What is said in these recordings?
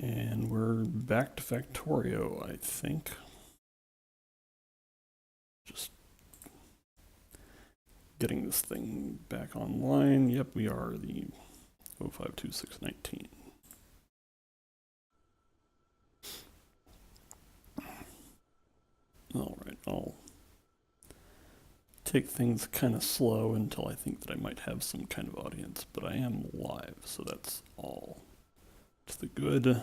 And we're back to Factorio, I think. Just getting this thing back online. Yep, we are the 052619. Alright, I'll take things kind of slow until I think that I might have some kind of audience, but I am live, so that's all to the good.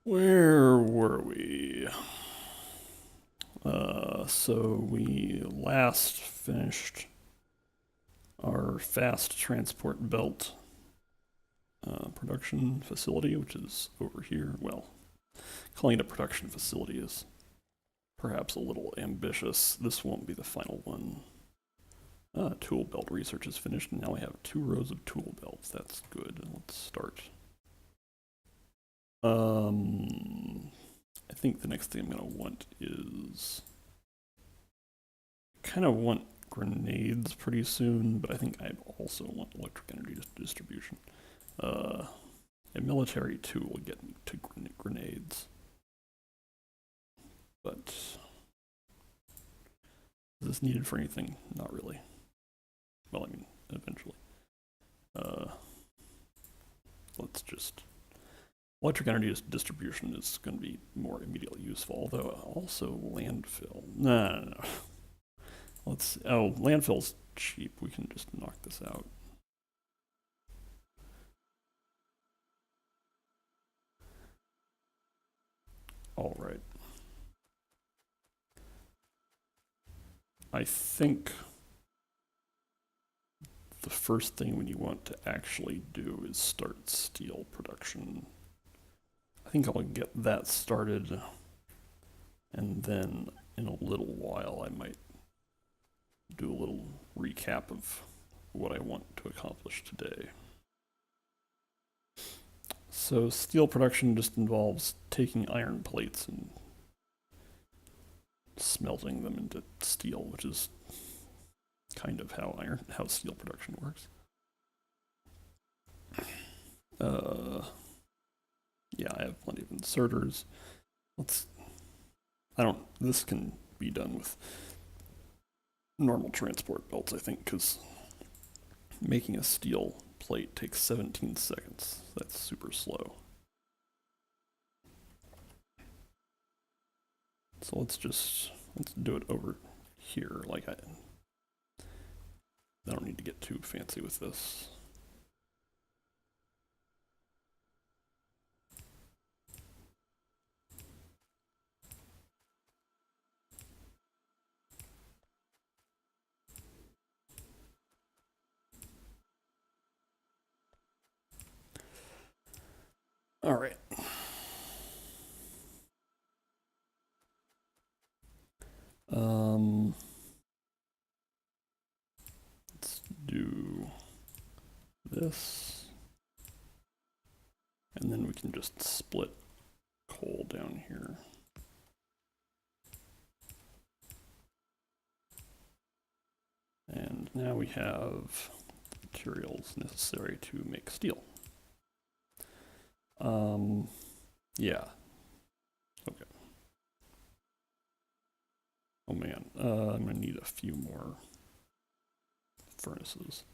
Where were we? So we last finished our fast transport belt production facility, which is over here. Well, calling it a production facility is perhaps a little ambitious. This won't be the final one. Tool belt research is finished, and now we have 2 rows of tool belts. That's good. Let's start. I think the next thing I'm going to want is... kind of want grenades pretty soon, but I think I also want electric energy distribution. A military tool will get me to grenades. But is this needed for anything? Not really. Well, I mean, eventually. Let's just... electric energy distribution is going to be more immediately useful, although also landfill. No. Landfill's cheap. We can just knock this out. All right. I think the first thing when you want to actually do is start steel production. I think I'll get that started, and then in a little while I might do a little recap of what I want to accomplish today. So steel production just involves taking iron plates and smelting them into steel, which is kind of how steel production works. Yeah, I have plenty of inserters. This can be done with normal transport belts, I think, because making a steel plate takes 17 seconds. That's super slow. So let's do it over here. Like I don't need to get too fancy with this. All right. Let's do this. And then we can just split coal down here. And now we have materials necessary to make steel. Yeah. Okay. Oh man, I'm gonna need a few more furnaces.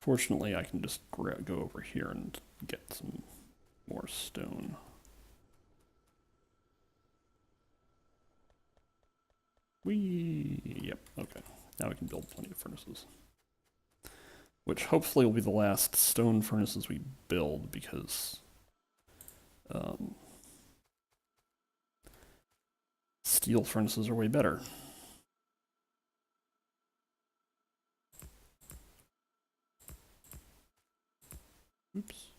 Fortunately, I can just go over here and get some more stone. Yep, okay. Now we can build plenty of furnaces. Which hopefully will be the last stone furnaces we build, because steel furnaces are way better. Oops.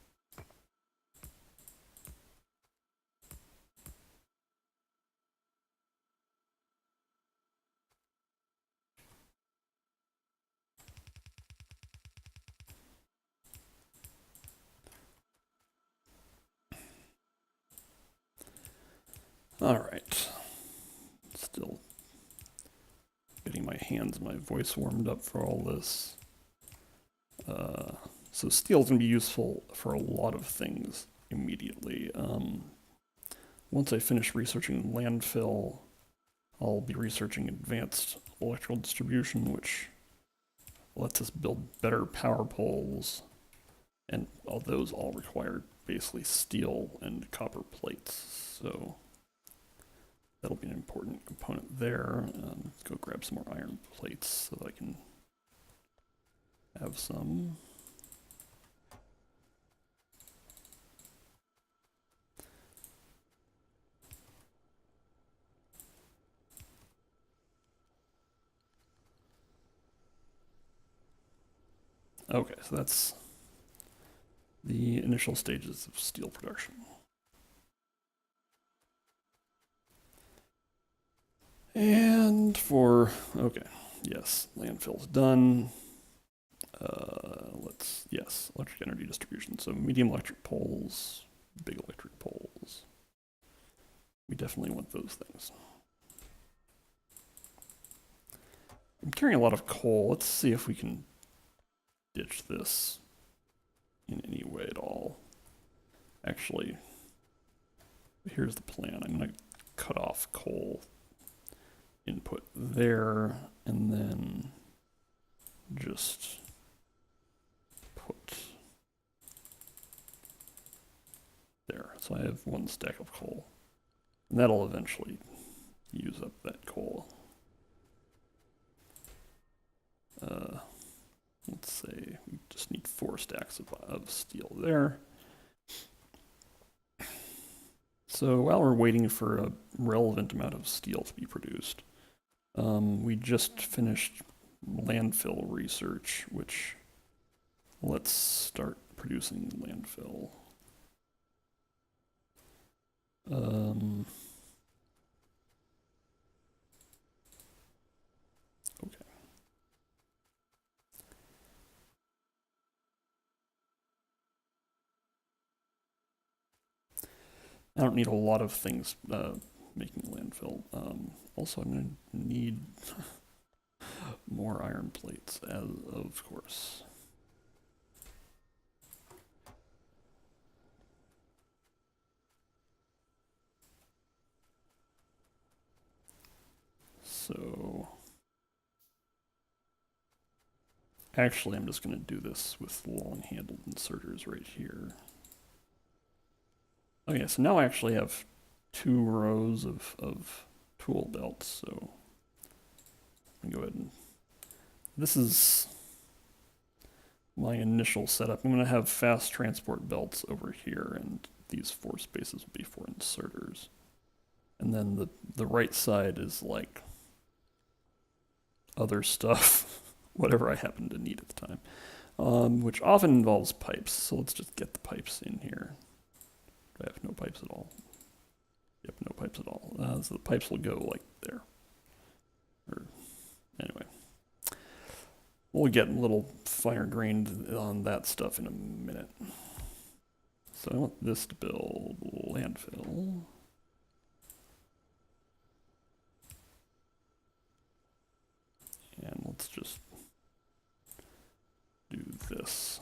All right. Still getting my hands, my voice warmed up for all this. So steel is going to be useful for a lot of things immediately. Once I finish researching landfill, I'll be researching advanced electrical distribution, which lets us build better power poles, and all those all require basically steel and copper plates. So that'll be an important component there. Let's go grab some more iron plates so that I can have some. Okay, so that's the initial stages of steel production. And okay, yes, landfill's done. Yes, electric energy distribution. So medium electric poles, big electric poles. We definitely want those things. I'm carrying a lot of coal. Let's see if we can ditch this in any way at all. Actually, here's the plan. I'm going to cut off coal input there, and then just put there. So I have one stack of coal, and that'll eventually use up that coal. Let's say we just need 4 stacks of steel there. So while we're waiting for a relevant amount of steel to be produced, we just finished landfill research, which let's start producing landfill. Okay. I don't need a lot of things making landfill. Also, I'm going to need more iron plates, of course. So, actually, I'm just going to do this with long-handled inserters right here. Okay, so now I actually have 2 rows of tool belts, so I'm going to go ahead and... This is my initial setup. I'm going to have fast transport belts over here, and these 4 spaces will be for inserters. And then the right side is like other stuff, whatever I happen to need at the time, which often involves pipes. So let's just get the pipes in here. Do I have no pipes at all? Yep, no pipes at all. So the pipes will go like there. Anyway. We'll get a little finer grained on that stuff in a minute. So I want this to build landfill. And let's just do this.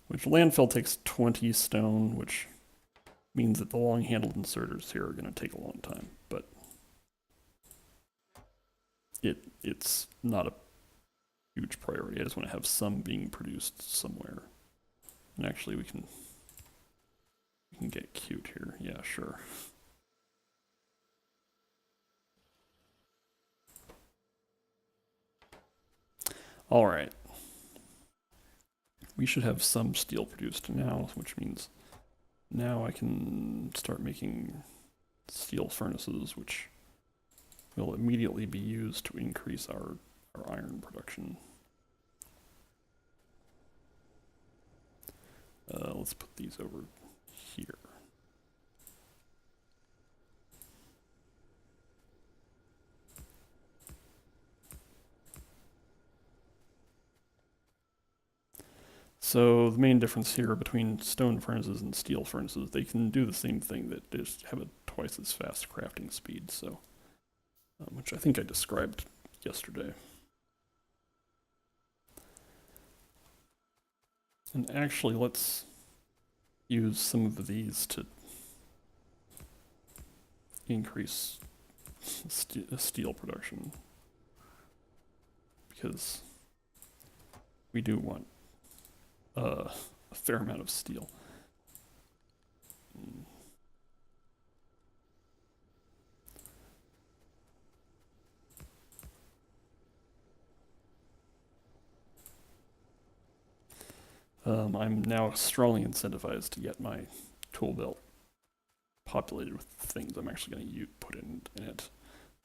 Which landfill takes 20 stone, which means that the long-handled inserters here are going to take a long time, but it's not a huge priority. I just want to have some being produced somewhere. And actually we can get cute here. Yeah, sure. All right. We should have some steel produced now, which means now I can start making steel furnaces, which will immediately be used to increase our iron production. Let's put these over here. So the main difference here between stone furnaces and steel furnaces, they can do the same thing, that they just have a twice as fast crafting speed, so which I think I described yesterday. And actually, let's use some of these to increase steel production, because we do want a fair amount of steel. I'm now strongly incentivized to get my tool belt populated with things I'm actually going to put in it.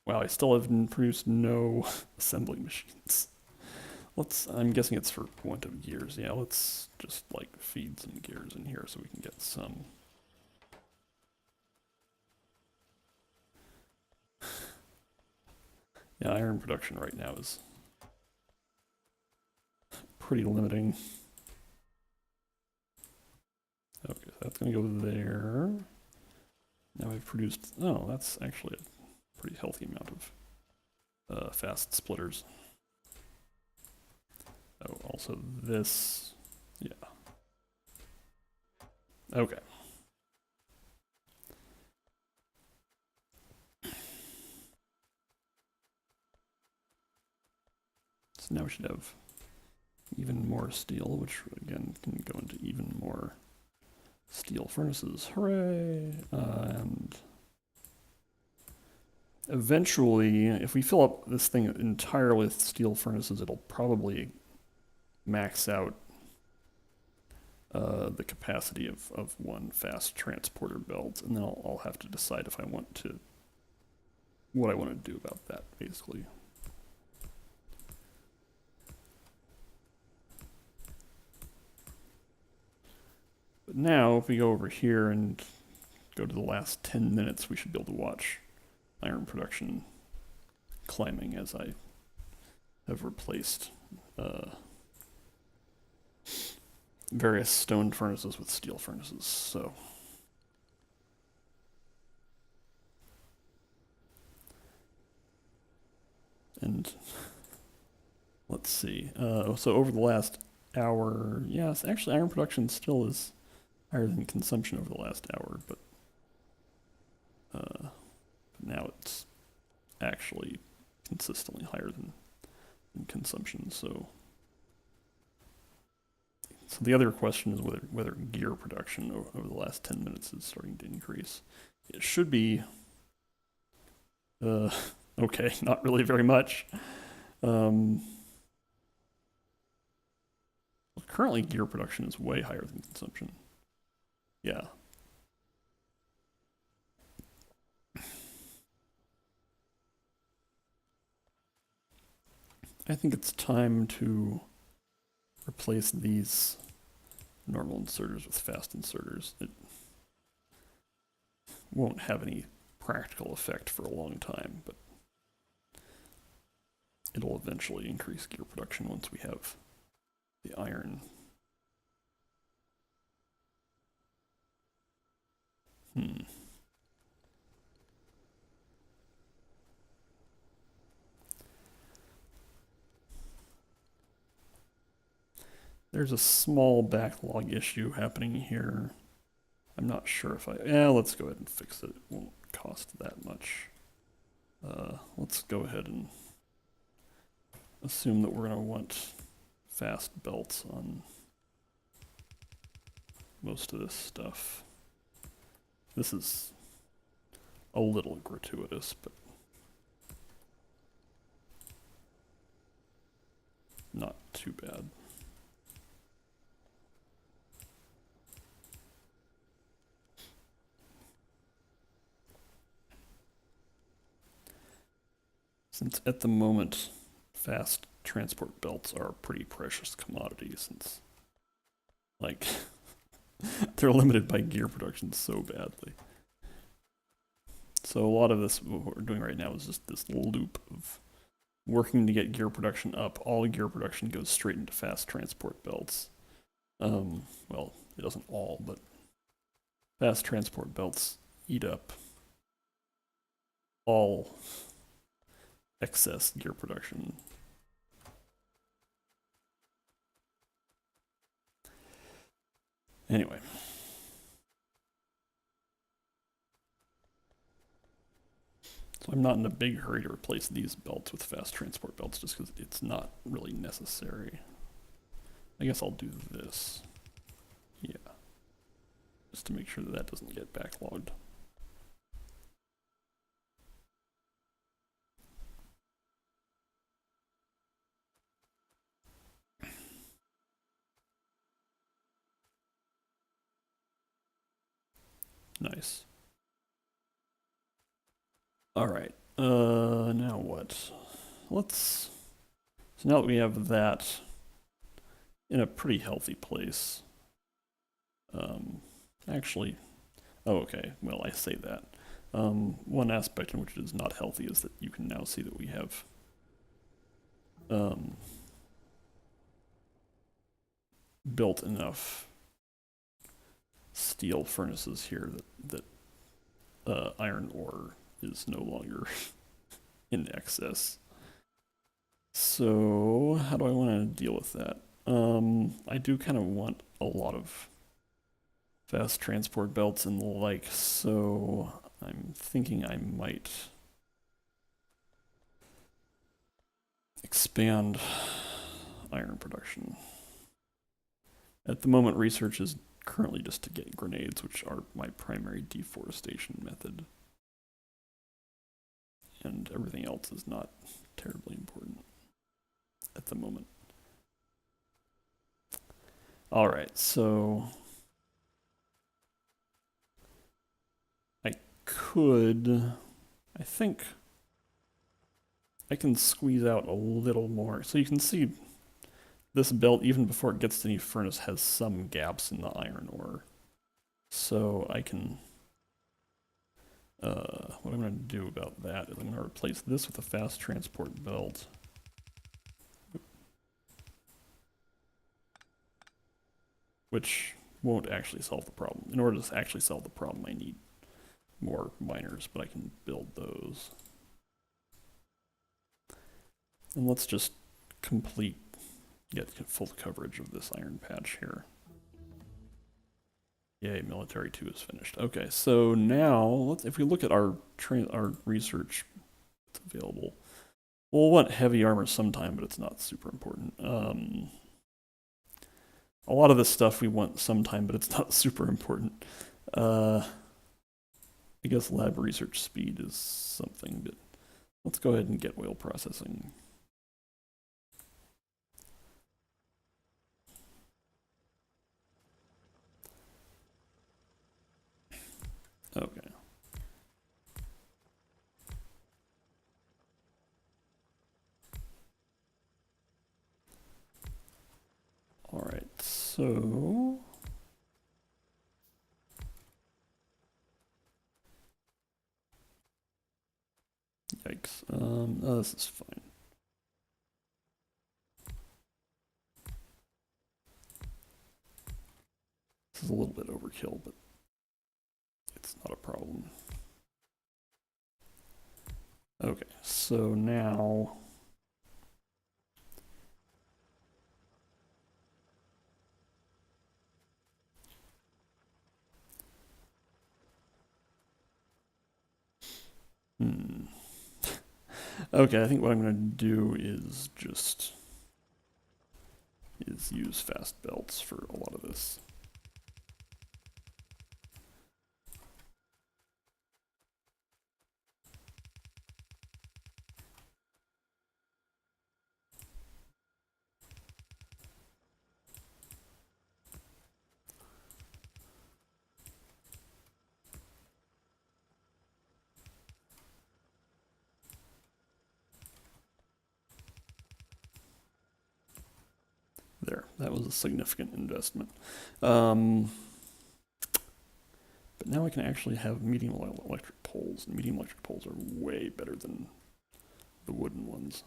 Wow, I still have produced no assembly machines. I'm guessing it's for want of gears. Yeah, let's just like feed some gears in here so we can get some. Yeah, iron production right now is pretty limiting. Okay, so that's gonna go there. Now I've produced, oh, that's actually a pretty healthy amount of fast splitters. Oh, also this, yeah. Okay. So now we should have even more steel, which again can go into even more steel furnaces. Hooray! And eventually, if we fill up this thing entirely with steel furnaces, it'll probably max out the capacity of one fast transporter belt, and then I'll have to decide if I want to, what I want to do about that, basically. But now, if we go over here and go to the last 10 minutes, we should be able to watch iron production climbing as I have replaced various stone furnaces with steel furnaces. So and let's see. So over the last hour, yes, actually iron production still is higher than consumption over the last hour, but now it's actually consistently higher than consumption. So the other question is whether gear production over the last 10 minutes is starting to increase. It should be okay, not really very much. Currently gear production is way higher than consumption. Yeah. I think it's time to replace these normal inserters with fast inserters. It won't have any practical effect for a long time, but it'll eventually increase gear production once we have the iron. There's a small backlog issue happening here. I'm not sure if let's go ahead and fix it. It won't cost that much. Let's go ahead and assume that we're going to want fast belts on most of this stuff. This is a little gratuitous, but not too bad. Since at the moment, fast transport belts are a pretty precious commodity, since, like, they're limited by gear production so badly. So a lot of this, what we're doing right now, is just this loop of working to get gear production up. All gear production goes straight into fast transport belts. Well, it doesn't all, but fast transport belts eat up all excess gear production. Anyway. So I'm not in a big hurry to replace these belts with fast transport belts just because it's not really necessary. I guess I'll do this. Yeah. Just to make sure that that doesn't get backlogged. Nice. Alright, now what? So now that we have that in a pretty healthy place, actually, oh, okay, well, I say that. One aspect in which it is not healthy is that you can now see that we have, built enough steel furnaces here that iron ore is no longer in excess. So how do I want to deal with that? I do kind of want a lot of fast transport belts and the like, so I'm thinking I might expand iron production. At the moment, research is currently just to get grenades, which are my primary deforestation method. And everything else is not terribly important at the moment. Alright, so I think I can squeeze out a little more. So you can see this belt, even before it gets to any furnace, has some gaps in the iron ore. So I can, what I'm going to do about that is I'm going to replace this with a fast transport belt. Which won't actually solve the problem. In order to actually solve the problem, I need more miners, but I can build those. And let's just get full coverage of this iron patch here. Yay, military 2 is finished. Okay, so now if we look at our research that's available, we'll want heavy armor sometime, but it's not super important. A lot of this stuff we want sometime, but it's not super important. I guess lab research speed is something, but let's go ahead and get oil processing. Okay. All right, so yikes. Oh, this is fine. This is a little bit overkill, but it's not a problem. Okay, so now okay, I think what I'm going to do is use fast belts for a lot of this. There, that was a significant investment. But now I can actually have medium electric poles, and medium electric poles are way better than the wooden ones,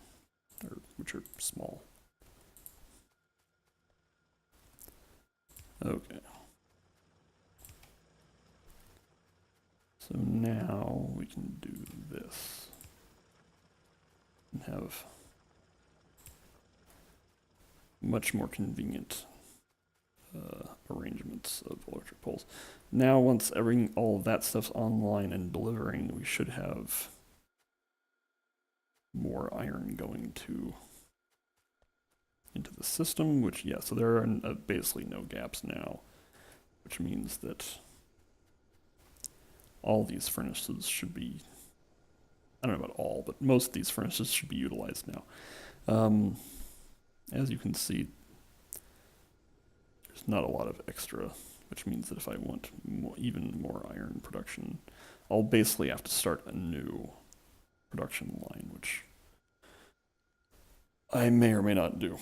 which are small. Okay. So now we can do this and have much more convenient arrangements of electric poles. Now, once all of that stuff's online and delivering, we should have more iron going into the system, which, yeah, so there are basically no gaps now, which means that all these furnaces should be, I don't know about all, but most of these furnaces should be utilized now. As you can see, there's not a lot of extra, which means that if I want even more iron production, I'll basically have to start a new production line, which I may or may not do.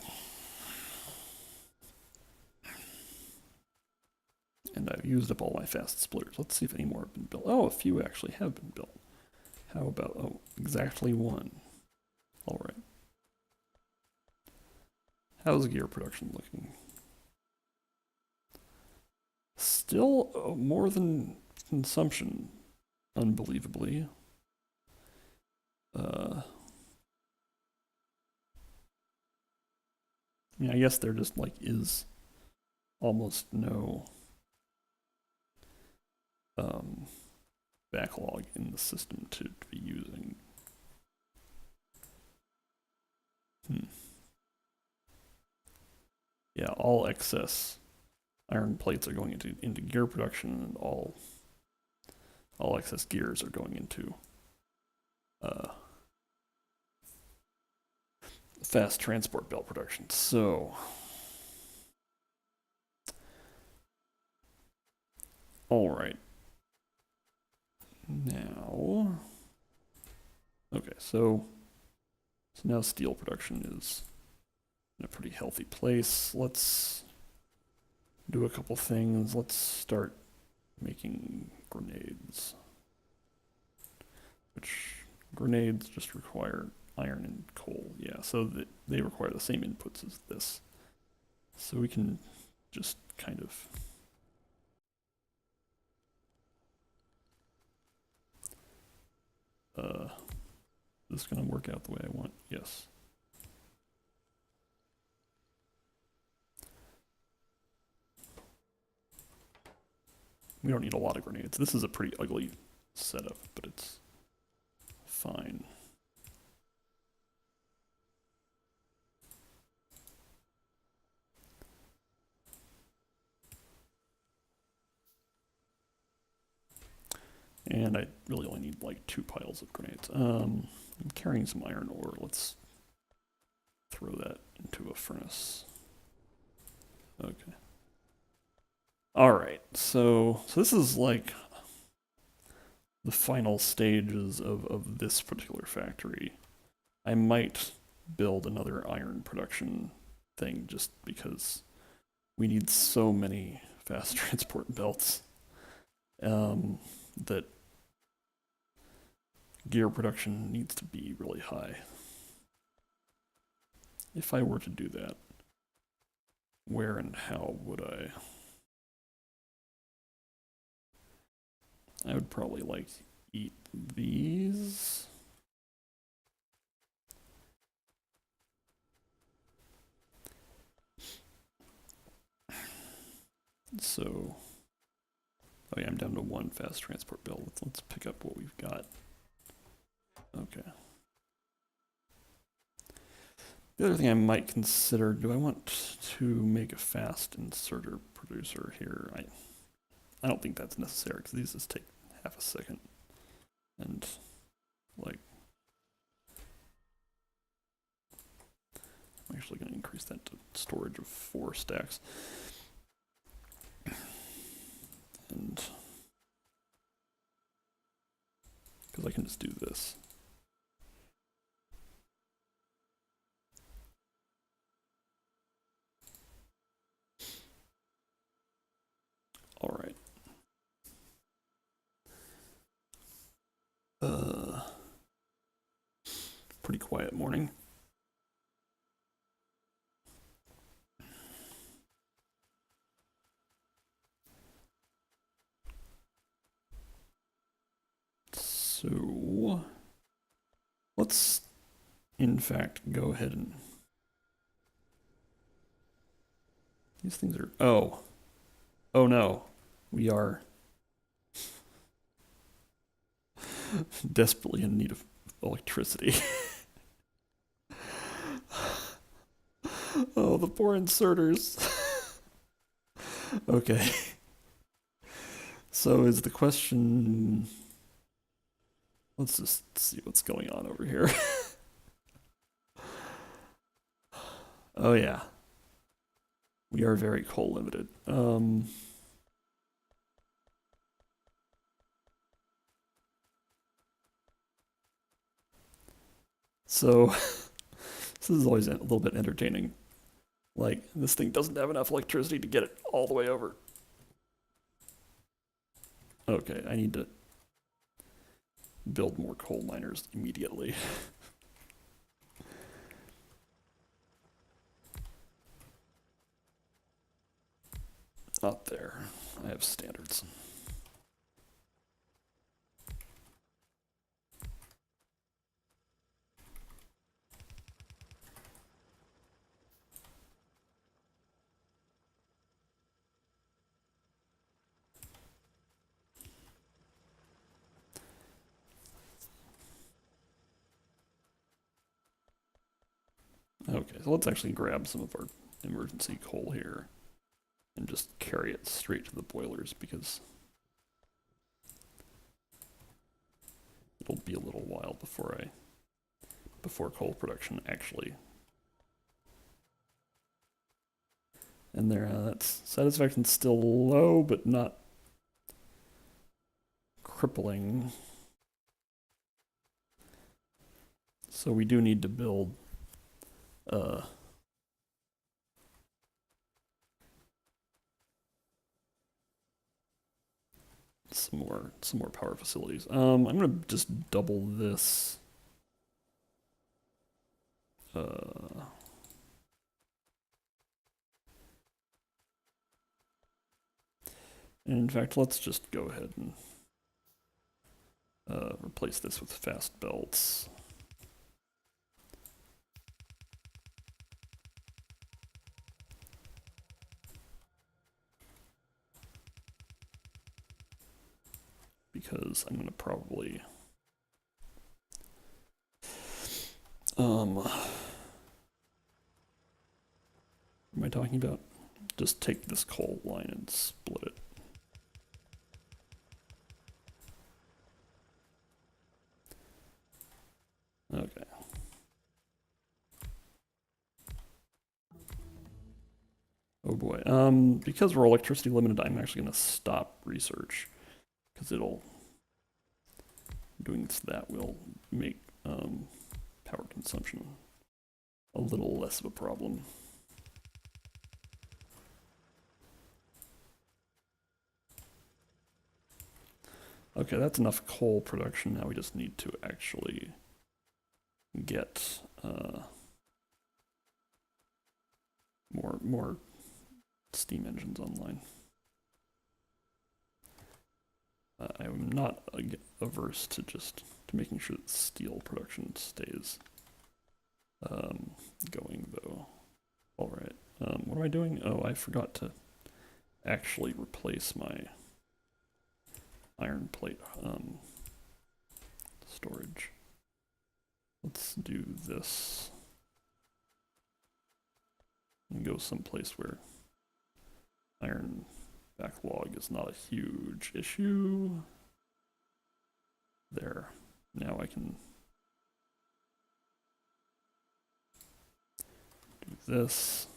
And I've used up all my fast splitters. Let's see if any more have been built. Oh, a few actually have been built. How about, oh, exactly one. All right. How's gear production looking? Still more than consumption, unbelievably. I mean, I guess there just like is almost no backlog in the system to be using. Yeah, all excess iron plates are going into gear production, and all excess gears are going into fast transport belt production. So, all right. Now, okay, so now steel production is in a pretty healthy place. Let's do a couple things. Let's start making grenades, which grenades just require iron and coal. Yeah, so they require the same inputs as this. So we can just kind of this is going to work out the way I want. Yes. We don't need a lot of grenades. This is a pretty ugly setup, but it's fine. And I really only need like 2 piles of grenades. I'm carrying some iron ore. Let's throw that into a furnace. Okay. All right. So this is like the final stages of this particular factory. I might build another iron production thing just because we need so many fast transport belts that gear production needs to be really high. If I were to do that, where and how would I? I would probably like eat these. So, oh yeah, I'm down to 1 fast transport belt. Let's pick up what we've got. Okay. The other thing I might consider, do I want to make a fast inserter producer here? I don't think that's necessary because these just take half a second. And like, I'm actually going to increase that to storage of 4 stacks. And because I can just do this. All right. Pretty quiet morning. So let's in fact go ahead and these things are oh no, we are desperately in need of electricity. Oh, the poor inserters. Okay. So is the question, let's just see what's going on over here. Oh yeah, we are very coal limited. So this is always a little bit entertaining. Like, this thing doesn't have enough electricity to get it all the way over. Okay, I need to build more coal miners immediately. Not there. I have standards. Okay, so let's actually grab some of our emergency coal here and just carry it straight to the boilers because it'll be a little while before coal production actually. And there, that's satisfaction's still low, but not crippling. So we do need to build some more power facilities. I'm gonna just double this. And in fact, let's just go ahead and replace this with fast belts. Because I'm gonna probably what am I talking about? Just take this coal line and split it. Okay. Oh boy. Because we're electricity limited, I'm actually gonna stop research because doing that will make power consumption a little less of a problem. Okay, that's enough coal production. Now we just need to actually get more steam engines online. I'm not averse to making sure that steel production stays going though. All right. What am I doing? Oh, I forgot to actually replace my iron plate storage. Let's do this and go someplace where iron backlog is not a huge issue. There. Now I can do this.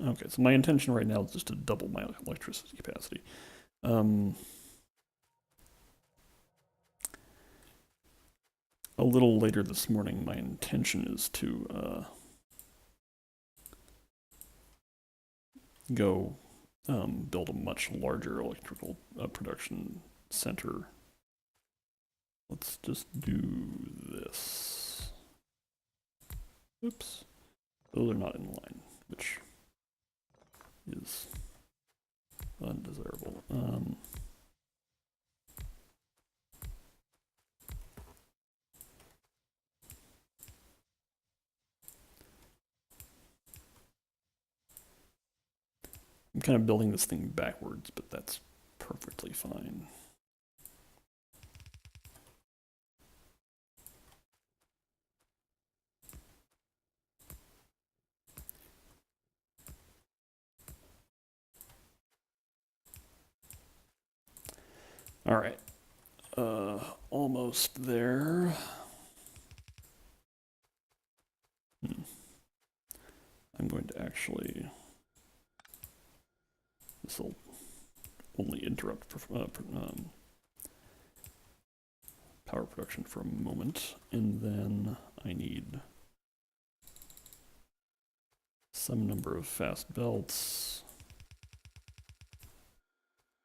Okay, so my intention right now is just to double my electricity capacity. A little later this morning, my intention is to go build a much larger electrical production center, let's just do this. Oops. Those are not in line, which is undesirable. I'm kind of building this thing backwards, but that's perfectly fine. All right, almost there. I'm going to actually, this will only interrupt power production for a moment, and then I need some number of fast belts.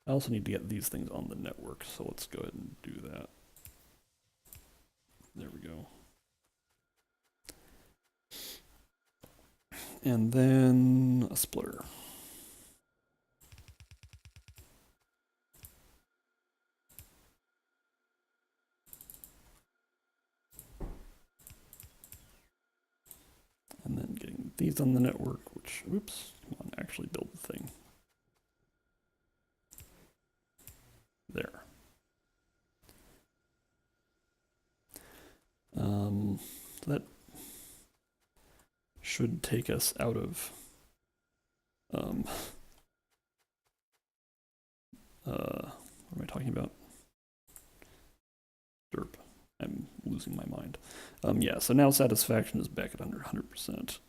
I also need to get these things on the network, so let's go ahead and do that. There we go. And then a splitter. And then getting these on the network, which, oops, come on, actually build the thing. There. That should take us out of what am I talking about? Derp. I'm losing my mind. Yeah, so now satisfaction is back at under 100%.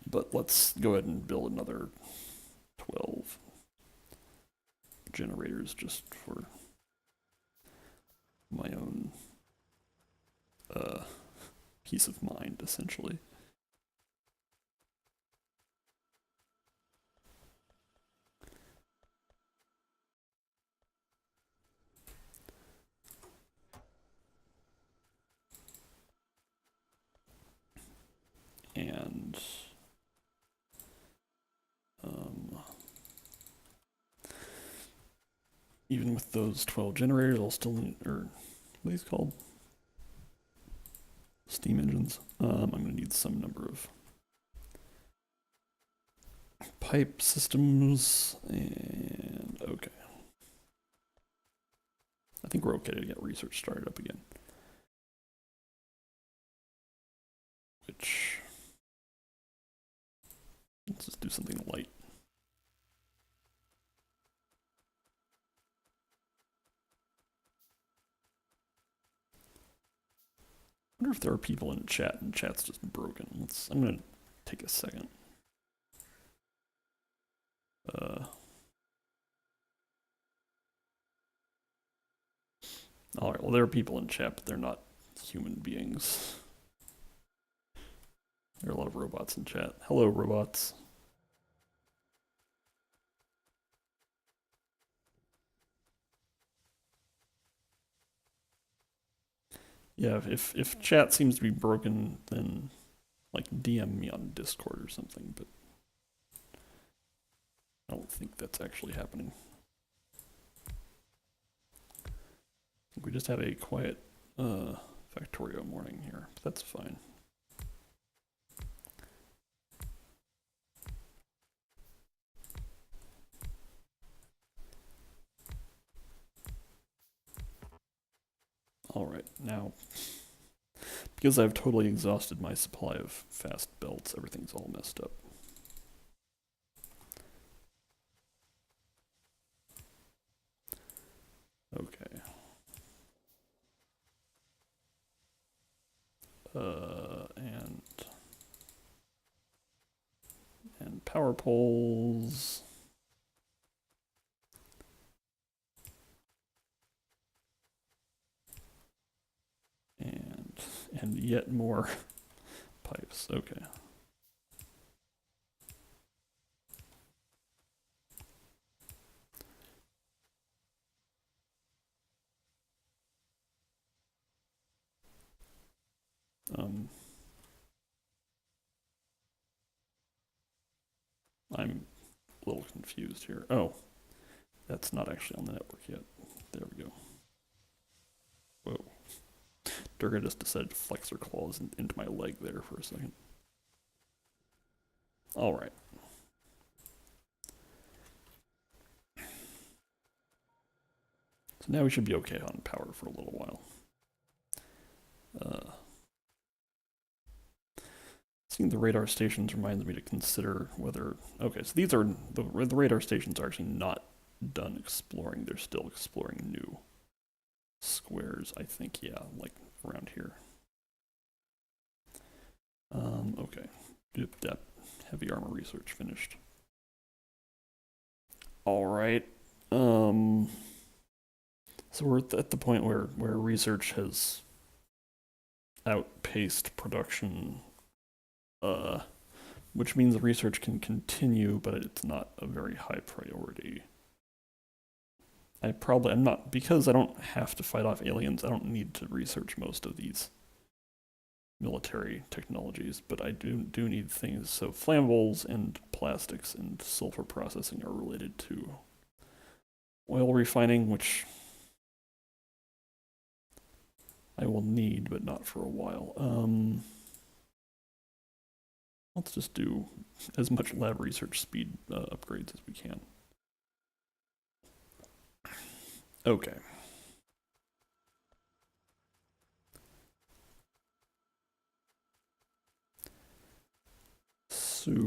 But let's go ahead and build another 12 generators just for my own peace of mind, essentially. And even with those 12 generators, I'll still need, or what are these called? Steam engines. I'm going to need some number of pipe systems, and okay. I think we're okay to get research started up again. Which, let's just do something light. I wonder if there are people in chat and chat's just broken. I'm gonna take a second. All right, well, there are people in chat, but they're not human beings. There are a lot of robots in chat. Hello, robots. Yeah, if chat seems to be broken, then like DM me on Discord or something, but I don't think that's actually happening. I think we just had a quiet Factorio morning here, but that's fine. All right, now, because I've totally exhausted my supply of fast belts, everything's all messed up. Okay. And power poles. And yet more pipes. Okay. I'm a little confused here. Oh, that's not actually on the network yet. There we go. Whoa. Durga just decided to flex her claws into my leg there for a second. All right. So now we should be okay on power for a little while. Seeing the radar stations reminds me to consider whether... Okay, so these are... The radar stations are actually not done exploring. They're still exploring new squares, I think. Yeah, like around here. Okay. That heavy armor research finished. All right. So we're at the point where research has outpaced production, which means research can continue, but it's not a very high priority. I'm not, because I don't have to fight off aliens, I don't need to research most of these military technologies, but I do need things. So flammables and plastics and sulfur processing are related to oil refining, which I will need, but not for a while. Let's just do as much lab research speed upgrades as we can. Okay. So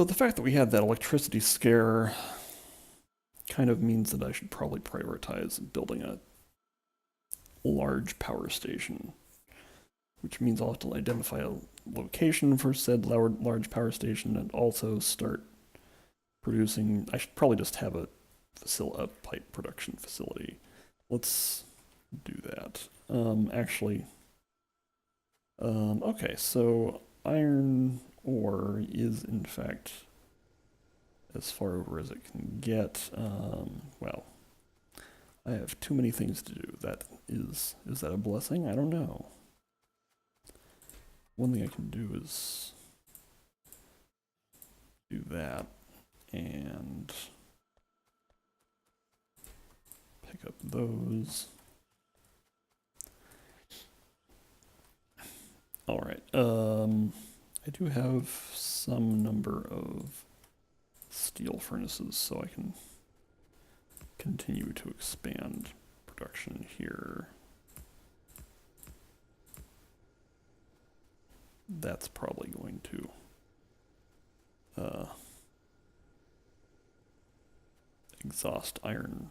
the fact that we had that electricity scare kind of means that I should probably prioritize building a large power station, which means I'll have to identify a location for said large power station and also start producing. I should probably just have a pipe production facility. Let's do that. Okay, so iron ore is in fact as far over as it can get. Well, I have too many things to do. Is that a blessing? I don't know. One thing I can do is do that and pick up those. All right. I do have some number of steel furnaces, so I can continue to expand production here. That's probably going to exhaust iron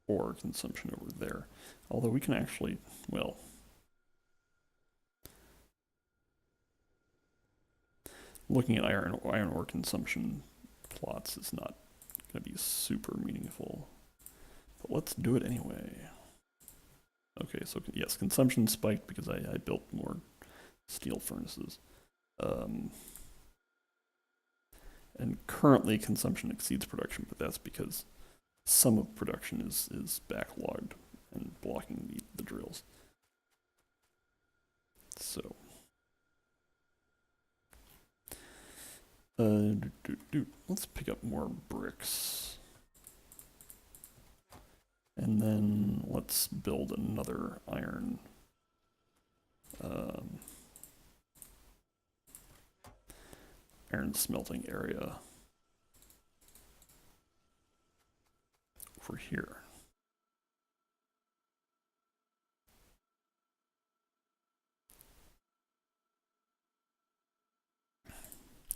ore consumption over there. Although we can actually, well, looking at iron ore consumption plots is not going to be super meaningful. But let's do it anyway. Okay, so yes, consumption spiked because I built more steel furnaces. And currently consumption exceeds production, but that's because some of production is backlogged and blocking the drills. So let's pick up more bricks. And then let's build another iron iron smelting area over here.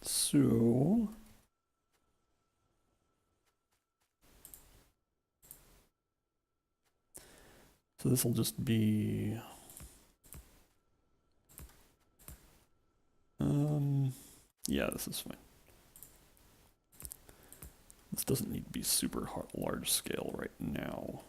So this will just be yeah, this is fine. This doesn't need to be super large scale right now.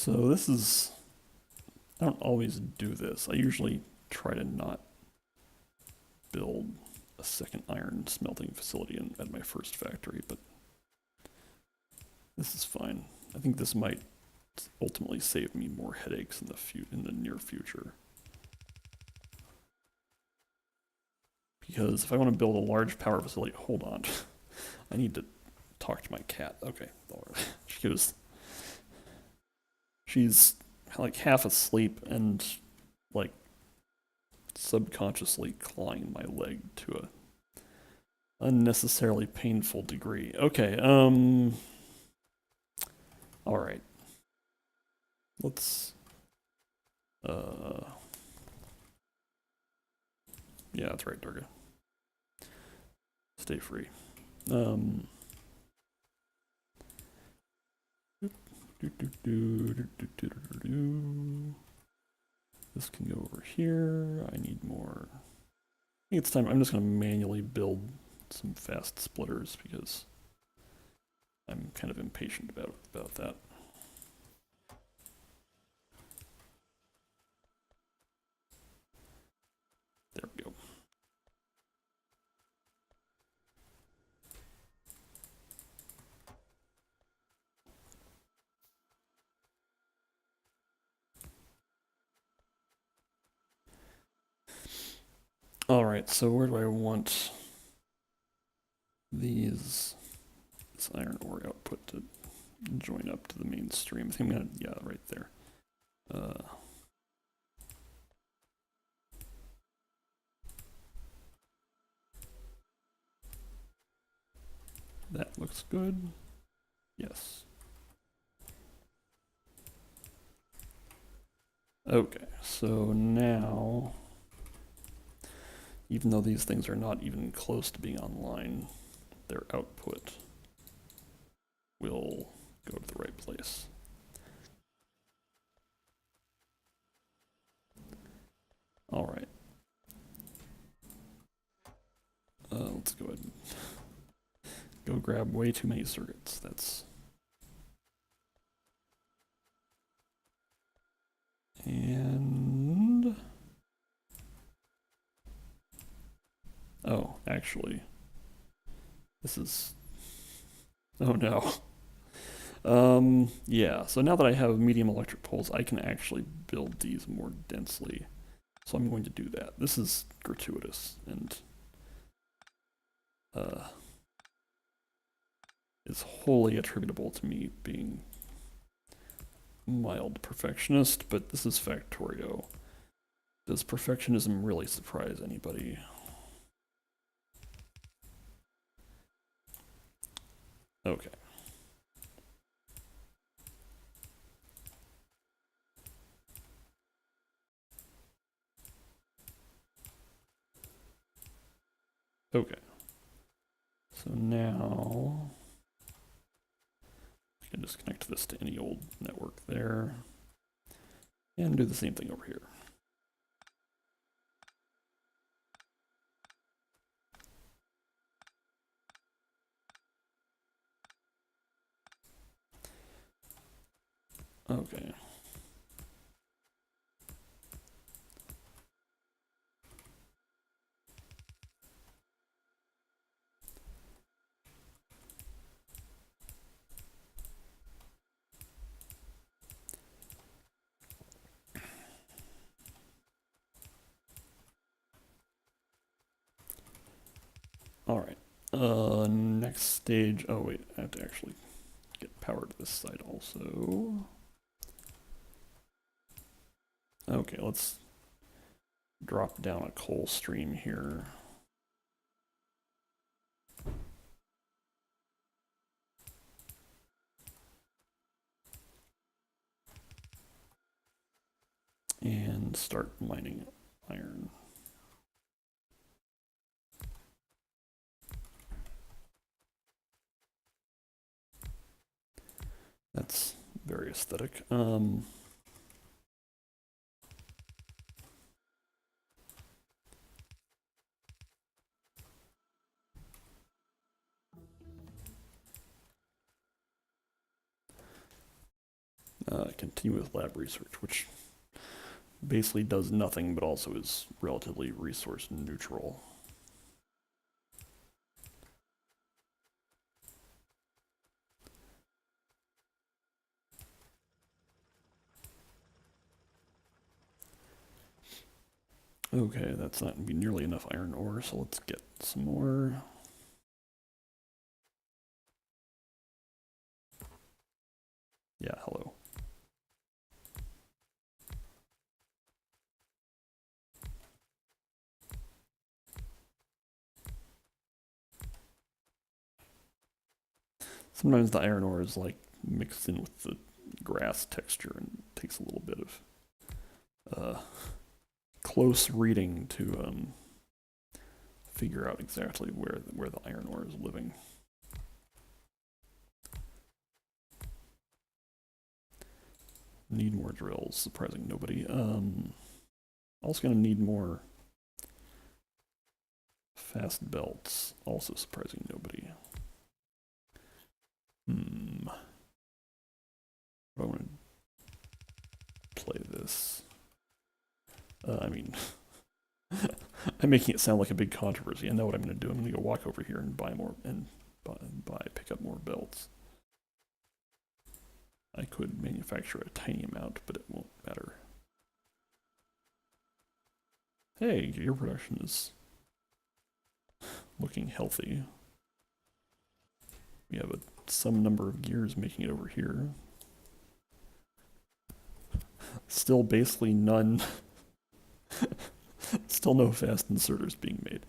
So this is, I don't always do this. I usually try to not build a second iron smelting facility at my first factory, but this is fine. I think this might ultimately save me more headaches in the near future. Because if I want to build a large power facility, hold on. I need to talk to my cat. Okay. She's like half asleep and like subconsciously clawing my leg to a unnecessarily painful degree. Okay, all right. Let's yeah, that's right, Durga. Stay free. This can go over here. I need more. I think it's time. I'm just going to manually build some fast splitters because I'm kind of impatient about that. There we go. All right, so where do I want this iron ore output to join up to the mainstream? I think I'm gonna, yeah, right there. That looks good. Yes. Okay, so now, even though these things are not even close to being online, their output will go to the right place. All right. Let's go ahead and go grab way too many circuits. And oh, actually, this is, oh no. Yeah, so now that I have medium electric poles, I can actually build these more densely. So I'm going to do that. This is gratuitous and is wholly attributable to me being mild perfectionist, but this is Factorio. Does perfectionism really surprise anybody? Okay. Okay. So now I can just connect this to any old network there and do the same thing over here. Okay. All right. Next stage. Oh wait, I have to actually get power to this side also. Okay, let's drop down a coal stream here. And start mining iron. That's very aesthetic. continue with lab research, which basically does nothing but also is relatively resource neutral. Okay, that's not going to be nearly enough iron ore, so let's get some more. Yeah, hello. Sometimes the iron ore is like mixed in with the grass texture and takes a little bit of close reading to figure out exactly where the iron ore is living. Need more drills, surprising nobody. Also gonna need more fast belts, also surprising nobody. I want to play this. I mean, I'm making it sound like a big controversy. I know what I'm going to do. I'm going to go walk over here and buy more and pick up more belts. I could manufacture a tiny amount, but it won't matter. Hey, gear production is looking healthy. We have some number of gears making it over here. Still basically none. Still no fast inserters being made.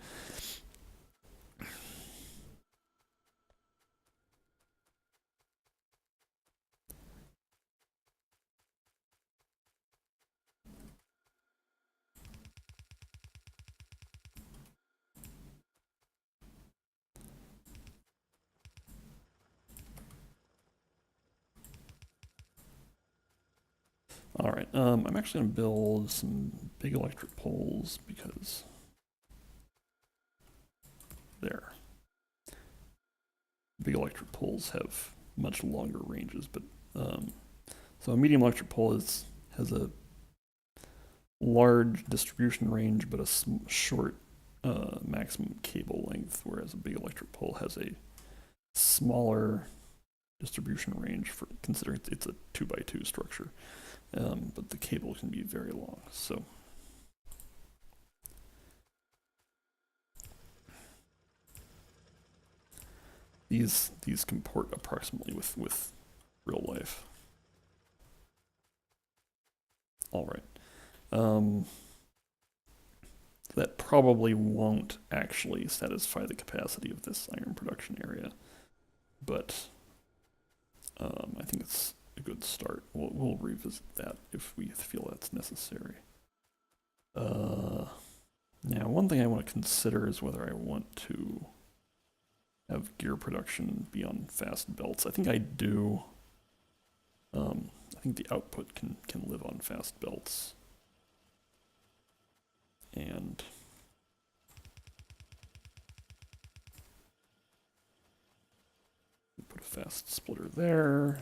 All right, I'm actually going to build some big electric poles because there. Big electric poles have much longer ranges, but so a medium electric pole has a large distribution range but a short maximum cable length, whereas a big electric pole has a smaller distribution range for considering it's a 2x2 structure, but the cable can be very long. So these comport approximately with real life. All right. That probably won't actually satisfy the capacity of this iron production area, but I think it's a good start. We'll revisit that if we feel that's necessary. Now, one thing I want to consider is whether I want to have gear production be on fast belts. I think I do. I think the output can live on fast belts. And put a fast splitter there.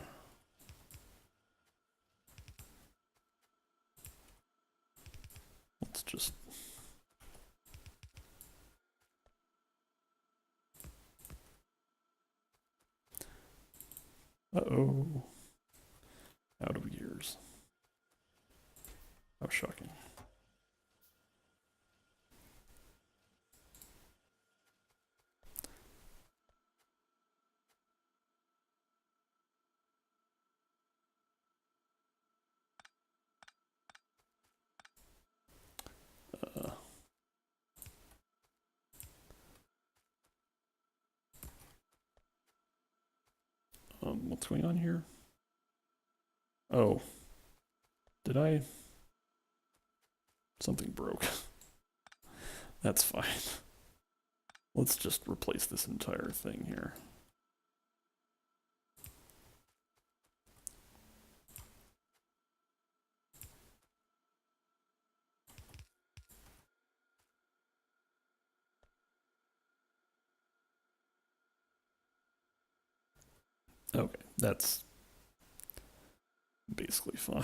Let's just uh-oh. Out of gears. How shocking. What's going on here? Oh. Did I? Something broke. That's fine. Let's just replace this entire thing here. Okay, that's basically fine.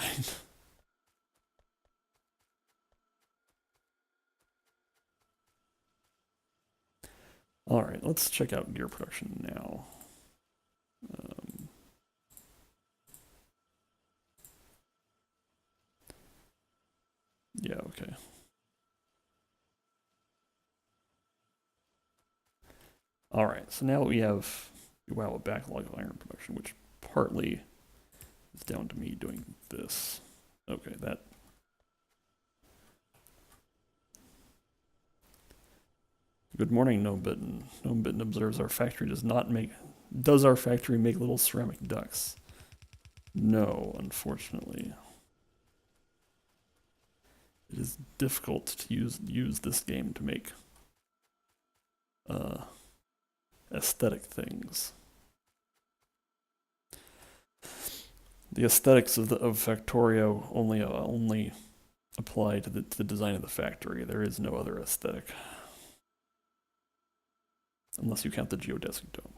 All right, let's check out gear production now. Yeah, okay. All right, so now that we have, wow, a backlog of iron production, which partly is down to me doing this. Okay, that. Good morning, Gnome Bitten. Gnome Bitten observes our factory does our factory make little ceramic ducks? No, unfortunately. It is difficult to use this game to make aesthetic things. The aesthetics of Factorio only apply to the design of the factory. There is no other aesthetic, unless you count the geodesic dome.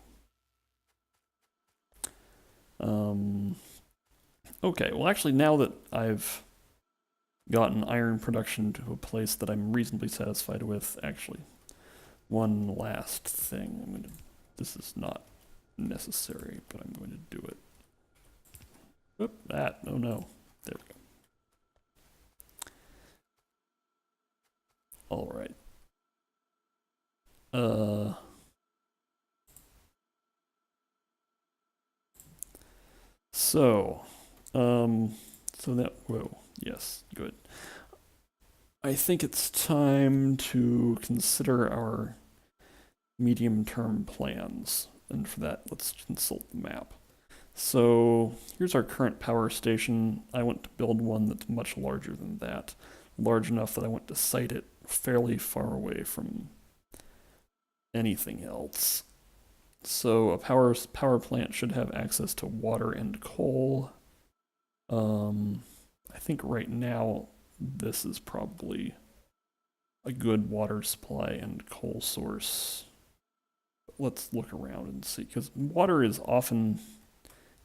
Okay, well actually now that I've gotten iron production to a place that I'm reasonably satisfied with, actually, one last thing. This is not necessary, but I'm going to do it. Whoop, that, oh no. There we go. All right. So that, whoa, yes, good. I think it's time to consider our medium-term plans. And for that, let's consult the map. So here's our current power station. I want to build one that's much larger than that. Large enough that I want to site it fairly far away from anything else. So a power plant should have access to water and coal. I think right now this is probably a good water supply and coal source. Let's look around and see, because water is often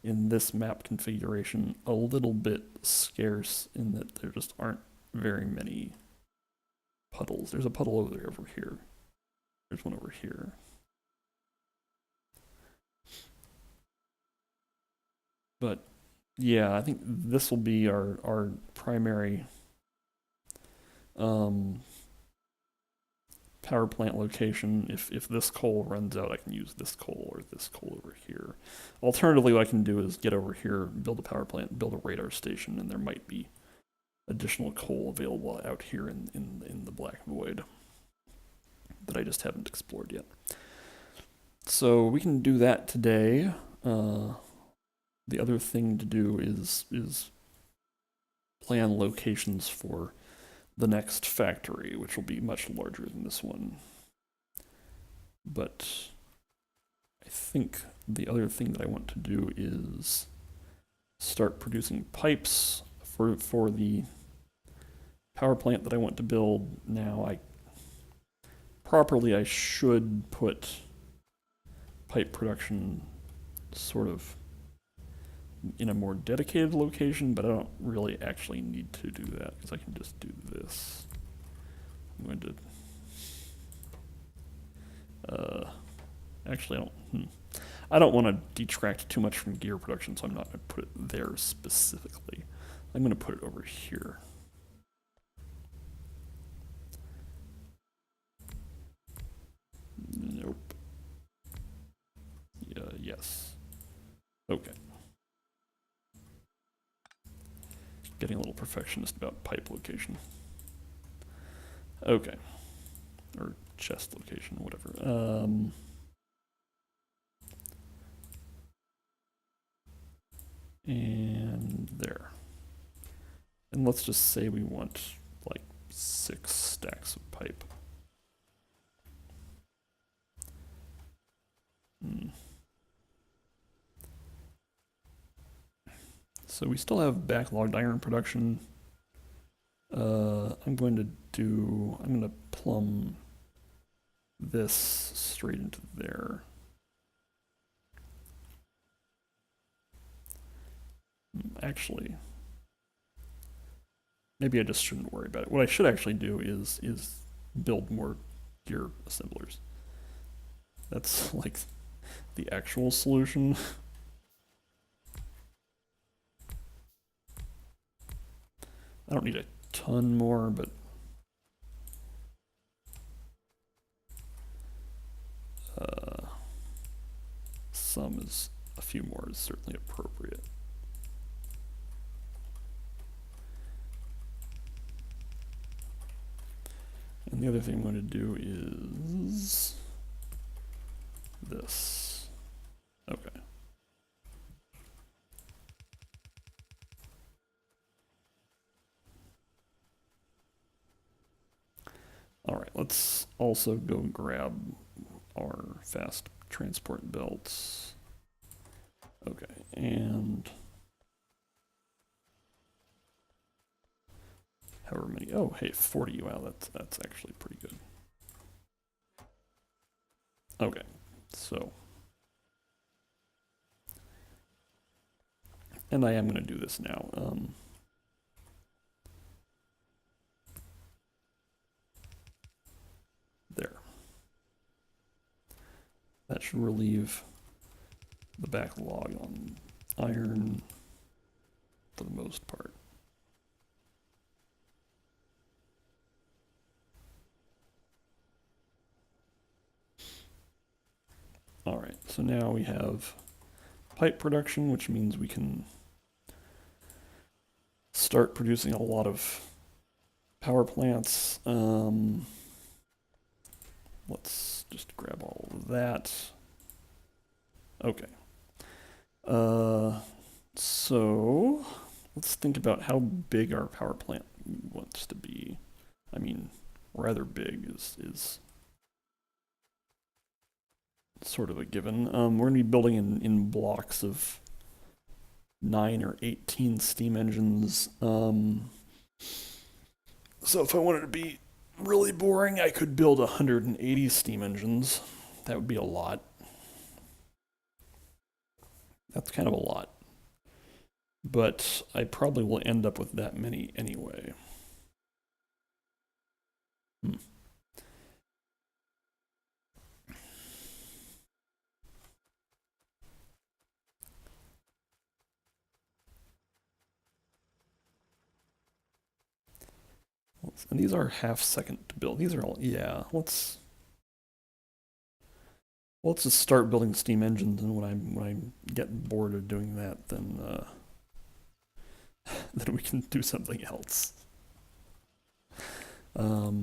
in this map configuration a little bit scarce in that there just aren't very many puddles. There's a puddle over here. There's one over here. But yeah, I think this will be our primary power plant location. If this coal runs out, I can use this coal or this coal over here. Alternatively, what I can do is get over here, build a power plant, build a radar station, and there might be additional coal available out here in the Black Void that I just haven't explored yet. So we can do that today. The other thing to do is plan locations for the next factory, which will be much larger than this one. But I think the other thing that I want to do is start producing pipes for the power plant that I want to build. Now, I should put pipe production sort of in a more dedicated location, but I don't really actually need to do that because I can just do this. I'm going to actually I don't want to detract too much from gear production, so I'm not going to put it there specifically. I'm going to put it over here. Nope. Yes. Okay. Getting a little perfectionist about pipe location. Okay. Or chest location, whatever. And there. And let's just say we want like 6 stacks of pipe. So we still have backlogged iron production. I'm going to plumb this straight into there. actually, maybe I just shouldn't worry about it. What I should actually do is build more gear assemblers. That's like the actual solution. I don't need a ton more, but some is a few more is certainly appropriate. And the other thing I'm going to do is this. Okay. All right, let's also go grab our fast transport belts. Okay, and however many, oh, hey, 40, wow, that's actually pretty good. Okay, so, and I am gonna do this now. There. That should relieve the backlog on iron for the most part. All right, so now we have pipe production, which means we can start producing a lot of power plants. Let's just grab all of that. Okay. So let's think about how big our power plant wants to be. I mean, rather big is sort of a given. We're going to be building in blocks of 9 or 18 steam engines. So if I wanted to be really boring, I could build 180 steam engines. That would be a lot. That's kind of a lot. But I probably will end up with that many anyway. And these are half second to build. These are all, yeah, let's just start building steam engines, and when I get bored of doing that, then then we can do something else. I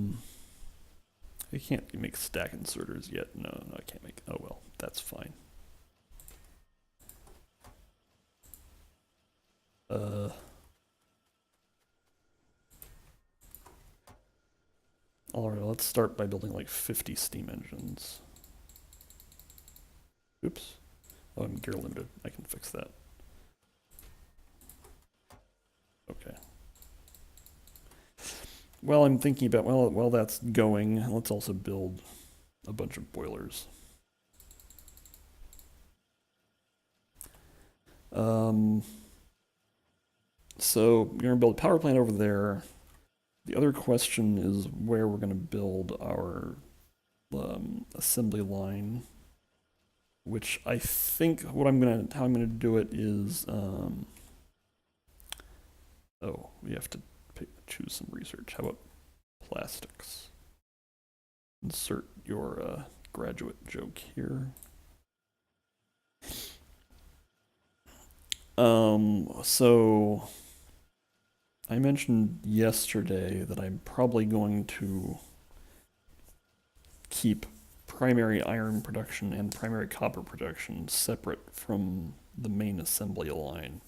can't make stack inserters yet. No, I can't make. Oh well, that's fine. All right, let's start by building like 50 steam engines. Oops. Oh, I'm gear limited. I can fix that. Okay. Well, I'm thinking about, well, while that's going, let's also build a bunch of boilers. So we're going to build a power plant over there. The other question is where we're going to build our assembly line, which I think how I'm going to do it is, oh, we have to choose some research. How about plastics? Insert your graduate joke here. So I mentioned yesterday that I'm probably going to keep primary iron production and primary copper production separate from the main assembly line.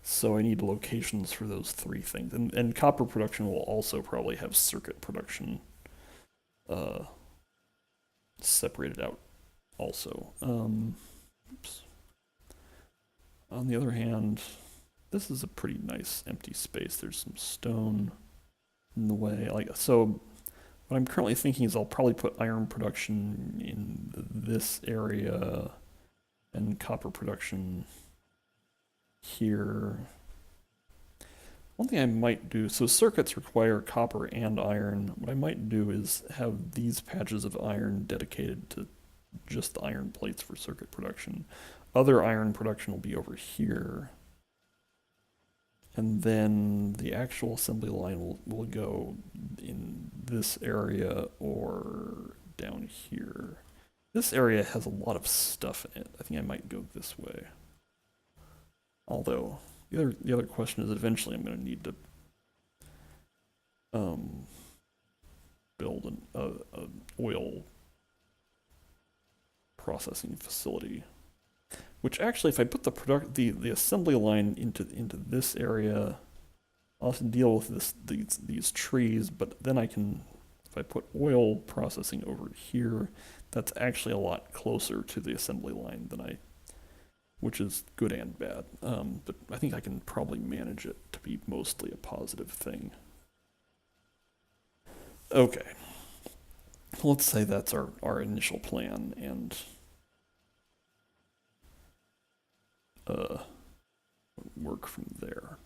So I need locations for those three things. And copper production will also probably have circuit production separated out also. Oops. On the other hand, this is a pretty nice empty space. There's some stone in the way. So what I'm currently thinking is I'll probably put iron production in this area and copper production here. One thing I might do, so circuits require copper and iron. What I might do is have these patches of iron dedicated to just the iron plates for circuit production. Other iron production will be over here. And then the actual assembly line will go in this area or down here. This area has a lot of stuff in it. I think I might go this way. Although, the other question is that eventually I'm going to need to build an oil processing facility. Which actually, if I put the assembly line into this area, I'll have to deal with these trees. But then I can, if I put oil processing over here, that's actually a lot closer to the assembly line than which is good and bad. But I think I can probably manage it to be mostly a positive thing. Okay, let's say that's our initial plan, and work from there.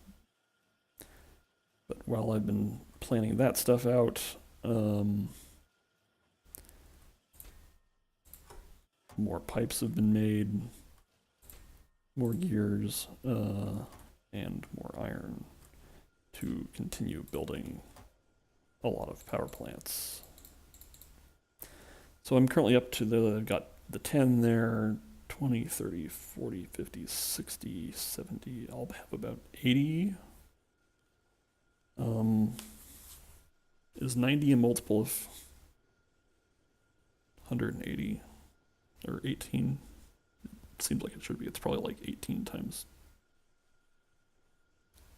But while I've been planning that stuff out, more pipes have been made, more gears, and more iron to continue building a lot of power plants. So I'm currently up to got the 10 there, 20, 30, 40, 50, 60, 70. I'll have about 80. Is 90 a multiple of 180 or 18? It seems like it should be. It's probably like 18 times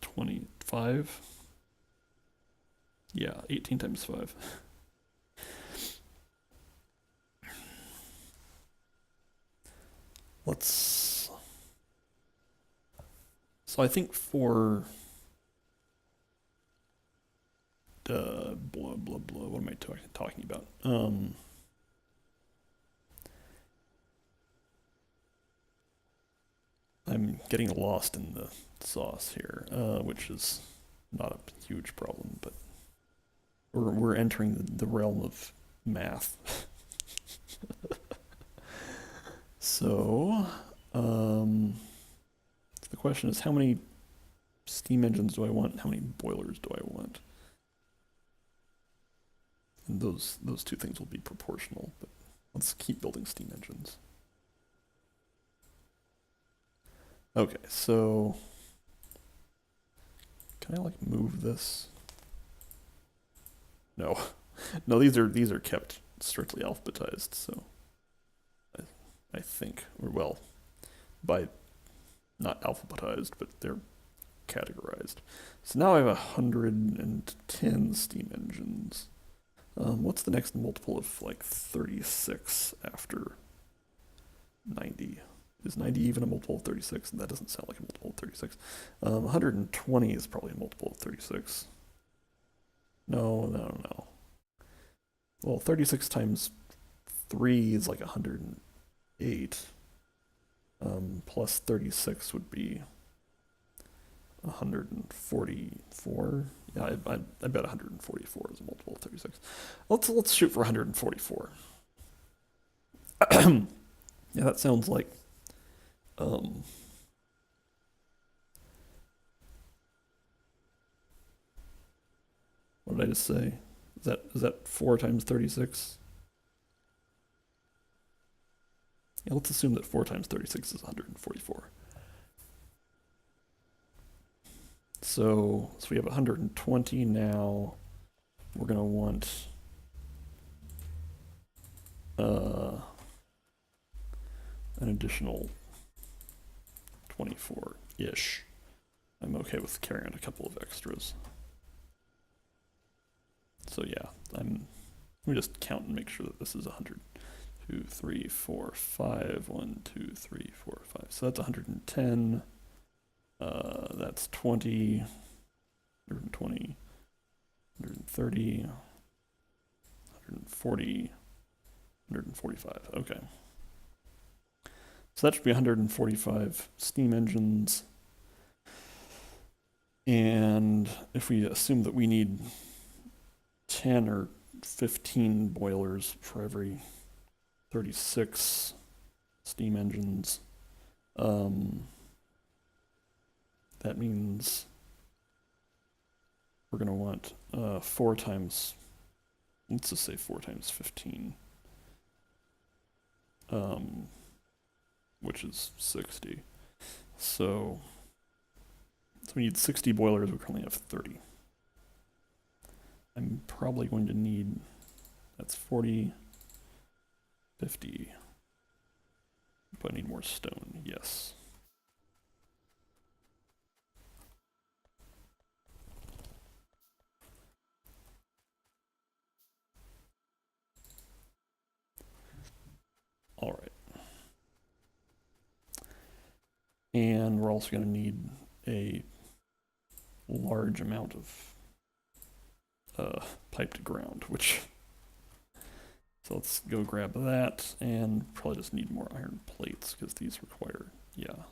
25. Yeah, 18 times 5. So I think for blah blah blah. What am I talking about? I'm getting lost in the sauce here, which is not a huge problem, but we're entering the realm of math. So, the question is, how many steam engines do I want? How many boilers do I want? And those two things will be proportional, but let's keep building steam engines. Okay, so can I like move this? No. No, these are kept strictly alphabetized, so I think, or well, by not alphabetized, but they're categorized. So now I have 110 steam engines. What's the next multiple of like 36 after 90? Is 90 even a multiple of 36? That doesn't sound like a multiple of 36. 120 is probably a multiple of 36. No. Well, 36 times 3 is like 108. Plus 36 would be 144. Yeah, I bet 144 is a multiple of 36. Let's shoot for 144. Yeah, that sounds like what did I just say? Is that 4 times 36? Yeah, let's assume that 4 times 36 is 144. So we have 120 now. We're going to want an additional 24-ish. I'm okay with carrying a couple of extras. So yeah, let me just count and make sure that this is 100. 2, 3, 4, 5. 1, 2, 3, 4, 5. So that's 110. That's 20, 120, 130, 140, 145. Okay. So that should be 145 steam engines. And if we assume that we need 10 or 15 boilers for every 36 steam engines, that means we're going to want 4 times, let's just say 4 times 15, which is 60. So we need 60 boilers, we currently have 30. I'm probably going to need, that's 40, 50. But I need more stone, yes. All right. And we're also going to need a large amount of pipe to ground, which, so let's go grab that, and probably just need more iron plates, because these require, yeah.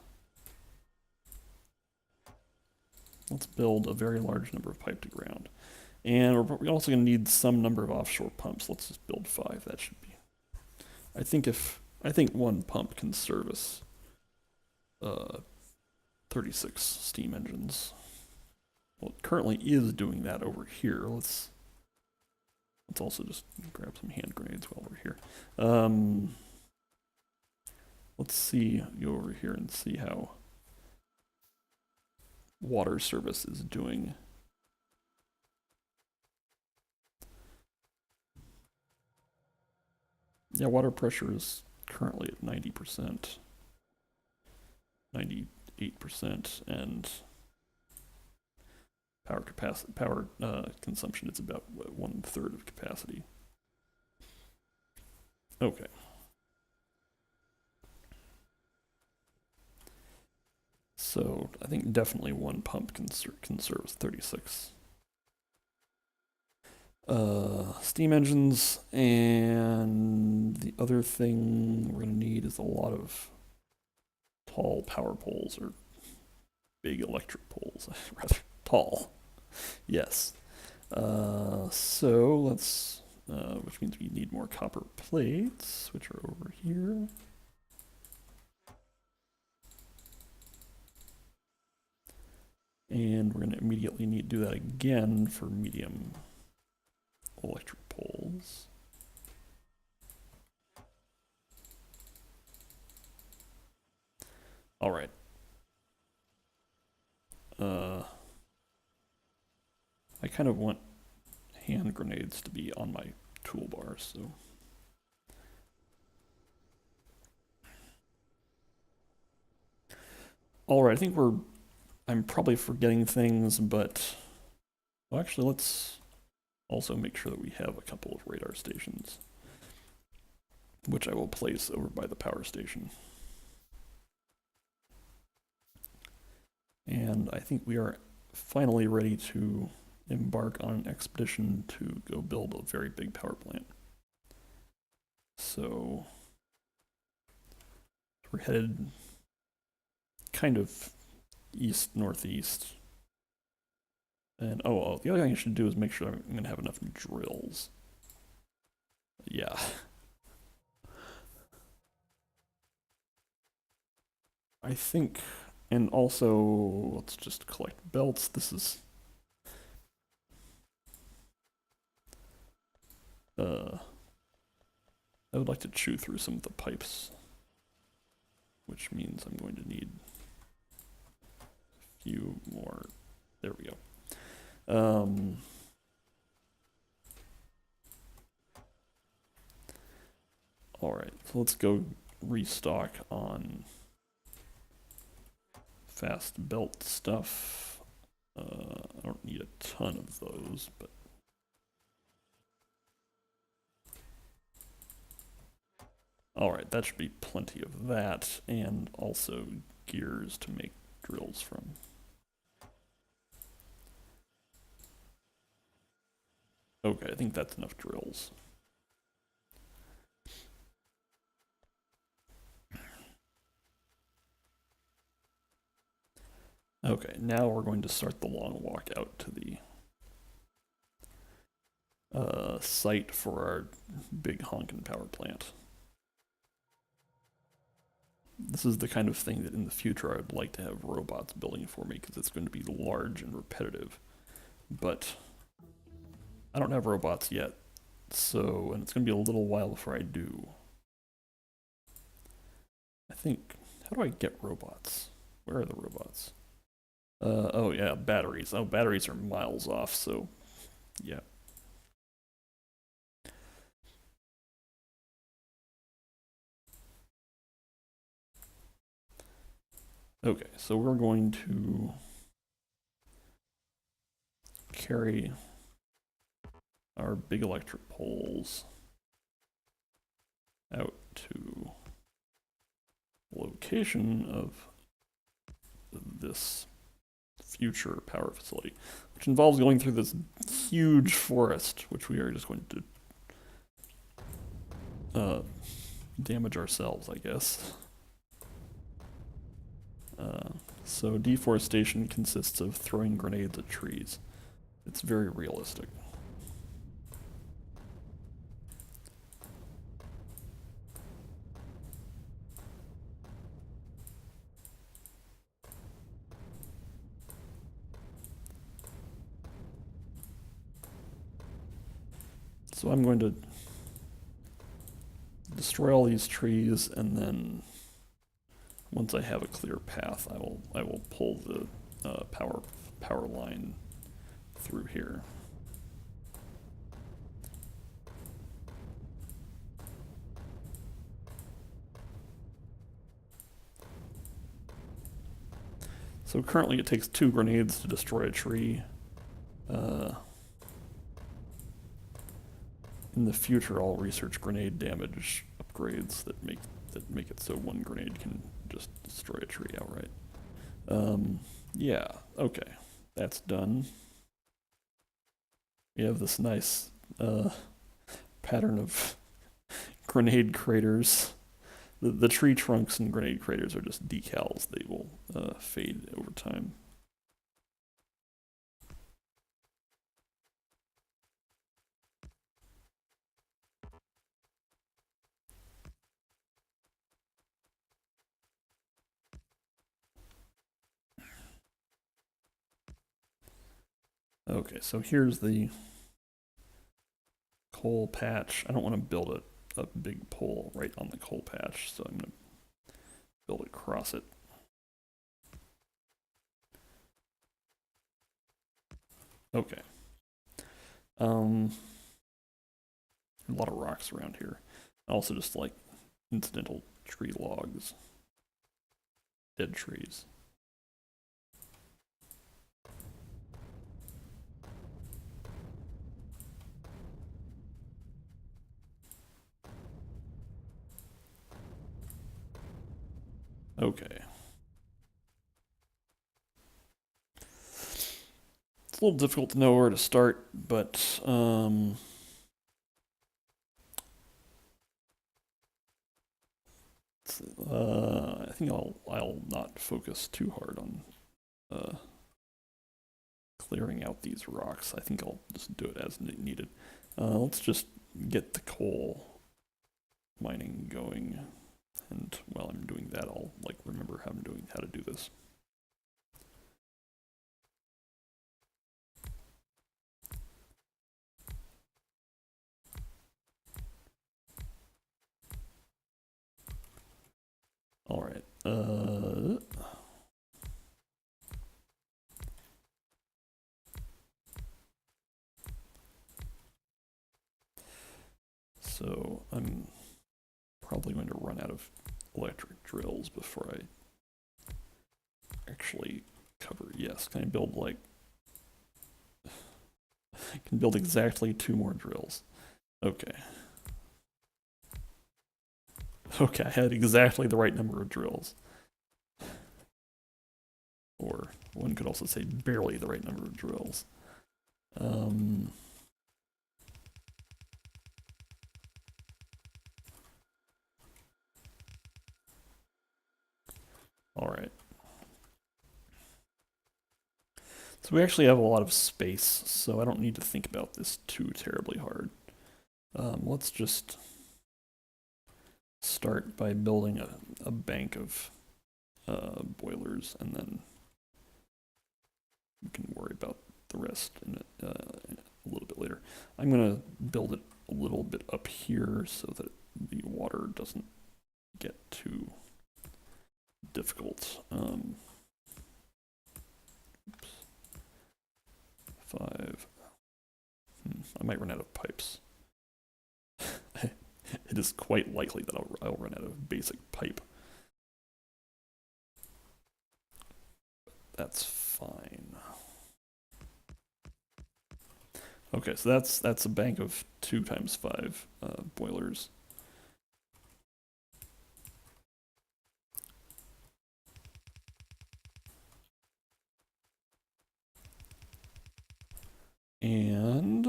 Let's build a very large number of pipe to ground. And we're also going to need some number of offshore pumps. Let's just build 5, that should be. I think 1 pump can service 36 steam engines. Well, it currently is doing that over here. Let's also just grab some hand grenades while we're here. Let's go over here and see how water service is doing. Yeah, water pressure is currently at 90%, 98%, and power consumption is about 1/3 of capacity. Okay. So I think definitely 1 pump can service 36 steam engines, and the other thing we're going to need is a lot of tall power poles, or big electric poles, rather tall. Yes. So let's, which means we need more copper plates, which are over here. And we're going to immediately need to do that again for medium electric poles. All right. I kind of want hand grenades to be on my toolbar, so. All right, I think I'm probably forgetting things, but, well, actually, let's also make sure that we have a couple of radar stations, which I will place over by the power station. And I think we are finally ready to embark on an expedition to go build a very big power plant. So we're headed kind of east-northeast. And the other thing I should do is make sure I'm going to have enough drills. Yeah. I think, and also, let's just collect belts. This is, I would like to chew through some of the pipes, which means I'm going to need a few more. There we go. All right, so let's go restock on fast belt stuff. I don't need a ton of those, but all right, that should be plenty of that, and also gears to make drills from. Okay, I think that's enough drills. Okay, now we're going to start the long walk out to the site for our big honkin' power plant. This is the kind of thing that in the future I would like to have robots building for me because it's going to be large and repetitive. But I don't have robots yet, so, and it's going to be a little while before I do. I think, how do I get robots? Where are the robots? Oh yeah, batteries. Oh, batteries are miles off, so yeah. Okay, so we're going to carry our big electric poles out to location of this future power facility, which involves going through this huge forest, which we are just going to damage ourselves, I guess. So deforestation consists of throwing grenades at trees. It's very realistic. So I'm going to destroy all these trees, and then once I have a clear path, I will pull the power line through here. So currently it takes 2 grenades to destroy a tree. In the future, I'll research grenade damage upgrades that make it so 1 grenade can just destroy a tree outright. Yeah, okay, that's done. We have this nice pattern of grenade craters. The tree trunks and grenade craters are just decals. They will fade over time. Okay, so here's the coal patch. I don't want to build a big pole right on the coal patch, so I'm going to build it across it. Okay. A lot of rocks around here. Also just like incidental tree logs. Dead trees. Okay. It's a little difficult to know where to start, but I think I'll not focus too hard on clearing out these rocks. I think I'll just do it as needed. Let's just get the coal mining going, and while I'm doing that, I'll like remember how to do this. All right. So I'm probably going to run out of electric drills before I actually cover. Yes, can I build like? I can build exactly 2 more drills. Okay. Okay, I had exactly the right number of drills. Or one could also say barely the right number of drills. All right. So we actually have a lot of space, so I don't need to think about this too terribly hard. Let's just start by building a bank of boilers, and then we can worry about the rest in a little bit later. I'm going to build it a little bit up here so that the water doesn't get too difficult. Oops. 5. I might run out of pipes. It is quite likely that I'll run out of basic pipe. That's fine. Okay, so that's a bank of 2 times 5 boilers. And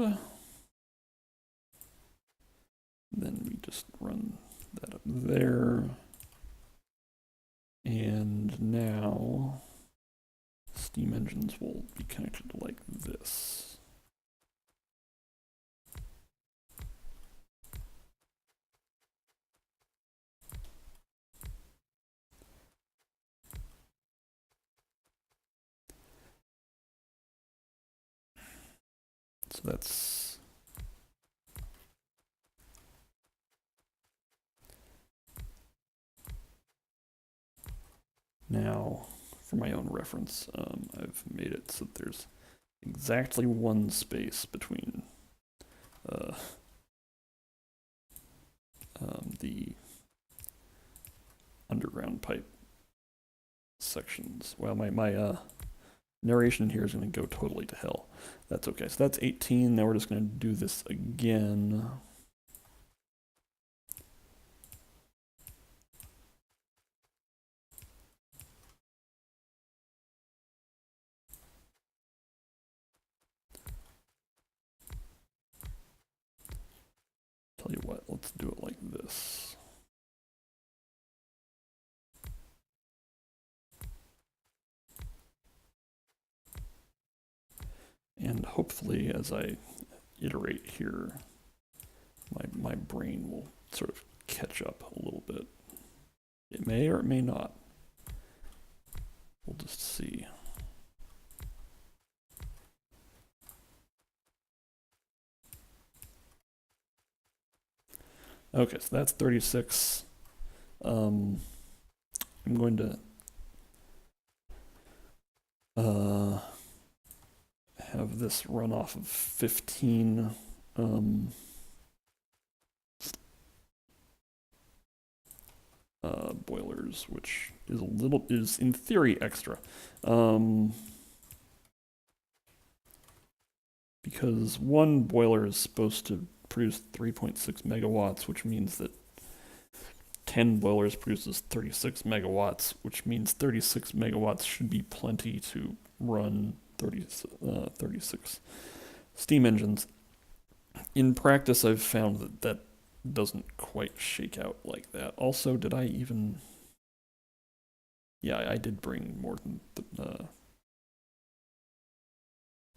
then we just run that up there. And now steam engines will be connected like this. So that's now, for my own reference, I've made it so that there's exactly 1 space between the underground pipe sections. Well, my narration here is going to go totally to hell. That's okay. So that's 18. Now we're just going to do this again. Tell you what, let's do it like this. And hopefully, as I iterate here, my brain will sort of catch up a little bit. It may or it may not. We'll just see. Okay, so that's 36. I'm going to have this run off of 15 boilers, which is in theory extra. Because 1 boiler is supposed to produce 3.6 megawatts, which means that 10 boilers produces 36 megawatts, which means 36 megawatts should be plenty to run 36 steam engines. In practice, I've found that that doesn't quite shake out like that. Also, did I even... Yeah, I did bring more than...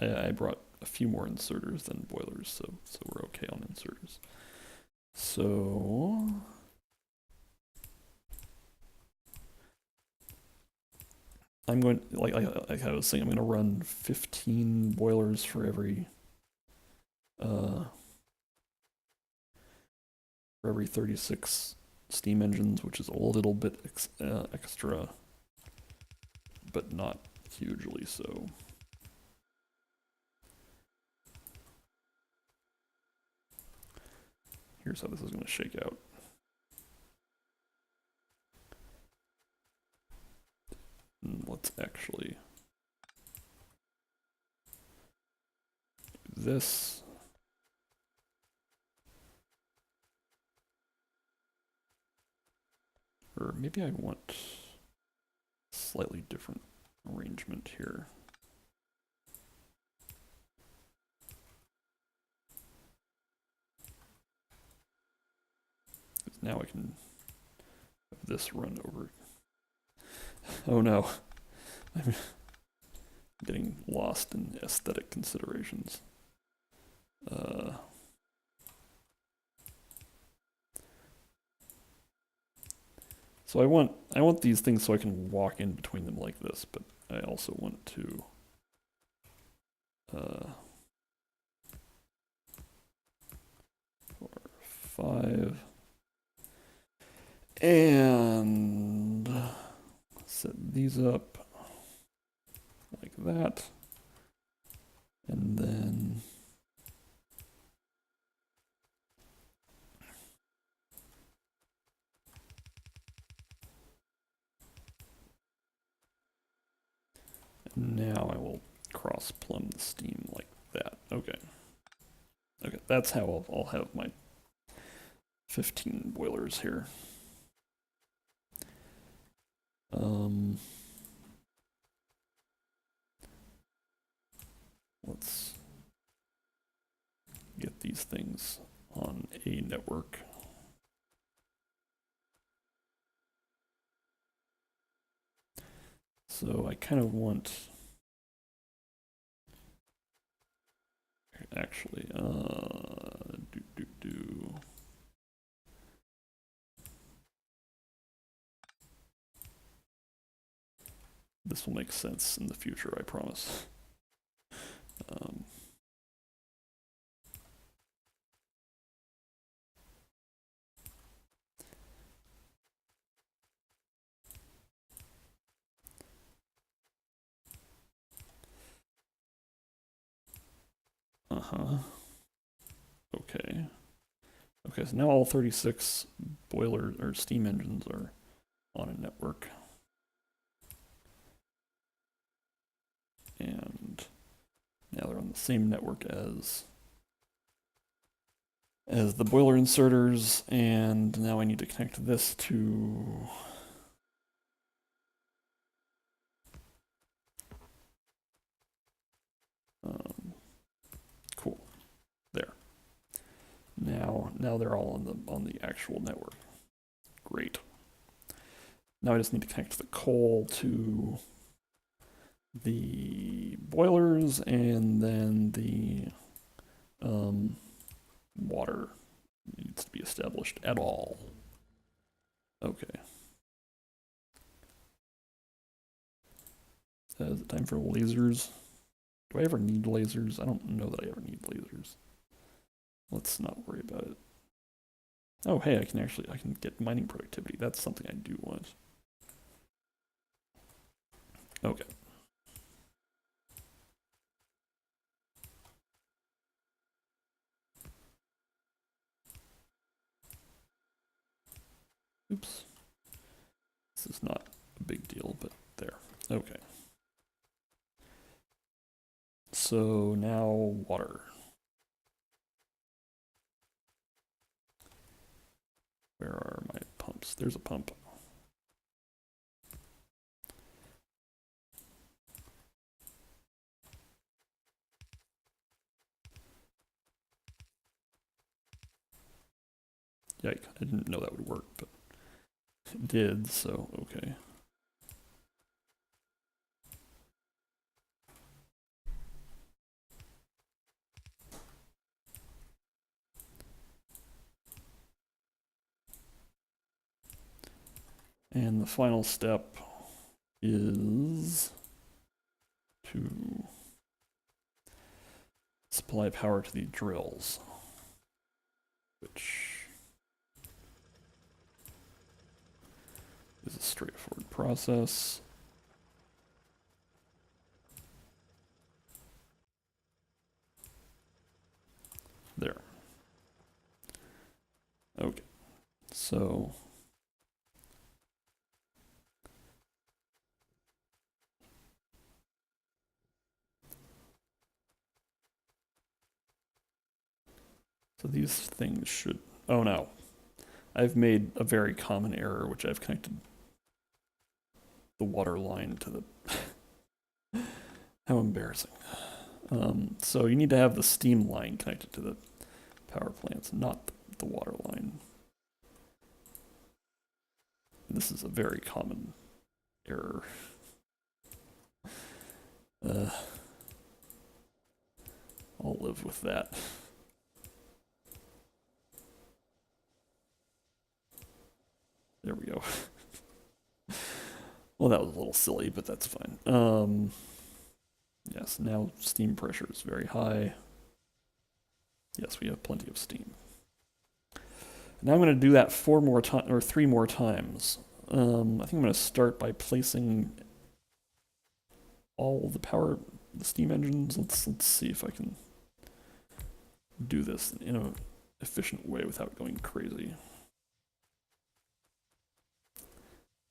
I brought a few more inserters than boilers, so we're okay on inserters. So... I'm going, like I was saying, I'm going to run 15 boilers for every 36 steam engines, which is a little bit extra, but not hugely so. Here's how this is going to shake out. And let's actually do this. Or maybe I want a slightly different arrangement here. Now I can have this run over. Oh no, I'm getting lost in aesthetic considerations. So I want these things so I can walk in between them like this, but I also want to 4, 5, and set these up like that, and then now I will cross plumb the steam like that. Okay. Okay, that's how I'll have my 15 boilers here. Let's get these things on a network. So I kind of want, actually, This will make sense in the future, I promise. Okay. Okay, so now all 36 boiler or steam engines are on a network. And now they're on the same network as the boiler inserters, and now I need to connect this to cool. There. Now they're all on the actual network. Great. Now I just need to connect the coal to the boilers, and then the water needs to be established at all. Okay. Is it time for lasers? Do I ever need lasers? I don't know that I ever need lasers. Let's not worry about it. Oh, hey, I can get mining productivity. That's something I do want. Okay. Oops. This is not a big deal, but there. Okay. So now water. Where are my pumps? There's a pump. Yike, I didn't know that would work, but it did, so okay. And the final step is to supply power to the drills, which is a straightforward process. There. Okay, so these things should, oh no, I've made a very common error, which I've connected the water line to the, how embarrassing. So you need to have the steam line connected to the power plants, not the water line. This is a very common error. Uh, I'll live with that. There we go. Well, that was a little silly, but that's fine. Yes, now steam pressure is very high. Yes, we have plenty of steam. Now I'm going to do that 4 more times, or 3 more times. I think I'm going to start by placing all the steam engines. Let's see if I can do this in an efficient way without going crazy.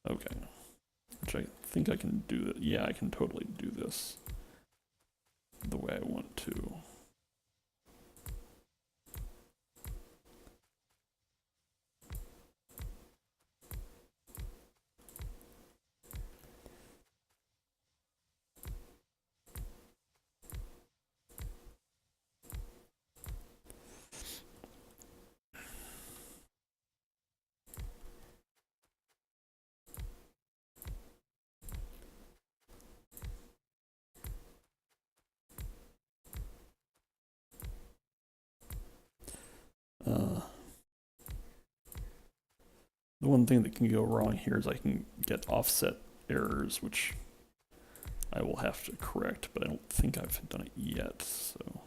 Okay, which I think I can do that. Yeah, I can totally do this the way I want to. The one thing that can go wrong here is I can get offset errors, which I will have to correct, but I don't think I've done it yet, so.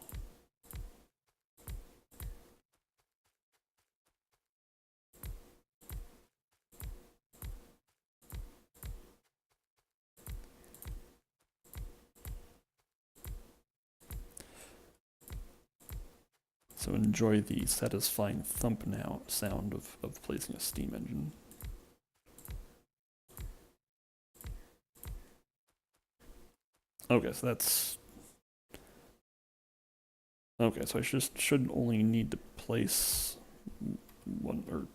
So enjoy the satisfying thump now sound of placing a steam engine. Okay, so that's... Okay, so I should only need to place 1 or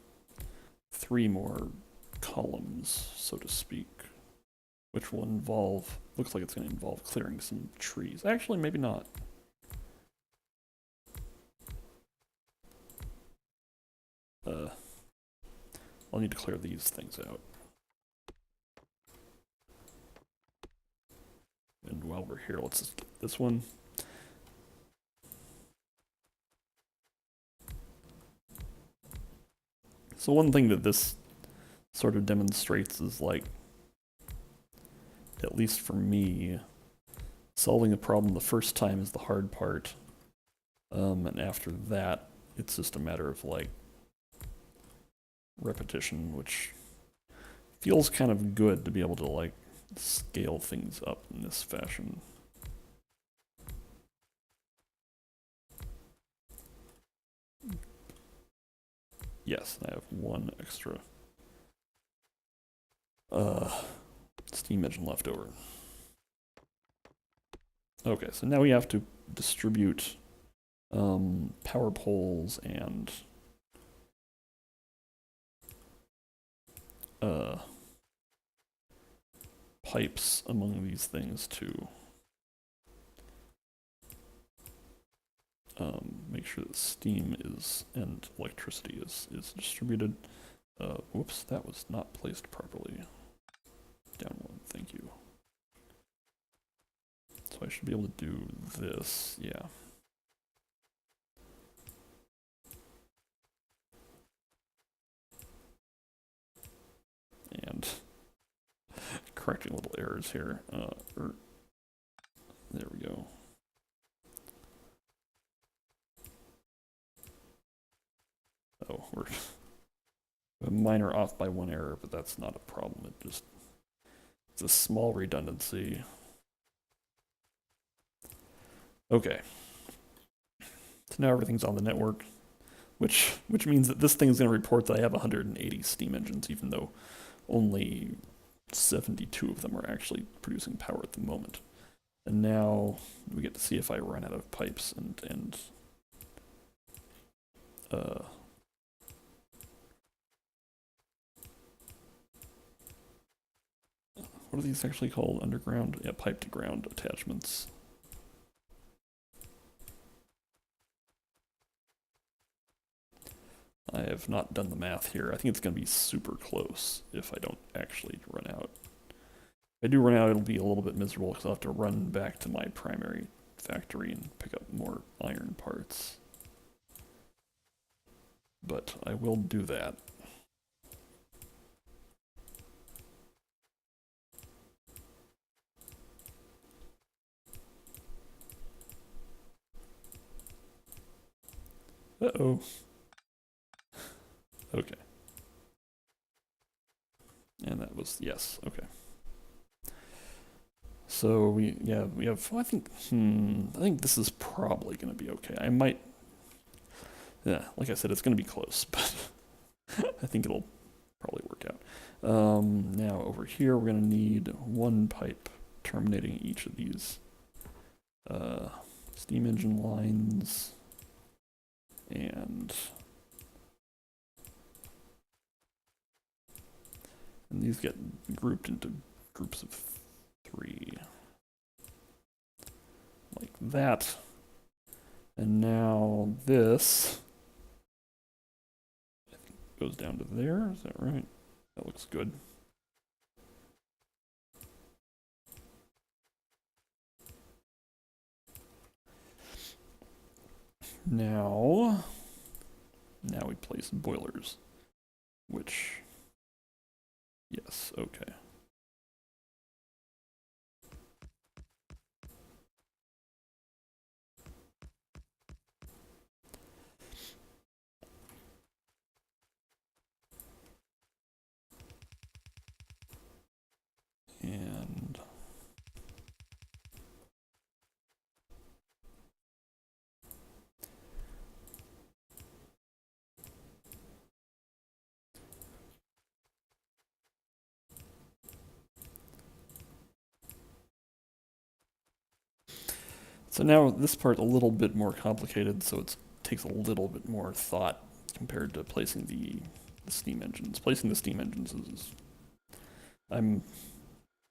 3 more columns, so to speak, which will involve, looks like it's going to involve clearing some trees. Actually, maybe not. I'll need to clear these things out. And while we're here, let's just get this one. So one thing that this sort of demonstrates is, like, at least for me, solving a problem the first time is the hard part. And after that, it's just a matter of, like, repetition, which feels kind of good to be able to, like, scale things up in this fashion. Yes, I have 1 extra steam engine left over. Okay, so now we have to distribute power poles and pipes among these things to make sure that steam is and electricity is distributed. Whoops, that was not placed properly. Down 1, thank you. So I should be able to do this, yeah. And correcting little errors here. There we go. Oh, we're a minor off by 1 error, but that's not a problem. It's a small redundancy. Okay. So now everything's on the network, which means that this thing's going to report that I have 180 steam engines, even though only 72 of them are actually producing power at the moment. And now we get to see if I run out of pipes and what are these actually called? Underground? Yeah, pipe to ground attachments. I have not done the math here. I think it's going to be super close if I don't actually run out. If I do run out, it'll be a little bit miserable because I'll have to run back to my primary factory and pick up more iron parts. But I will do that. Uh-oh. Okay. And that was, yes, okay. So we have, well, I think this is probably going to be okay. I might, yeah, like I said, it's going to be close, but I think it'll probably work out. Now over here, we're going to need one pipe terminating each of these steam engine lines, and these get grouped into groups of 3, like that. And now this, I think, goes down to there. Is that right? That looks good. Now we place boilers, which, yes, okay. And so now this part's a little bit more complicated, so it takes a little bit more thought compared to placing the steam engines. Placing the steam engines is, I'm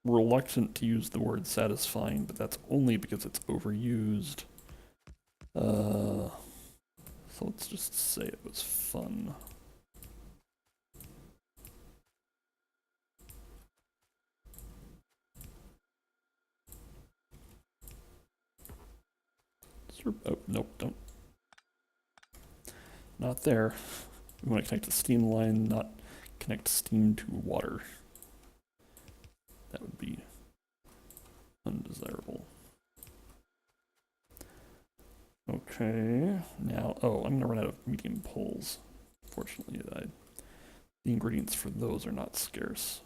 reluctant to use the word satisfying, but that's only because it's overused. So let's just say it was fun. Oh, nope, don't. Not there. We want to connect the steam line, not connect steam to water. That would be undesirable. Okay, now, oh, I'm gonna run out of medium poles. Fortunately, the ingredients for those are not scarce.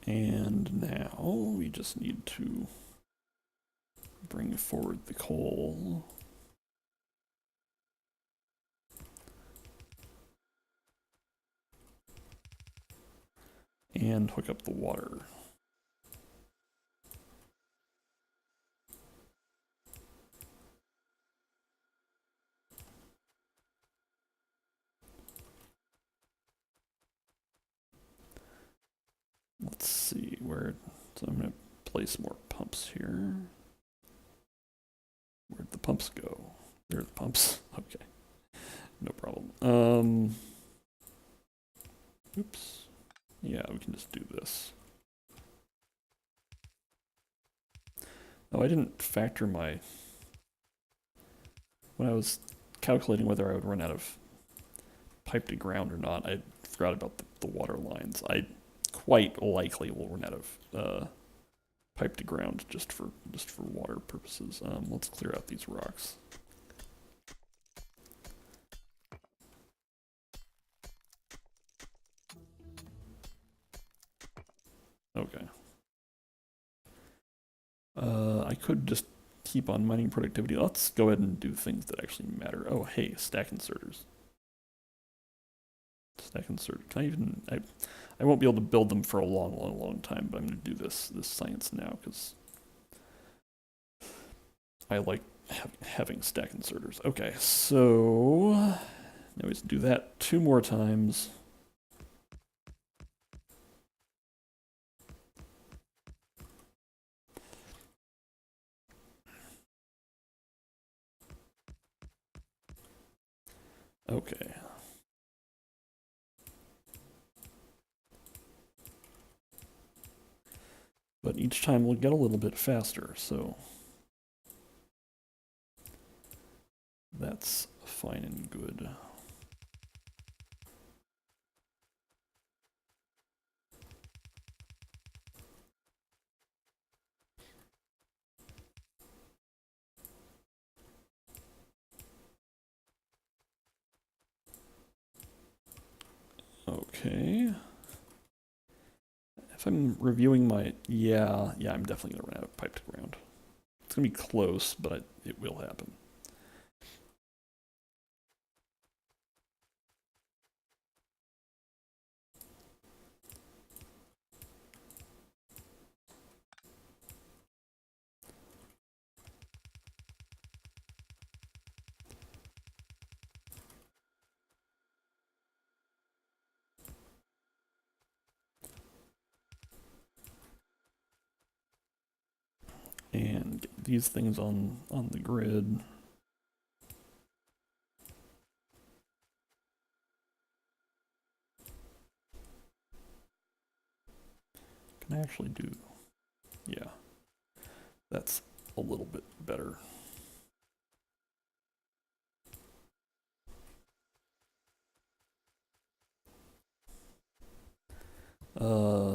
And now we just need to bring forward the coal. And hook up the water. Let's see where, so I'm gonna place more pumps here. Where'd the pumps go? There are the pumps. Okay, no problem. Oops. Yeah, we can just do this. Oh, I didn't factor my, when I was calculating whether I would run out of pipe to ground or not, I forgot about the water lines. I quite likely will run out of pipe to ground just for water purposes. Let's clear out these rocks. Okay. I could just keep on mining productivity. Let's go ahead and do things that actually matter. Oh, hey, stack inserters. Stack inserter. Can I even? I won't be able to build them for a long time, but I'm going to do this science now because I like having stack inserters. Okay, so now we just do that 2 more times. Okay. But each time we'll get a little bit faster, so that's fine and good. Okay. If I'm reviewing my, yeah, I'm definitely gonna run out of pipe to ground. It's gonna be close, but it will happen. And get these things on the grid. Can I actually do, yeah, that's a little bit better.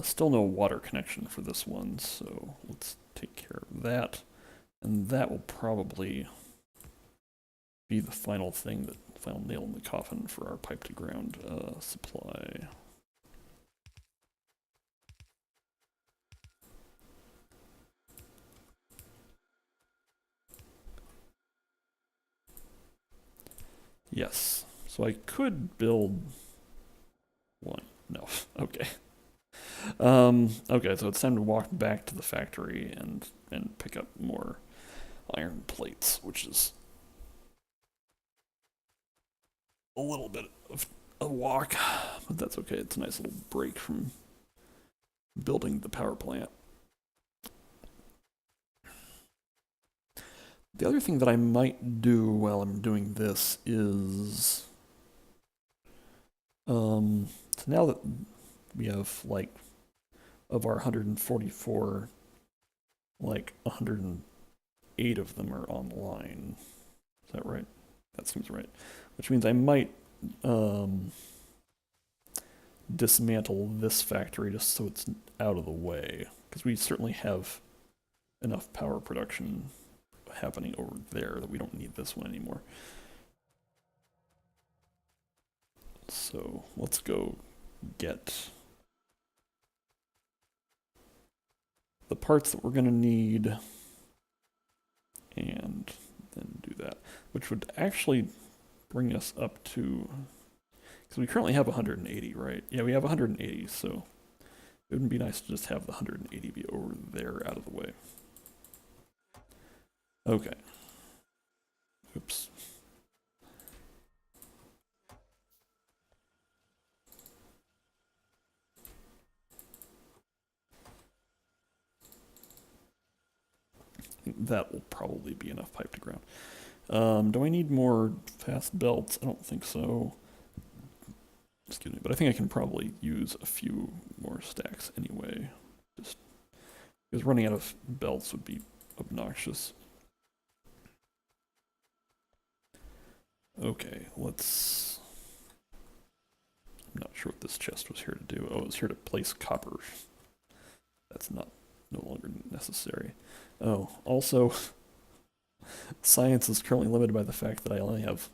Still no water connection for this one, so let's take care of that. And that will probably be the final thing, that final nail in the coffin for our pipe to ground supply. Yes, so I could build one. No, okay. Okay, so it's time to walk back to the factory and pick up more iron plates, which is a little bit of a walk, but that's okay. It's a nice little break from building the power plant. The other thing that I might do while I'm doing this is, so now that we have, like, of our 144, like 108 of them are online. Is that right? That seems right. Which means I might dismantle this factory just so it's out of the way, because we certainly have enough power production happening over there that we don't need this one anymore. So let's go get the parts that we're going to need and then do that, which would actually bring us up to, because we currently have 180, right? Yeah, we have 180, so it would be nice to just have the 180 be over there out of the way. Okay. Oops. I think that will probably be enough pipe to ground. Do I need more fast belts? I don't think so. Excuse me, but I think I can probably use a few more stacks anyway. Just because running out of belts would be obnoxious. Okay, let's... I'm not sure what this chest was here to do. Oh, it was here to place copper. That's no longer necessary. Oh, also, science is currently limited by the fact that I only have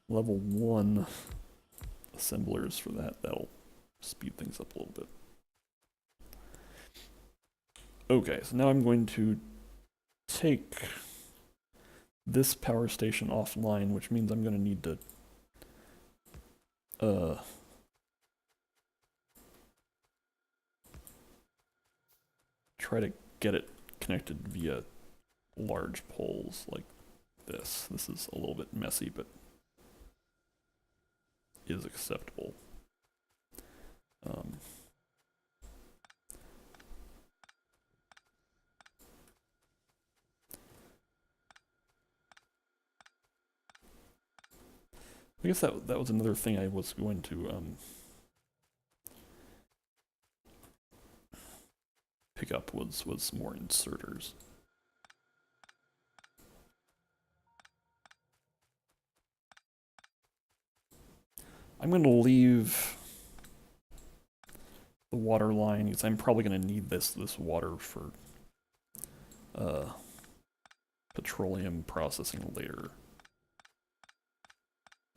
level 1 assemblers for that. That'll speed things up a little bit. Okay, so now I'm going to take this power station offline, which means I'm going to need to try to get it connected via large poles like this. This is a little bit messy, but is acceptable. I guess that was another thing I was going to pick up was more inserters. I'm going to leave the water line because I'm probably going to need this water for petroleum processing later.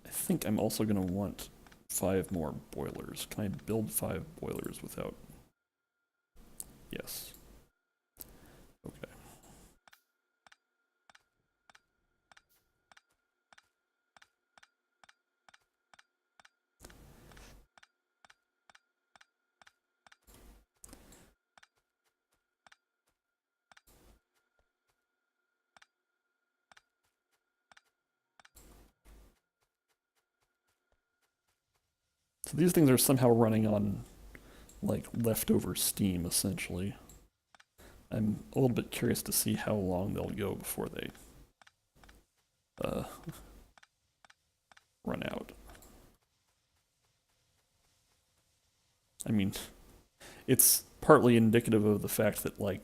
I think I'm also going to want 5 more boilers. Can I build 5 boilers without... Yes. Okay. So these things are somehow running on, like, leftover steam, essentially. I'm a little bit curious to see how long they'll go before they run out. I mean, it's partly indicative of the fact that, like,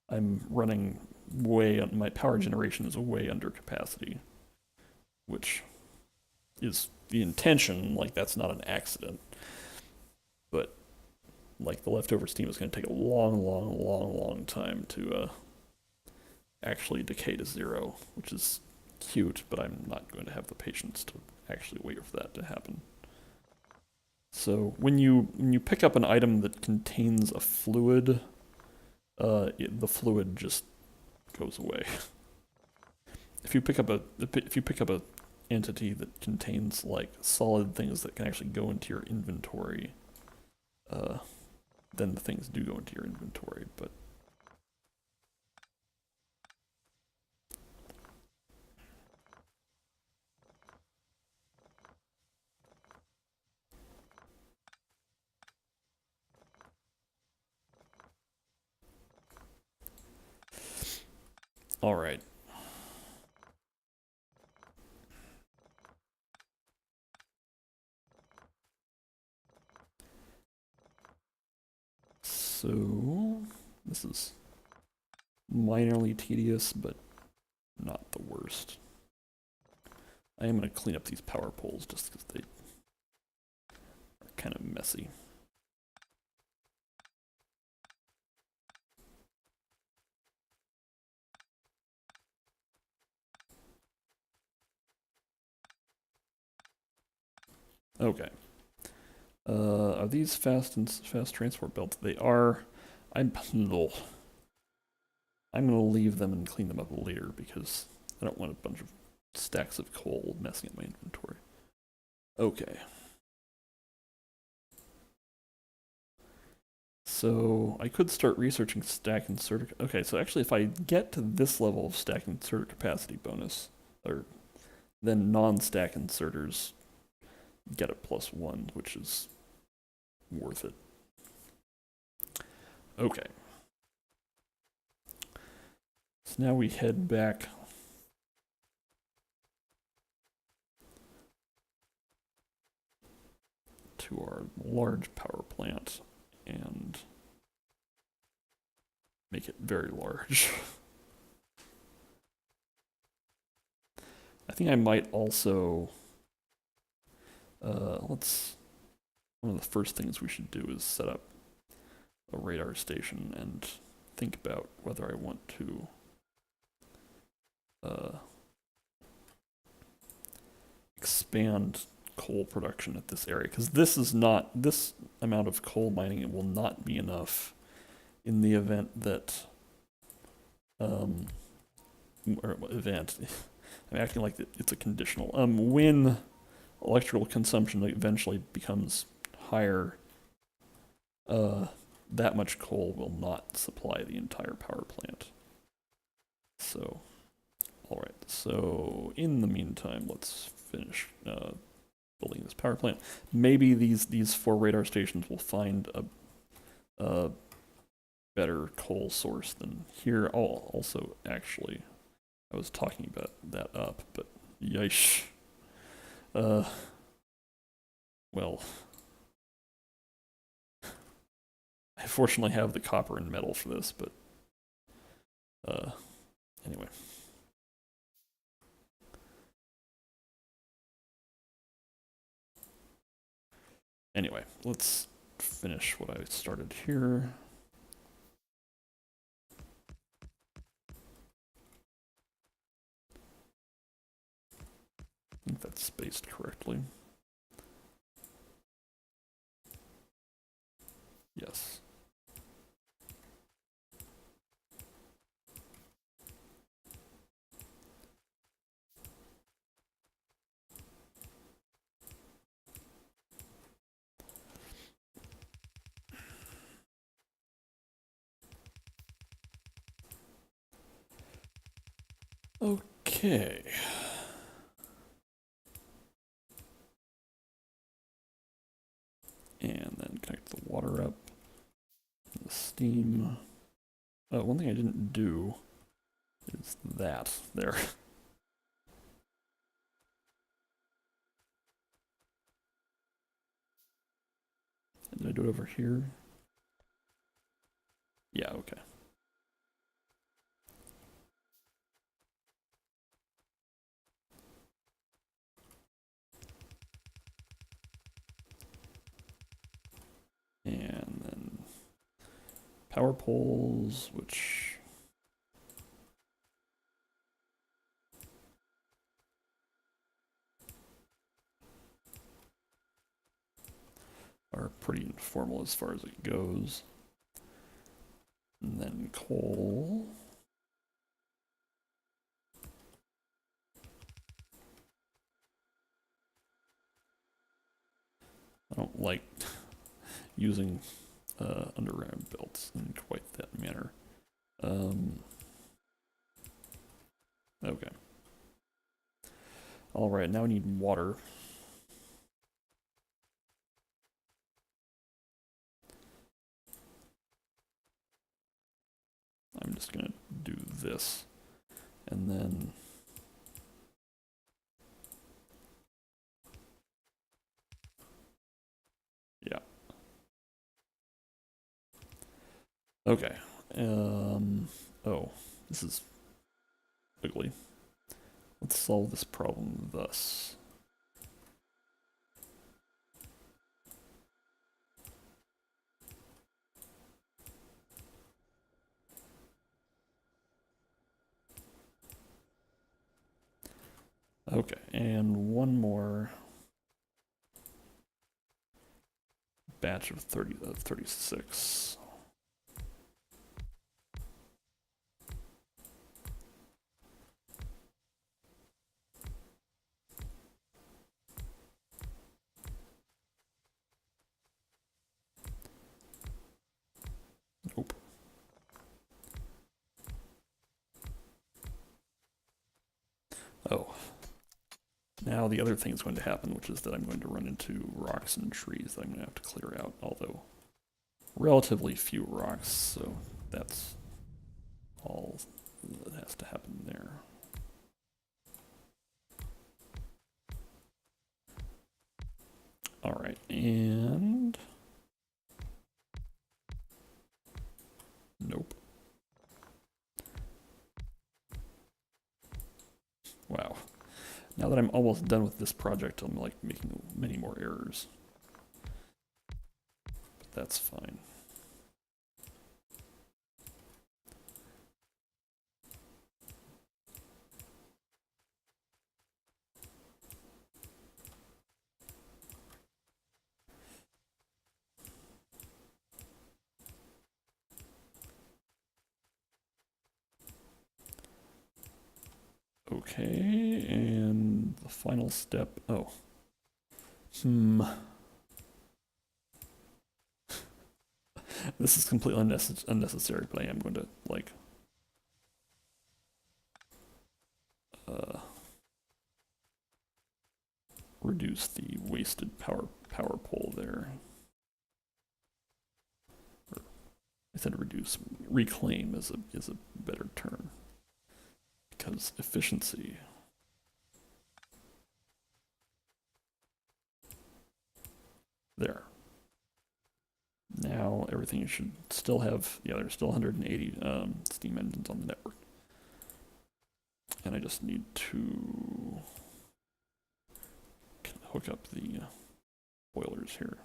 I'm running my power generation is way under capacity, which is the intention, like, that's not an accident. But, like, the leftover steam is going to take a long time to actually decay to 0, which is cute, but I'm not going to have the patience to actually wait for that to happen. So when you pick up an item that contains a fluid, the fluid just goes away. If you pick up a entity that contains, like, solid things that can actually go into your inventory, then the things do go into your inventory, but all right. So this is minorly tedious, but not the worst. I am going to clean up these power poles just because they are kind of messy. Okay. Are these fast transport belts? They are. I'm going to leave them and clean them up later because I don't want a bunch of stacks of coal messing up my inventory. Okay. So I could start researching stack inserter. Okay, so actually if I get to this level of stack inserter capacity bonus, then non-stack inserters get a +1, which is worth it. Okay. So now we head back to our large power plant and make it very large. I think I might also, one of the first things we should do is set up a radar station and think about whether I want to expand coal production at this area, because this amount of coal mining, it will not be enough in the event that I'm acting like it's a conditional. When electrical consumption eventually becomes higher, that much coal will not supply the entire power plant. So, all right. So in the meantime, let's finish building this power plant. Maybe these 4 radar stations will find a better coal source than here. Also, actually, I was talking about that up, but yeesh. Uh, well, I fortunately have the copper and metal for this, but anyway. Anyway, let's finish what I started here. I think that's spaced correctly. Yes. Okay. And then connect the water up, the steam. One thing I didn't do is that there. Did I do it over here? Yeah, okay. And then power poles, which are pretty informal as far as it goes. And then coal. I don't like using underground belts in quite that manner. Okay. Alright, now we need water. I'm just gonna do this. And then yeah. Okay. Oh, this is ugly. Let's solve this problem thus. Okay, and one more batch of 36. Nope. Oh. Now the other thing is going to happen, which is that I'm going to run into rocks and trees that I'm going to have to clear out, although relatively few rocks, so that's all that has to happen there. All right, and nope. Wow. Now that I'm almost done with this project, I'm like making many more errors. But that's fine. Okay, and the final step. Oh. This is completely unnecessary, but I am going to, like, reduce the wasted power pole there. Or, I said reduce. Reclaim is a better term. Because efficiency. There. Now everything should still have, yeah, there's still 180 steam engines on the network. And I just need to hook up the boilers here.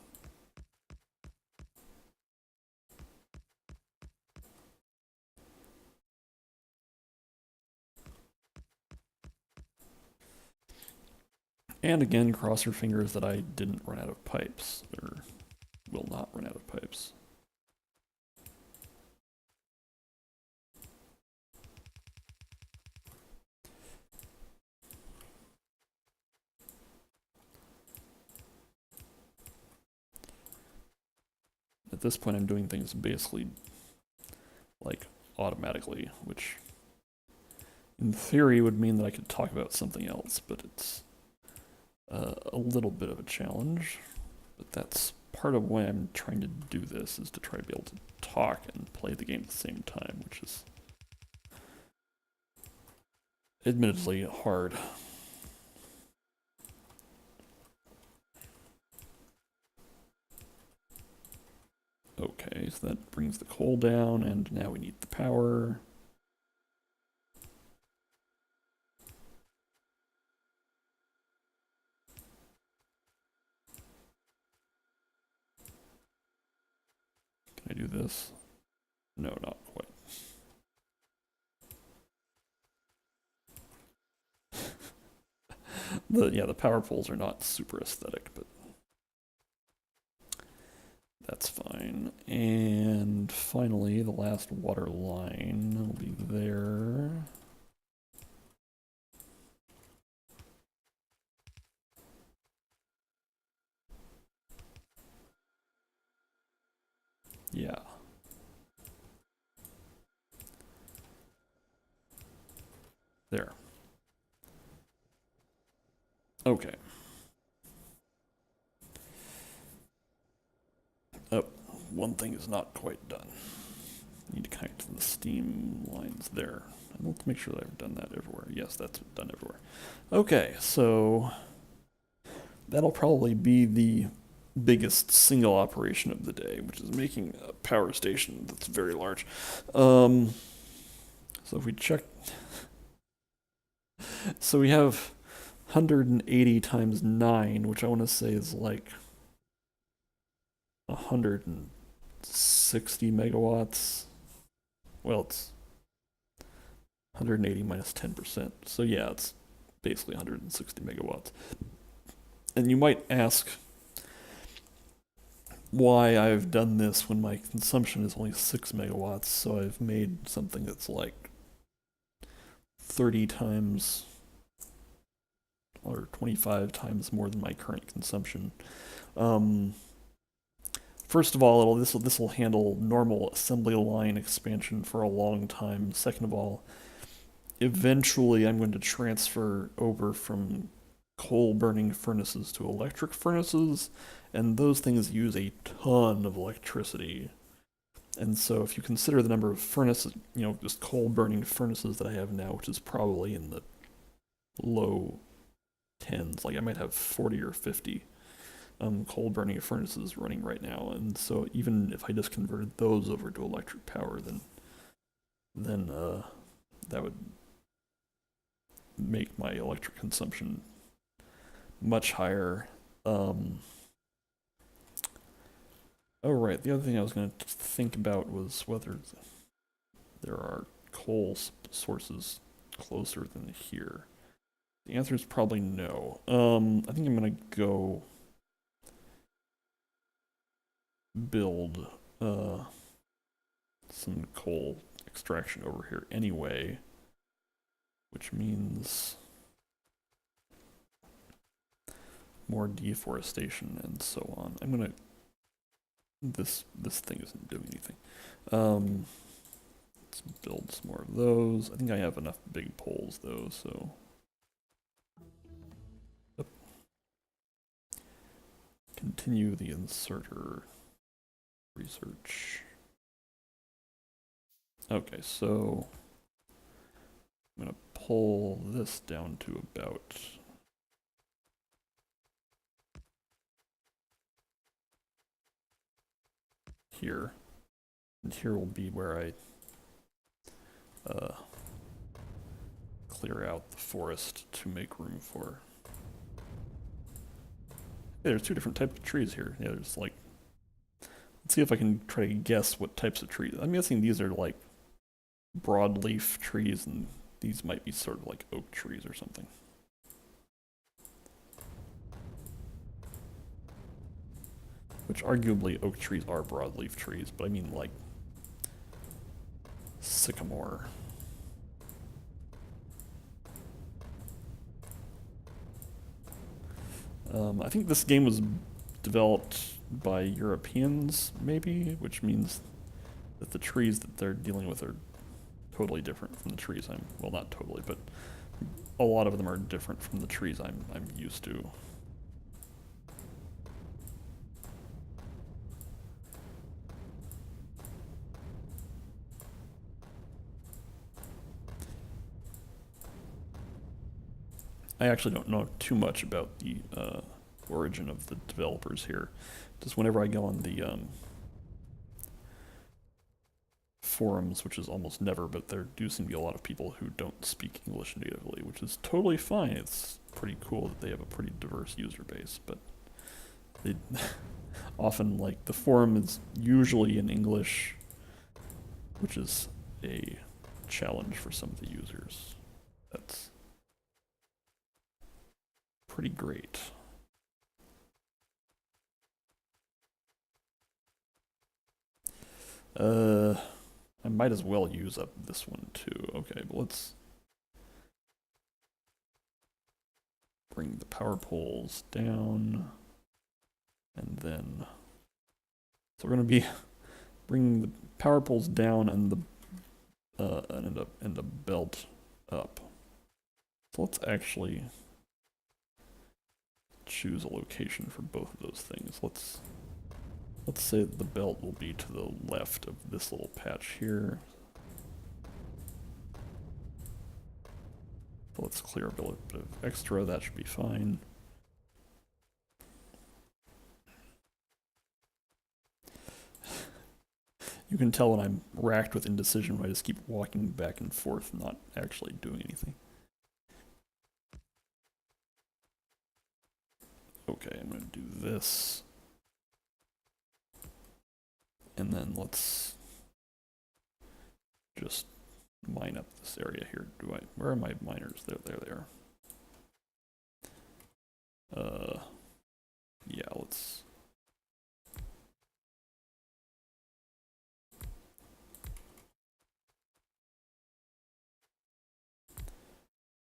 And again, cross your fingers that I didn't run out of pipes, or will not run out of pipes. At this point, I'm doing things basically like automatically, which in theory would mean that I could talk about something else, but it's a little bit of a challenge. But that's part of why I'm trying to do this, is to try to be able to talk and play the game at the same time, which is admittedly hard. Okay, so that brings the coal down, and now we need the power. Can I do this? No, not quite. The power poles are not super aesthetic, but that's fine. And finally, the last water line will be there. Yeah. There. Okay. Oh, one thing is not quite done. Need to connect to the steam lines there. And let's make sure that I've done that everywhere. Yes, that's done everywhere. Okay, so that'll probably be the biggest single operation of the day, which is making a power station that's very large. So if we check, so we have 180 times 9, which I want to say is like 160 megawatts. Well, it's 180 minus 10%. So yeah, it's basically 160 megawatts. And you might ask why I've done this when my consumption is only 6 megawatts. So I've made something that's like 30 times or 25 times more than my current consumption. First of all, this will handle normal assembly line expansion for a long time. Second of all, eventually I'm going to transfer over from coal burning furnaces to electric furnaces, and those things use a ton of electricity. And so if you consider the number of furnaces, just coal burning furnaces that I have now, which is probably in the low tens, like I might have 40 or 50 coal burning furnaces running right now. And so even if I just converted those over to electric power, then that would make my electric consumption much higher. Oh, right. The other thing I was going to think about was whether there are coal sources closer than here. The answer is probably no. I think I'm going to go build some coal extraction over here anyway, which means more deforestation and so on. I'm gonna this thing isn't doing anything. Let's build some more of those. I think I have enough big poles though, so yep. Continue the inserter research. Okay, so I'm gonna pull this down to about here. And here will be where I clear out the forest to make room for. Yeah, there's two different types of trees here. Yeah, there's like, let's see if I can try to guess what types of trees. I'm guessing these are like broadleaf trees, and these might be sort of like oak trees or something. Which arguably oak trees are broadleaf trees, but I mean like sycamore. I think this game was developed by Europeans, maybe, which means that the trees that they're dealing with are totally different from the trees well, not totally, but a lot of them are different from the trees I'm used to. I actually don't know too much about the origin of the developers here. Just whenever I go on the forums, which is almost never, but there do seem to be a lot of people who don't speak English natively, which is totally fine. It's pretty cool that they have a pretty diverse user base, but they often, like, the forum is usually in English, which is a challenge for some of the users. That's pretty great. I might as well use up this one too. Okay, but let's bring the power poles down, and then so we're going to be bringing the power poles down and the belt up. So let's actually choose a location for both of those things. Let's say that the belt will be to the left of this little patch here. So let's clear up a little bit of extra, that should be fine. You can tell when I'm racked with indecision when I just keep walking back and forth, not actually doing anything. Okay, I'm going to do this. And then let's just mine up this area here. Where are my miners? There they are. Yeah, let's.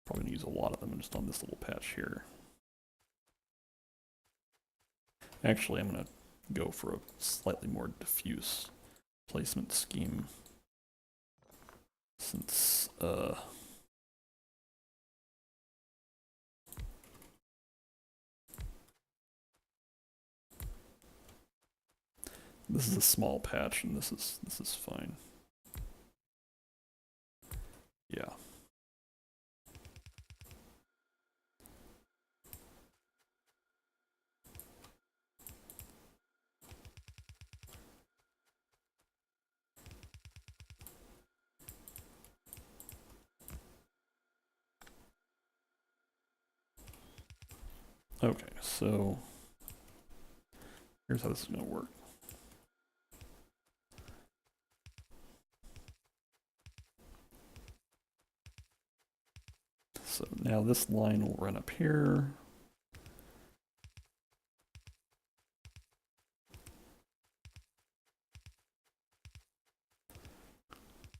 Probably gonna use a lot of them just on this little patch here. Actually, I'm gonna go for a slightly more diffuse placement scheme, since this is a small patch and this is fine. Yeah. Okay, so here's how this is going to work. So now this line will run up here.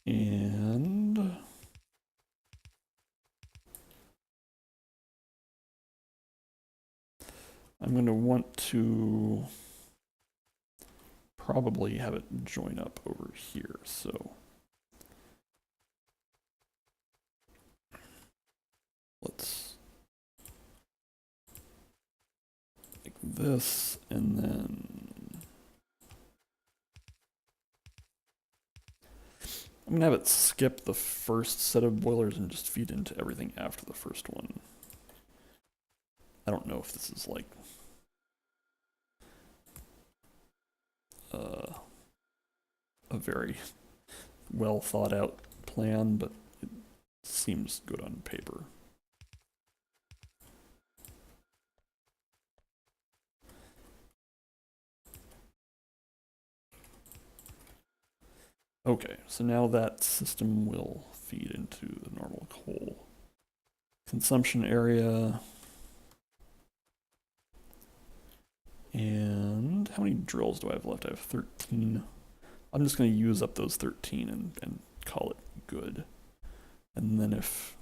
And I'm going to want to probably have it join up over here. So let's make this, and then I'm going to have it skip the first set of boilers and just feed into everything after the first one. I don't know if this is like a very well thought out plan, but it seems good on paper. Okay, so now that system will feed into the normal coal consumption area. And how many drills do I have left? I have 13. I'm just going to use up those 13 and call it good. And then if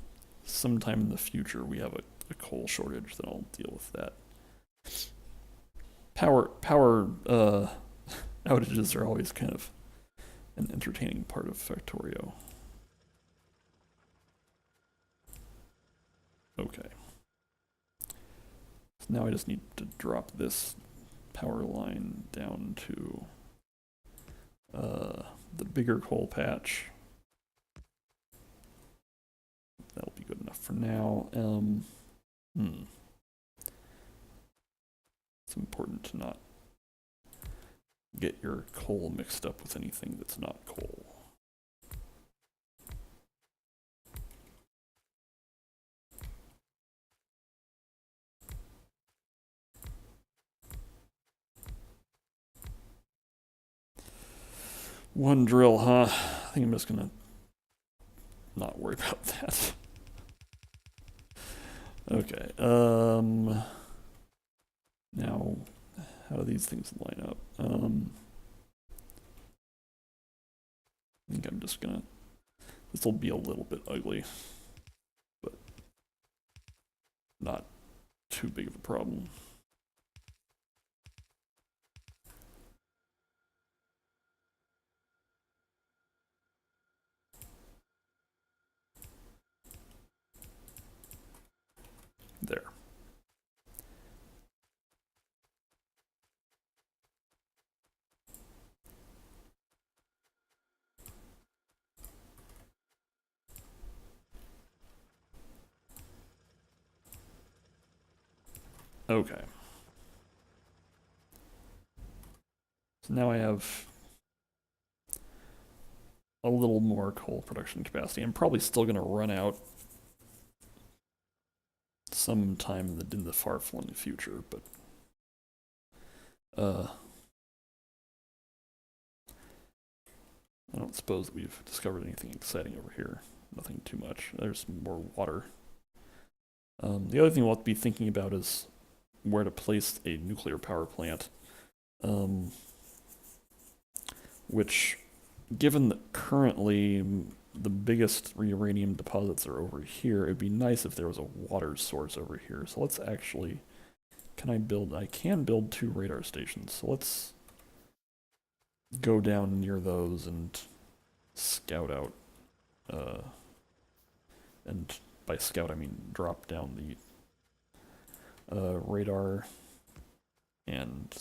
sometime in the future we have a coal shortage, then I'll deal with that. Power outages are always kind of an entertaining part of Factorio. Okay. So now I just need to drop this power line down to the bigger coal patch. That'll be good enough for now. It's important to not get your coal mixed up with anything that's not coal. One drill, huh? I think I'm just gonna not worry about that. Okay, now, how do these things line up? I think I'm just gonna, this will be a little bit ugly, but not too big of a problem. There. Okay. So now I have a little more coal production capacity. I'm probably still going to run out sometime in the far-flung future, but I don't suppose that we've discovered anything exciting over here. Nothing too much. There's more water. The other thing we'll have to be thinking about is where to place a nuclear power plant, which, given that currently the biggest uranium deposits are over here, it'd be nice if there was a water source over here. So let's actually, I can build 2 radar stations. So let's go down near those and scout out, and by scout I mean drop down the radar, and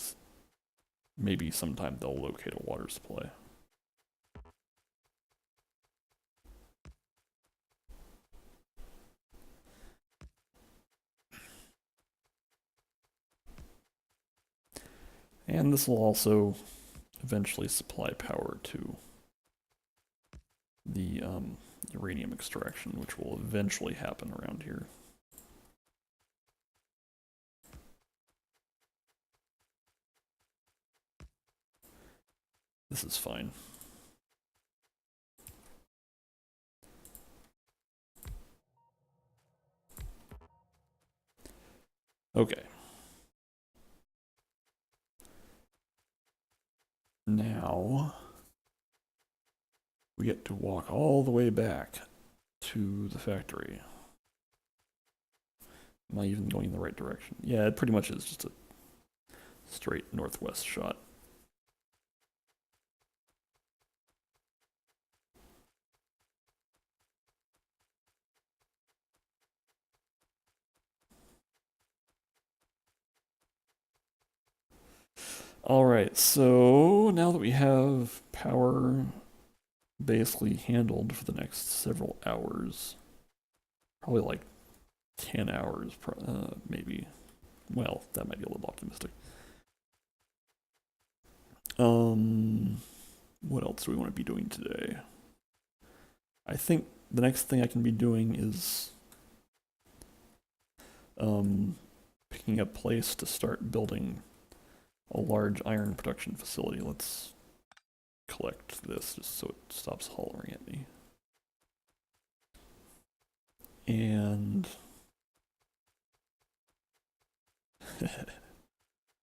maybe sometime they'll locate a water supply. And this will also eventually supply power to the uranium extraction, which will eventually happen around here. This is fine. Okay. Now we get to walk all the way back to the factory. Am I even going in the right direction? Yeah, it pretty much is just a straight northwest shot. Alright, so now that we have power basically handled for the next several hours, probably like 10 hours, maybe. Well, that might be a little optimistic. What else else do we want to be doing today? I think the next thing I can be doing is picking a place to start building a large iron production facility. Let's collect this just so it stops hollering at me. And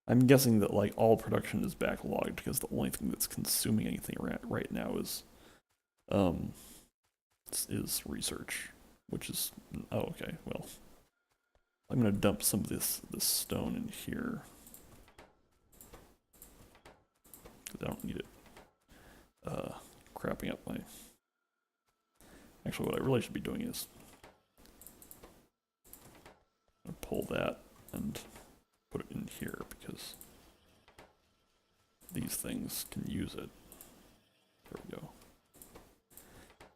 I'm guessing that like all production is backlogged because the only thing that's consuming anything right now is research, which is, oh, okay, well, I'm gonna dump some of this stone in here because I don't need it crapping up my, actually what I really should be doing is pull that and put it in here because these things can use it. There we go.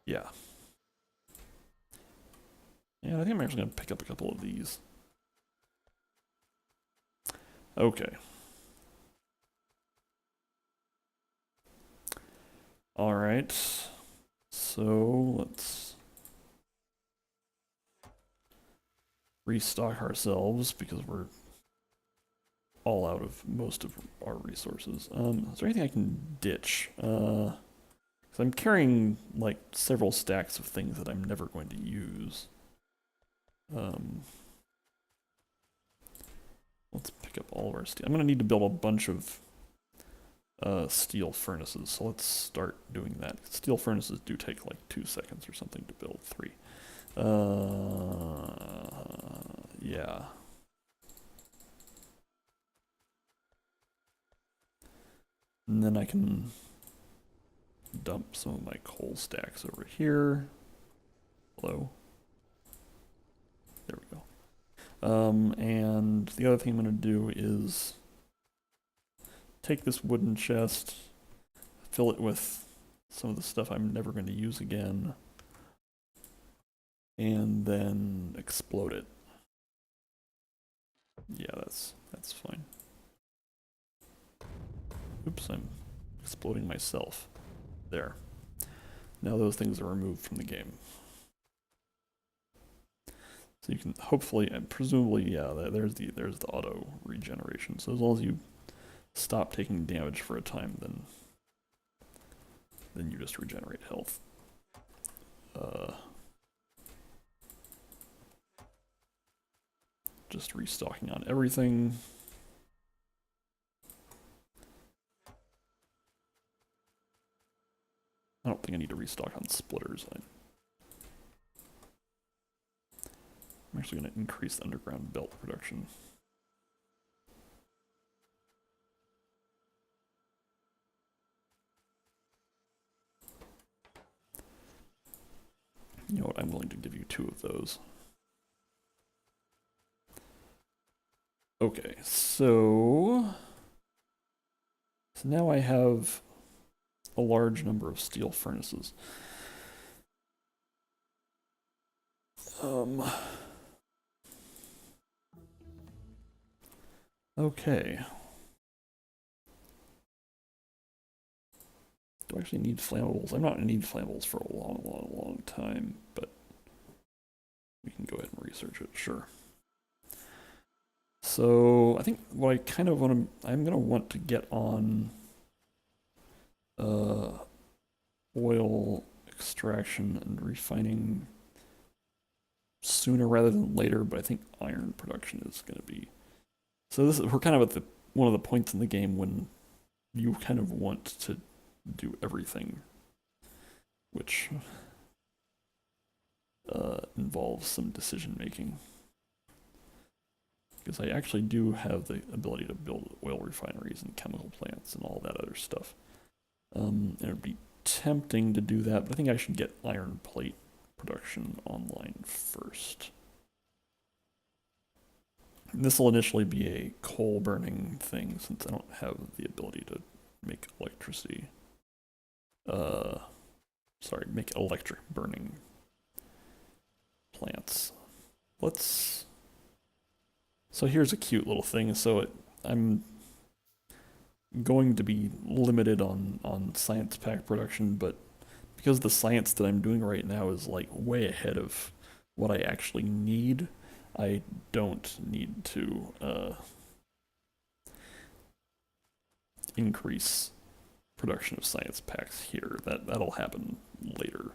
Yeah. Yeah, I think I'm actually going to pick up a couple of these. Okay. Alright. So, let's restock ourselves because we're all out of most of our resources. Is there anything I can ditch? So I'm carrying like several stacks of things that I'm never going to use. Let's pick up all of our steel. I'm going to need to build a bunch of steel furnaces, so let's start doing that. Steel furnaces do take like 2 seconds or something to build, 3. Yeah. And then I can dump some of my coal stacks over here. Hello. There we go. And the other thing I'm going to do is take this wooden chest, fill it with some of the stuff I'm never going to use again, and then explode it. Yeah, that's fine. Oops, I'm exploding myself. There. Now those things are removed from the game. So you can hopefully and presumably, yeah, there's the auto regeneration. So as long as you stop taking damage for a time, then you just regenerate health. Just restocking on everything. I don't think I need to restock on splitters. I'm actually going to increase the underground belt production. You know what, I'm willing to give you 2 of those. Okay, so now I have a large number of steel furnaces. Okay. Do I actually need flammables? I'm not going to need flammables for a long time, but we can go ahead and research it, sure. So I think what I kind of want to, I'm going to want to get on oil extraction and refining sooner rather than later, but I think iron production is going to be. So this is, we're kind of at one of the points in the game when you kind of want to do everything, which involves some decision making. Because I actually do have the ability to build oil refineries and chemical plants and all that other stuff. And it would be tempting to do that, but I think I should get iron plate production online first. This will initially be a coal burning thing since I don't have the ability to make electricity. Sorry, make electric burning plants. So here's a cute little thing. So I'm going to be limited on science pack production, but because the science that I'm doing right now is like way ahead of what I actually need, I don't need to increase production of science packs here. That'll happen later.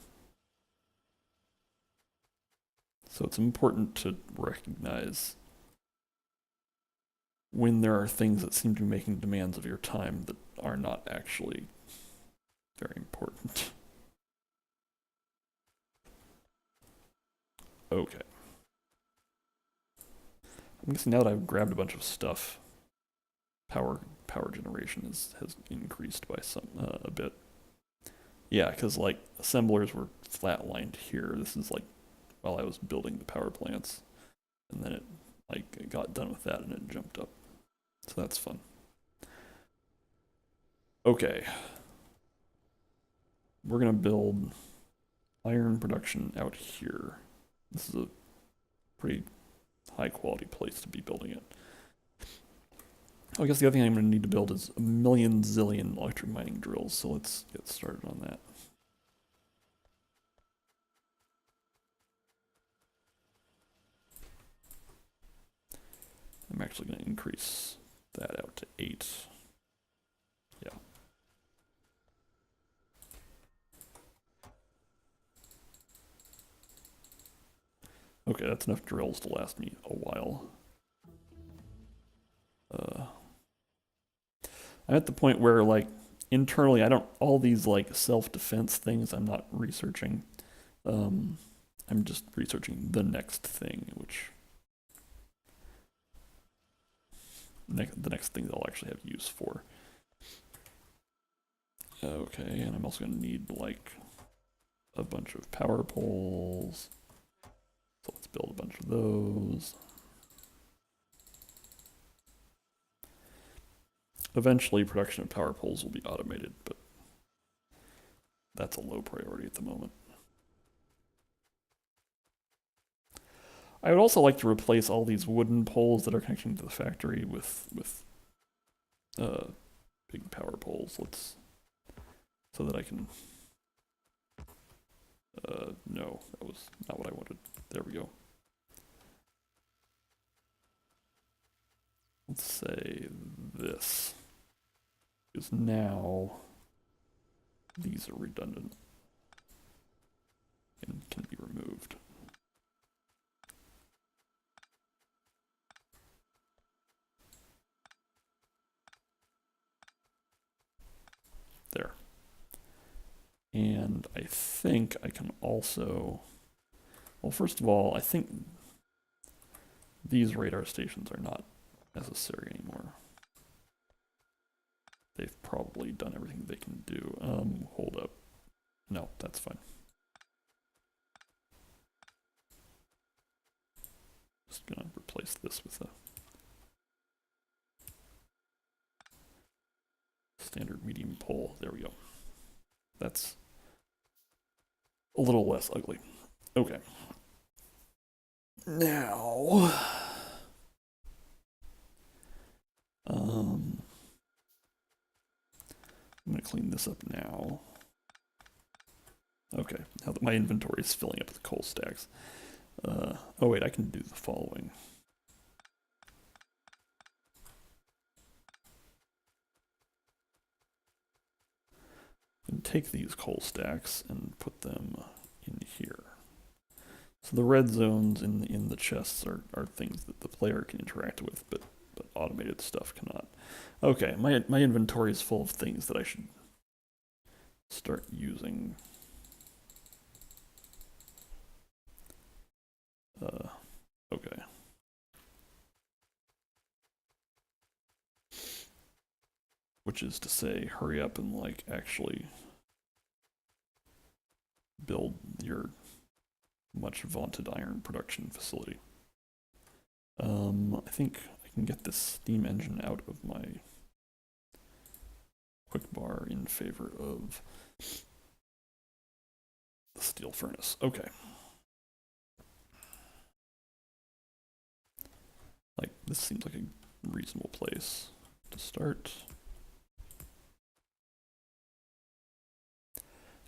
So it's important to recognize when there are things that seem to be making demands of your time that are not actually very important. Okay. I'm guessing now that I've grabbed a bunch of stuff, power generation has increased by some a bit. Yeah, because like assemblers were flatlined here. This is like while I was building the power plants, and then it got done with that and it jumped up. So that's fun. Okay, we're gonna build iron production out here. This is a pretty high quality place to be building it. I guess the other thing I'm going to need to build is a million zillion electric mining drills, so let's get started on that. I'm actually going to increase that out to 8. Yeah. Okay, that's enough drills to last me a while. I'm at the point where, like, internally, all these, like, self-defense things I'm not researching. I'm just researching the next thing, which... the next thing they'll actually have use for. Okay, and I'm also going to need, like, a bunch of power poles. So let's build a bunch of those. Eventually, production of power poles will be automated, but that's a low priority at the moment. I would also like to replace all these wooden poles that are connecting to the factory with big power poles. So that I can. No, that was not what I wanted. There we go. Let's say this. Because now these are redundant and can be removed. There. And I think I can also, well, first of all, I think these radar stations are not necessary anymore. They've probably done everything they can do. Hold up. No, that's fine. Just gonna replace this with a standard medium pole. There we go. That's a little less ugly. Okay. Now, I'm gonna clean this up now. Okay, now that my inventory is filling up with coal stacks. Oh wait, I can do the following. And take these coal stacks and put them in here. So the red zones in the chests are things that the player can interact with, but automated stuff cannot. Okay, my inventory is full of things that I should start using. Okay. Which is to say, hurry up and like actually build your much vaunted iron production facility. I think I can get this steam engine out of my quick bar in favor of the steel furnace. Okay. Like, this seems like a reasonable place to start.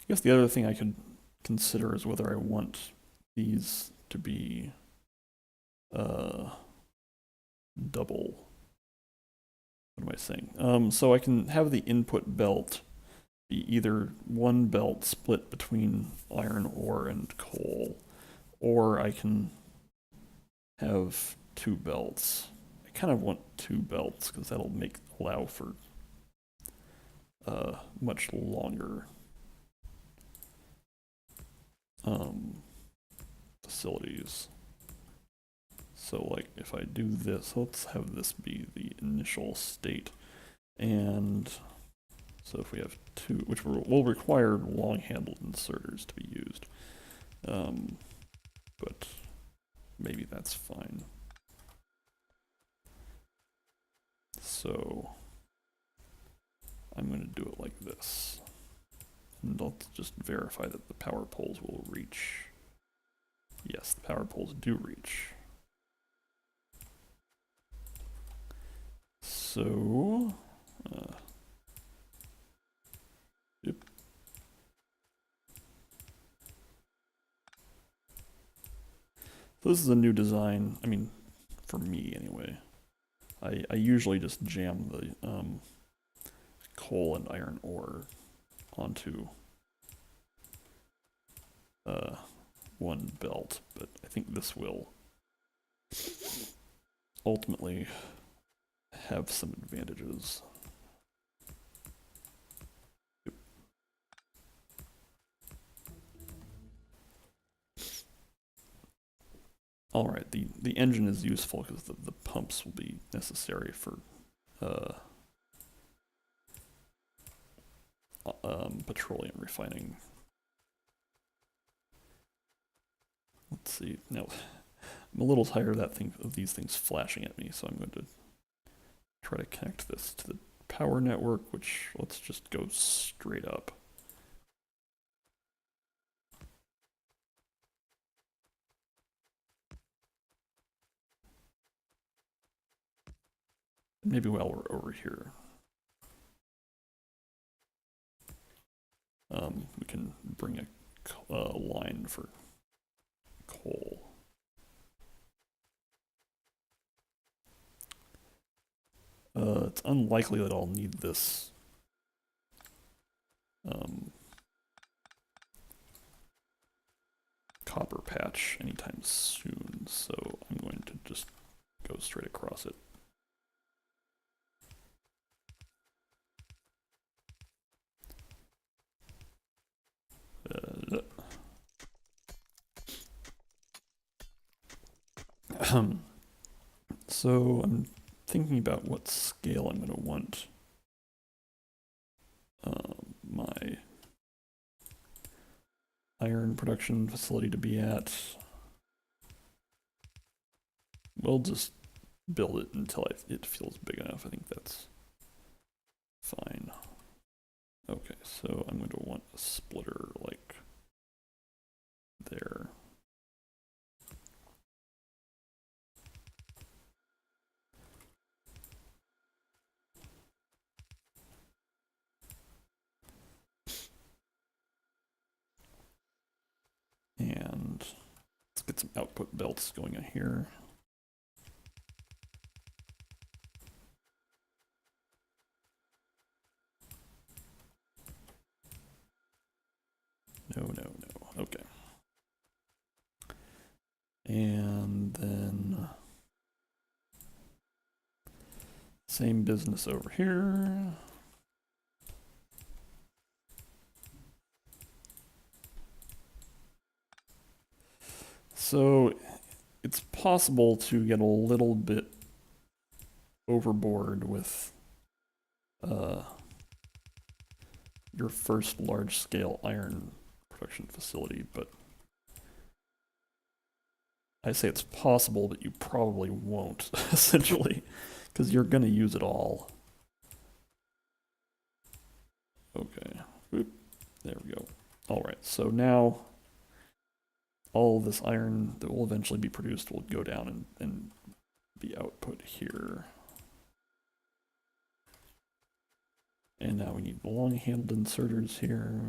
I guess the other thing I could consider is whether I want these to be double. What am I saying? So I can have the input belt be either one belt split between iron ore and coal, or I can have two belts. I kind of want two belts because that'll allow for much longer facilities. So like if I do this, let's have this be the initial state. And so if we have two, which will require long-handled inserters to be used. But maybe that's fine. So I'm going to do it like this. And let's just verify that the power poles will reach. Yes, the power poles do reach. So, yep. So this is a new design, I mean, for me anyway. I usually just jam the coal and iron ore onto one belt, but I think this will ultimately have some advantages. Yep. All right, the engine is useful because the pumps will be necessary for petroleum refining. Let's see. Now, I'm a little tired of these things flashing at me, so I'm going to try to connect this to the power network, which let's just go straight up. Maybe while we're over here, we can bring a line for coal. It's unlikely that I'll need this copper patch anytime soon, so I'm going to just go straight across it. So I'm thinking about what scale I'm going to want my iron production facility to be at. We'll just build it until it feels big enough. I think that's fine. Okay, so I'm going to want a splitter like there. And let's get some output belts going on here. No. Okay. And then same business over here. So it's possible to get a little bit overboard with your first large-scale iron production facility, but I say it's possible, but you probably won't, essentially, because you're going to use it all. Okay, oop, there we go. All right, so now all this iron that will eventually be produced will go down and be output here. And now we need long-handled inserters here.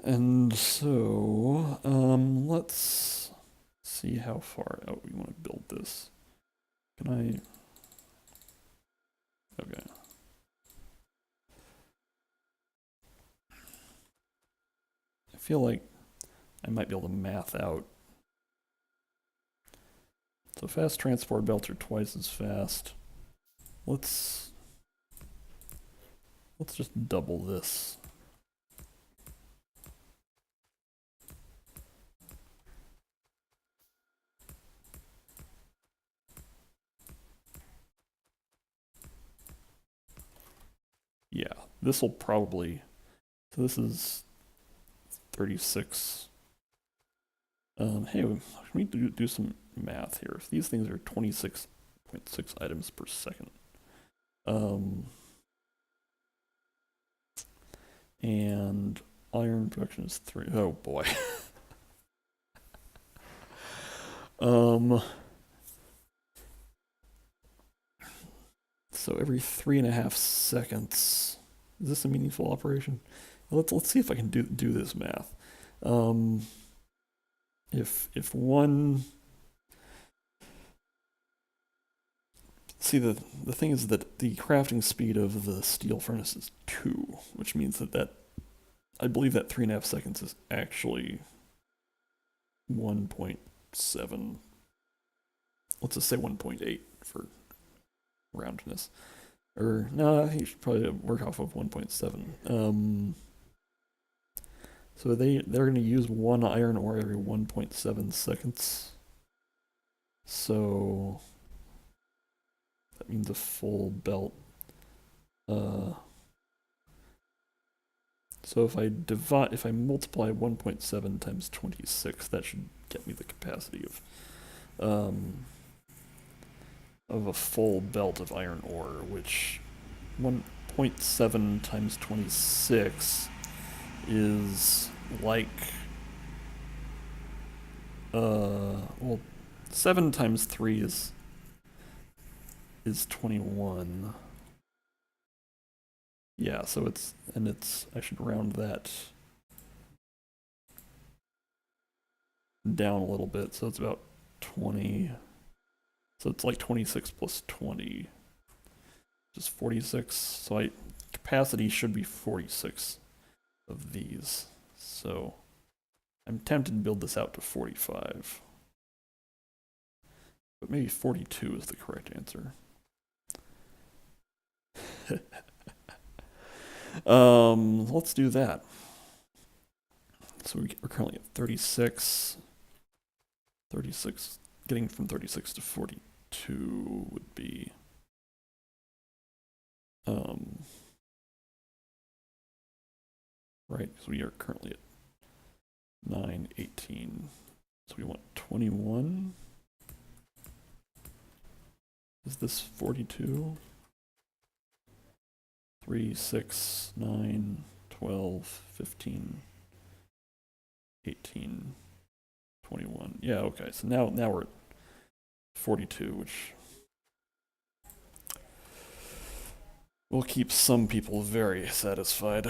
and so, let's see how far out we want to build this. Can I? Okay. I feel like I might be able to math out. So fast transport belts are twice as fast. Let's just double this. Yeah, this will probably, so this is 36. Hey, can we do some math here? If these things are 26.6 items per second, and iron production is 3. Oh boy. So every 3.5 seconds. Is this a meaningful operation? Let's see if I can do this math. If one, see, the thing is that the crafting speed of the steel furnace is 2, which means that I believe that 3.5 seconds is actually 1.7. Let's just say 1.8 for roundness. Or no, I think you should probably work off of 1.7. So they're going to use 1 iron ore every 1.7 seconds. So that means a full belt. So if I multiply 1.7 times 26, that should get me the capacity of a full belt of iron ore, which 1.7 times 26 is like, well, 7 times 3 is 21. Yeah, so I should round that down a little bit, so it's about 20. So it's like 26 plus 20, which is 46. So capacity should be 46 of these. So I'm tempted to build this out to 45. But maybe 42 is the correct answer. Let's do that. So we're currently at 36. 36, getting from 36 to 42 would be, right, because we are currently at 918. So we want 21. Is this 42? 3, 6, 9, 12, 15, 18, 21. Yeah, okay. So now we're at 42, which will keep some people very satisfied.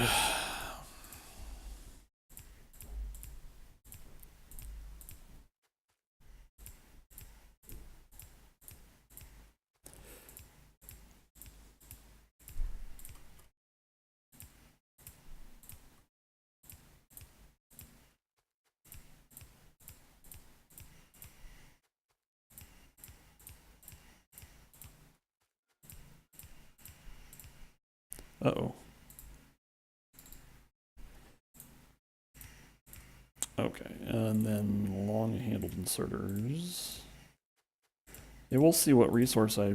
Uh-oh. Okay, and then long-handled inserters. Yeah, we'll see what resource I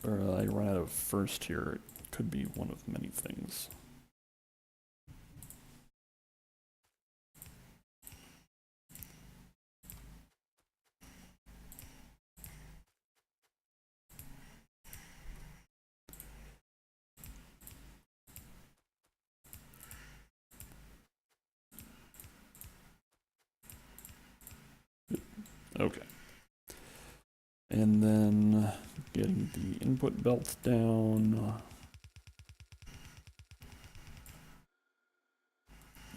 run out of first here. It could be one of many things. Okay. And then getting the input belts down.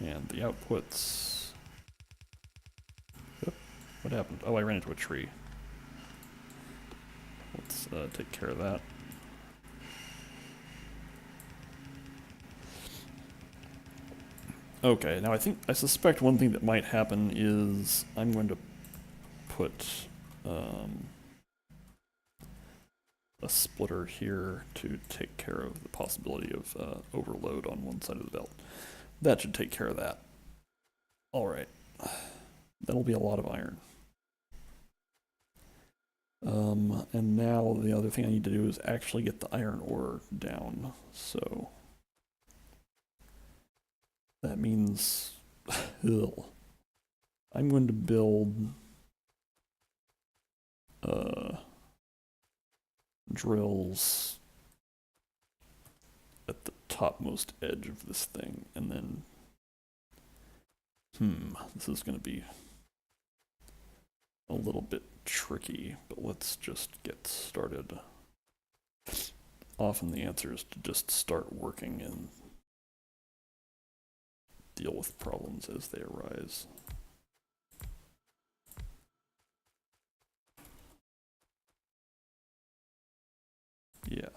And the outputs... Oop, what happened? Oh, I ran into a tree. Let's take care of that. Okay, now I suspect one thing that might happen is I'm going to put a splitter here to take care of the possibility of overload on one side of the belt. That should take care of that. Alright. That'll be a lot of iron. And now the other thing I need to do is actually get the iron ore down. So that means I'm going to build drills at the topmost edge of this thing, and then this is going to be a little bit tricky, but let's just get started. Often the answer is to just start working and deal with problems as they arise. Yeah.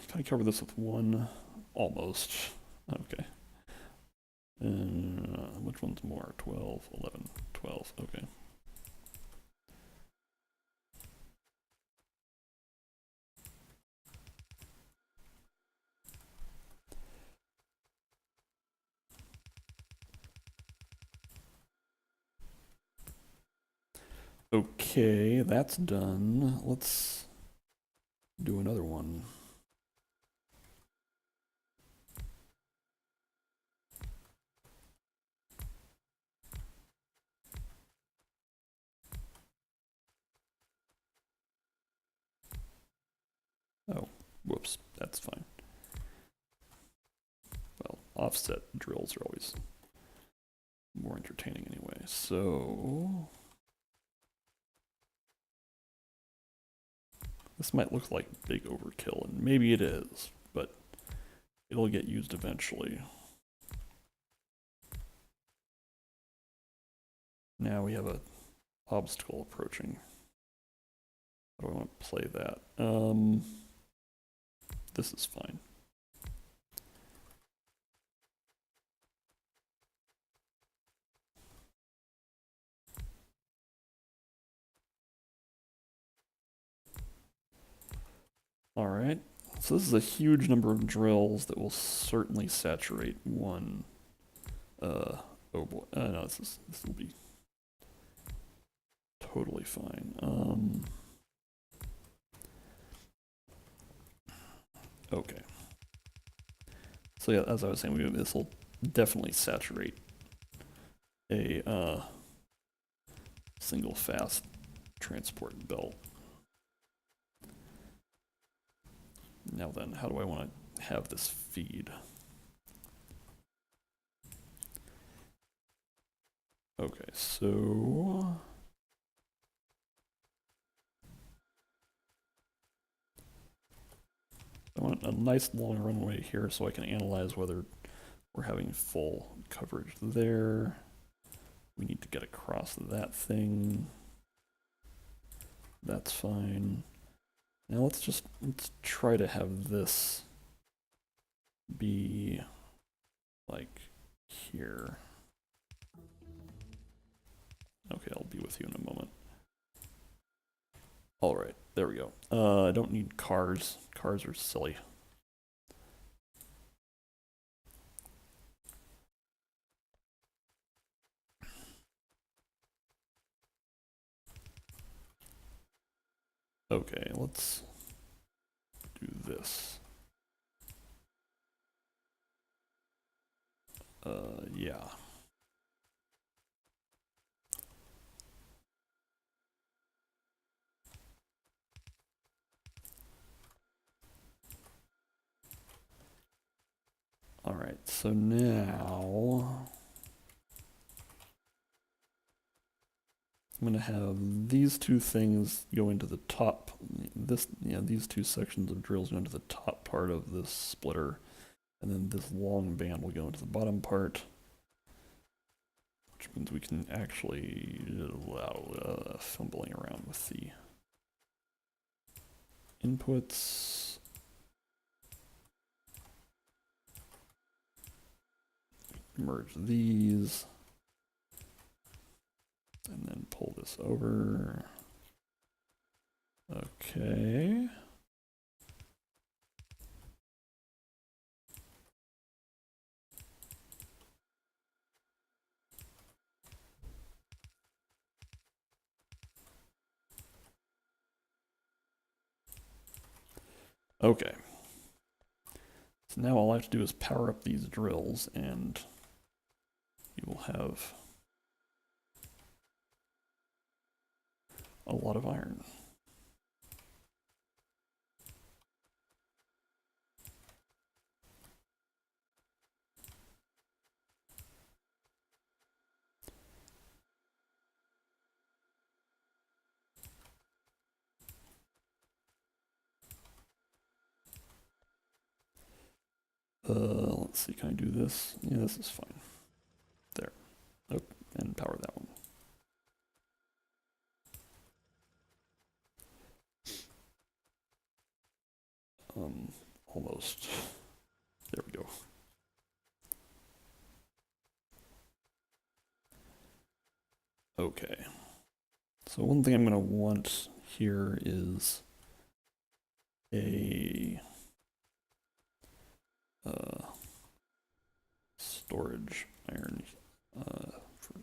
Can I cover this with one? Almost. Okay. Which one's more? 12, 11, 12. Okay. Okay, that's done. Let's do another one. Oh, whoops, that's fine. Well, offset drills are always more entertaining anyway, so... This might look like big overkill, and maybe it is, but it'll get used eventually. Now we have a obstacle approaching. How do I want to play that? This is fine. All right, so this is a huge number of drills that will certainly saturate one. Oh boy, no, this will be totally fine. Okay. So yeah, as I was saying, this will definitely saturate a single fast transport belt. Now then, how do I want to have this feed? Okay, so... I want a nice long runway here so I can analyze whether we're having full coverage there. We need to get across that thing. That's fine. Now let's try to have this be like here. Okay, I'll be with you in a moment. All right, there we go. I don't need cars. Cars are silly. Okay, let's do this. Yeah. All right, so now I'm going to have these two things go into the top. These two sections of drills go into the top part of this splitter, and then this long band will go into the bottom part, which means we can actually allow fumbling around with the inputs. Merge these, and then pull this over. Okay. Okay. So now all I have to do is power up these drills, and you will have a lot of iron. Let's see, can I do this? Yeah, this is fine. There. Oh, and power that one. Almost. There we go. Okay. So one thing I'm going to want here is a storage iron for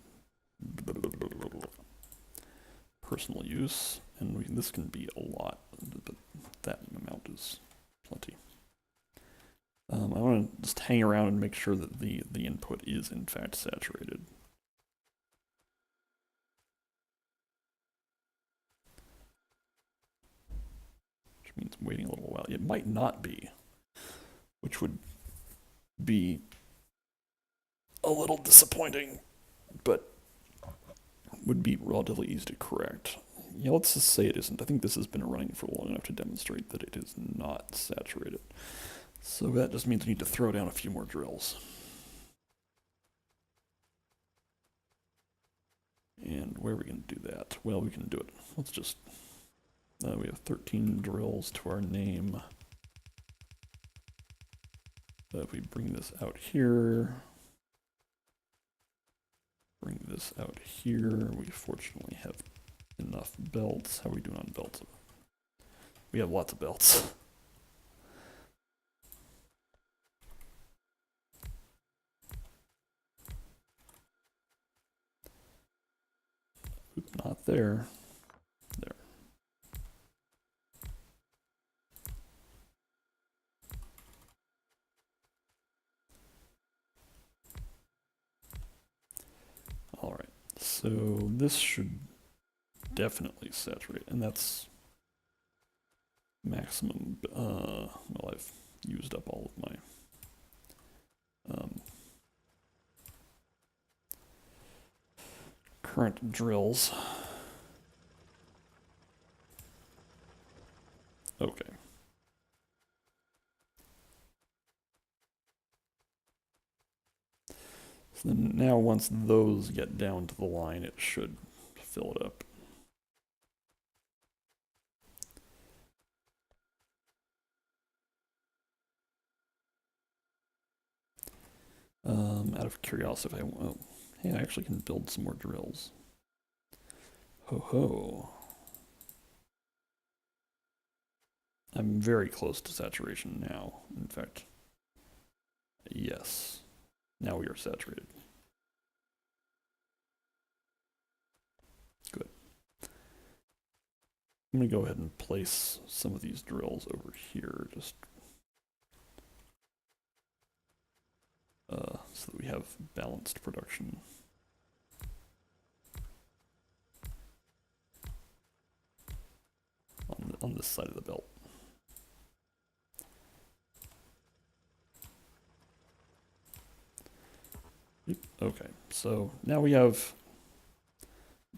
personal use, and this can be a lot, but that amount is plenty. I want to just hang around and make sure that the input is in fact saturated. Which means waiting a little while. It might not be, which would be a little disappointing, but would be relatively easy to correct. Yeah, let's just say it isn't. I think this has been running for long enough to demonstrate that it is not saturated. So that just means we need to throw down a few more drills. And where are we going to do that? Well, we can do it. Let's just, we have 13 drills to our name. But if we bring this out here, bring this out here, we fortunately have enough belts. How are we doing on belts? We have lots of belts. Oop, not there. There. All right, so this should definitely saturate, and that's maximum. Well, I've used up all of my current drills. Okay. So then now once those get down to the line, it should fill it up. Out of curiosity, if I want, oh, hey, I actually can build some more drills. Ho ho. I'm very close to saturation now. In fact, yes. Now we are saturated. Good. I'm going to go ahead and place some of these drills over here, just so that we have balanced production. On this side of the belt. Okay, so now we have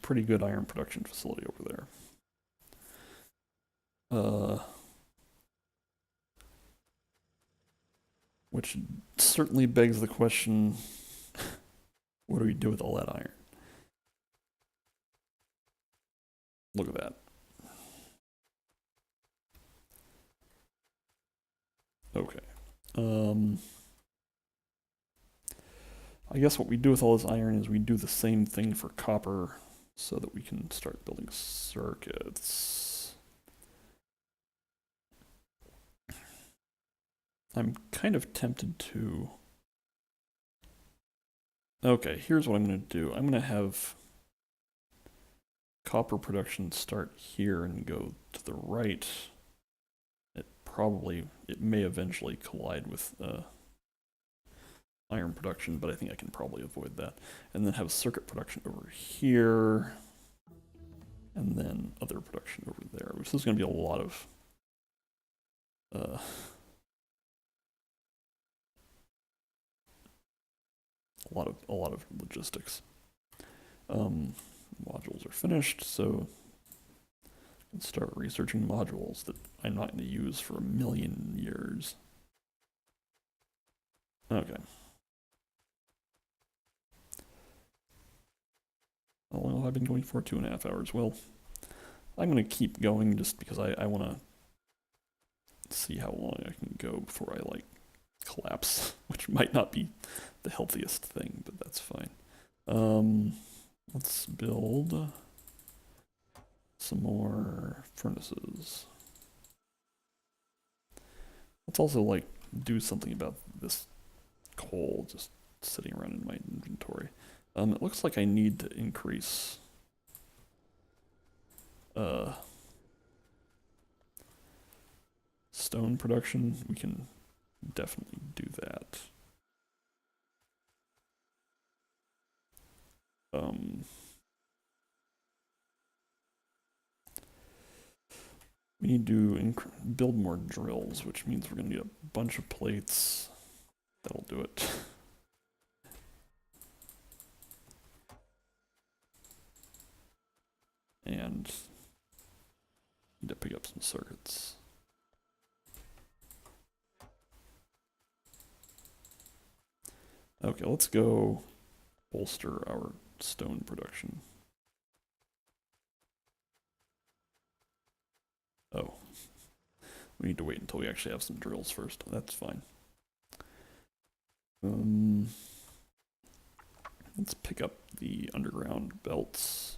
pretty good iron production facility over there. Which certainly begs the question, what do we do with all that iron? Look at that. Okay. I guess what we do with all this iron is we do the same thing for copper so that we can start building circuits. I'm kind of tempted to... Okay, here's what I'm going to do. I'm going to have copper production start here and go to the right. It may eventually collide with iron production, but I think I can probably avoid that. And then have circuit production over here, and then other production over there, which is going to be a lot of logistics. Modules are finished, so I can start researching modules that I'm not going to use for 1,000,000 years. Okay. How long have I been going for? 2.5 hours. Well, I'm going to keep going just because I want to see how long I can go before I, like, collapse, which might not be the healthiest thing, but that's fine. Let's build some more furnaces. Let's also, like, do something about this coal just sitting around in my inventory. It looks like I need to increase stone production. We can definitely do that. We need to build more drills, which means we're going to need a bunch of plates. That'll do it. And need to pick up some circuits. Okay, let's go bolster our stone production. Oh, we need to wait until we actually have some drills first. That's fine. Let's pick up the underground belts.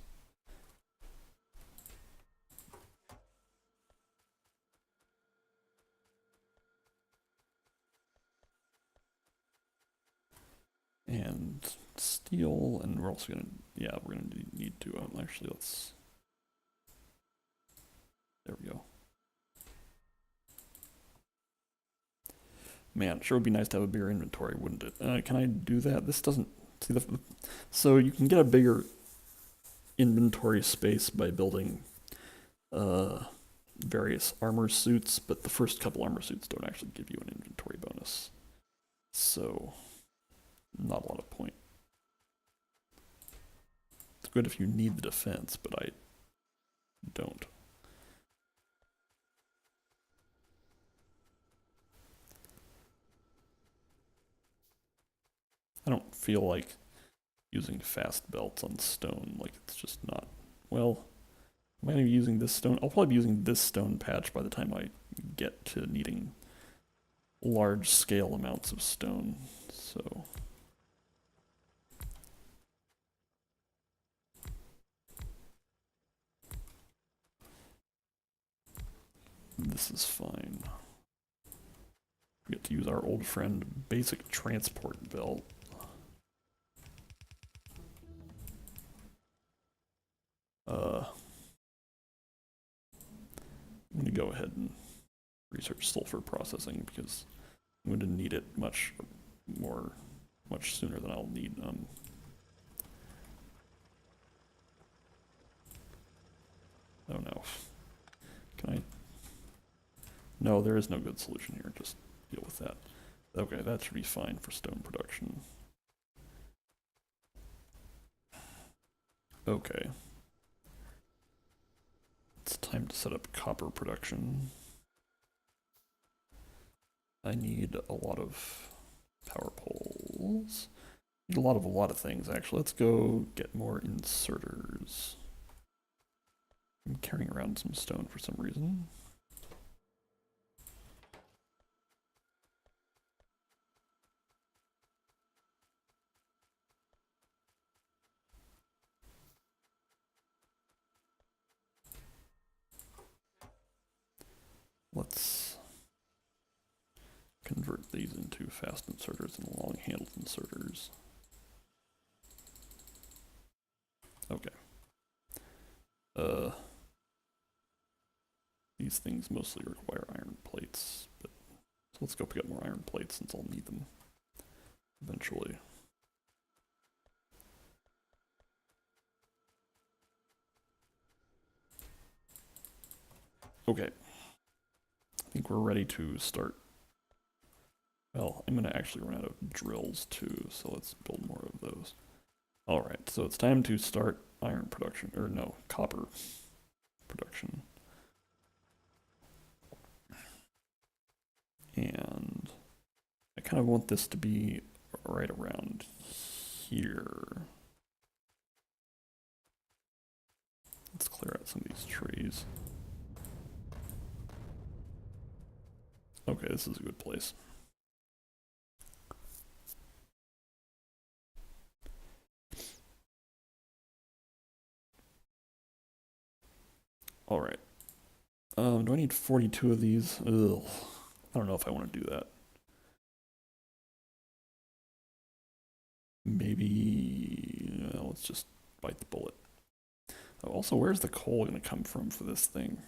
And steel, and we're also gonna, yeah, we're gonna need to, actually, let's, there we go. Man, sure would be nice to have a bigger inventory, wouldn't it? Can I do that? This doesn't, see so you can get a bigger inventory space by building various armor suits, but the first couple armor suits don't actually give you an inventory bonus. So, not a lot of point. It's good if you need the defense, but I don't. I don't feel like using fast belts on stone, like it's just not, well, am I going to be using this stone? I'll probably be using this stone patch by the time I get to needing large scale amounts of stone, so. This is fine. We get to use our old friend basic transport belt. I'm going to go ahead and research sulfur processing because I'm going to need it much sooner than I'll need. Oh no. Can I? No, there is no good solution here. Just deal with that. Okay, that should be fine for stone production. Okay. time to set up copper production. I need a lot of power poles. Need a lot of things actually. Let's go get more inserters. I'm carrying around some stone for some reason. Let's convert these into fast inserters and long-handled inserters. Okay. These things mostly require iron plates, but so let's go pick up more iron plates since I'll need them eventually. Okay. I think we're ready to start. Well, I'm going to actually run out of drills too, so let's build more of those. Alright, so it's time to start iron production, or no, copper production. And I kind of want this to be right around here. Let's clear out some of these trees. Okay, this is a good place. Alright. Do I need 42 of these? Ugh. I don't know if I want to do that. Maybe... let's just bite the bullet. Oh, also, where's the coal going to come from for this thing?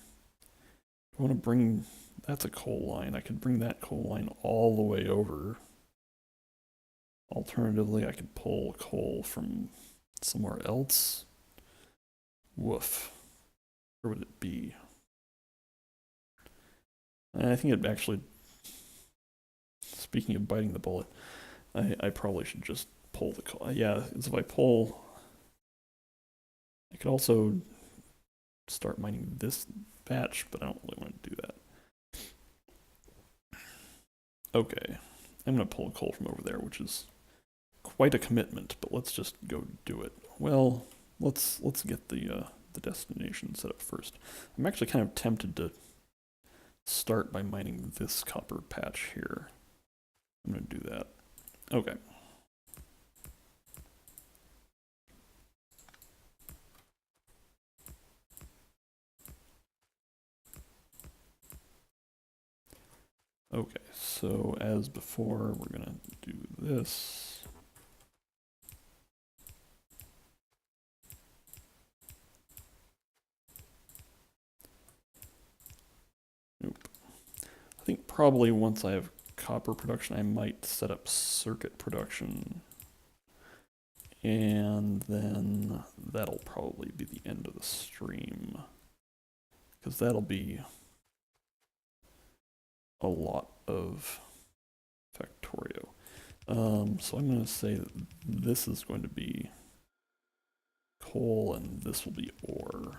I want to bring... That's a coal line. I could bring that coal line all the way over. Alternatively, I could pull coal from somewhere else. Woof. Where would it be? I think it actually... Speaking of biting the bullet, I probably should just pull the coal. Yeah, if I pull... I could also start mining this patch, but I don't really want to do that. Okay, I'm going to pull coal from over there, which is quite a commitment, but let's just go do it. Well, let's get the destination set up first. I'm actually kind of tempted to start by mining this copper patch here. I'm going to do that. Okay. Okay, so as before, we're going to do this. Nope. I think probably once I have copper production, I might set up circuit production. And then that'll probably be the end of the stream. Because that'll be a lot of Factorio. So I'm going to say that this is going to be coal and this will be ore.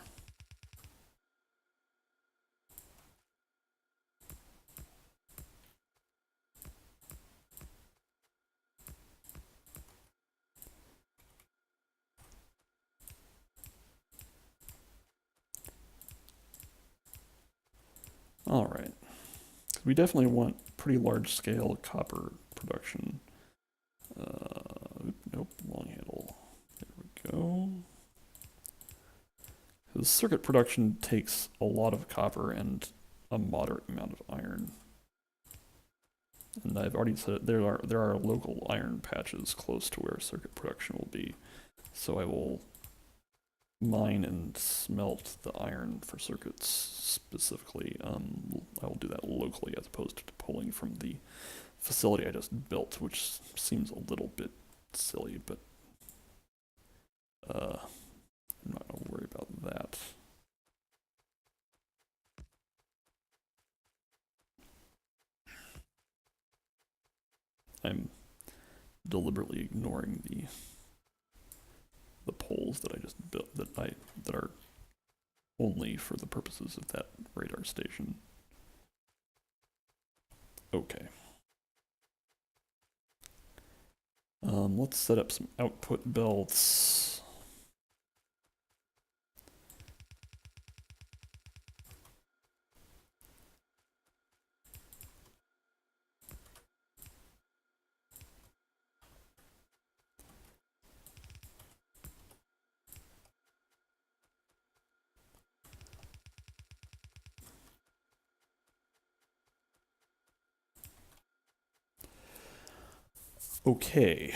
All right. We definitely want pretty large scale copper production. Nope, long handle. There we go. Because circuit production takes a lot of copper and a moderate amount of iron. And I've already said there are local iron patches close to where circuit production will be. So I will mine and smelt the iron for circuits specifically. I will do that locally as opposed to pulling from the facility I just built, which seems a little bit silly, but I'm not going to worry about that. I'm deliberately ignoring the poles that I just built that are only for the purposes of that radar station. Okay. Let's set up some output belts. Okay.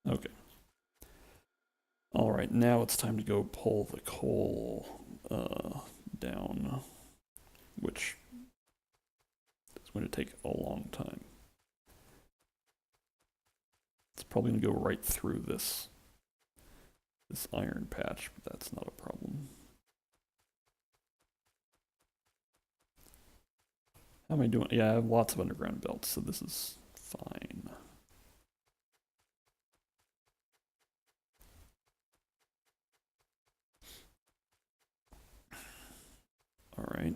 Okay. All right, now it's time to go pull the coal down, which is going to take a long time. It's probably going to go right through this iron patch, but that's not a problem. How am I doing? Yeah, I have lots of underground belts, so this is fine. All right.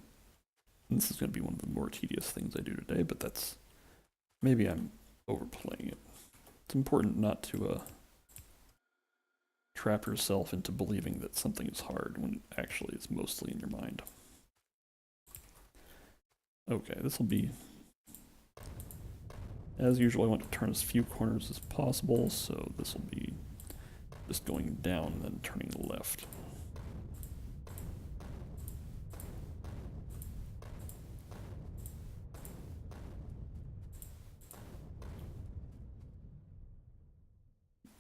And this is going to be one of the more tedious things I do today, but that's... maybe I'm overplaying it. It's important not to trap yourself into believing that something is hard when actually it's mostly in your mind. Okay, this will be... as usual, I want to turn as few corners as possible, so this will be just going down and then turning left.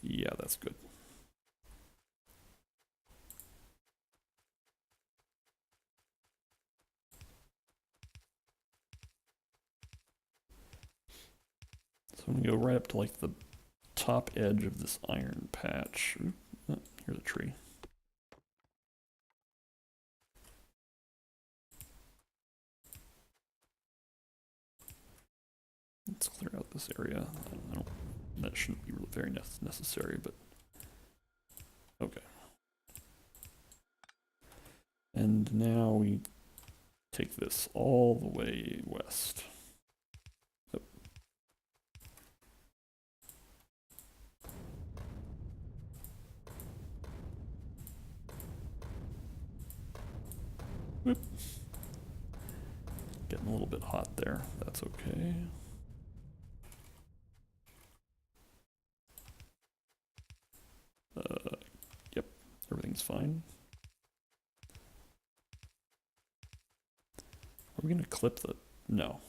Yeah, that's good. So I'm going to go right up to like the top edge of this iron patch. Oh, here's a tree. Let's clear out this area. That shouldn't be really very necessary, but okay. And now we take this all the way west. Yep. Whoop. Getting a little bit hot there. That's okay. Yep, everything's fine. Are we gonna clip the... no.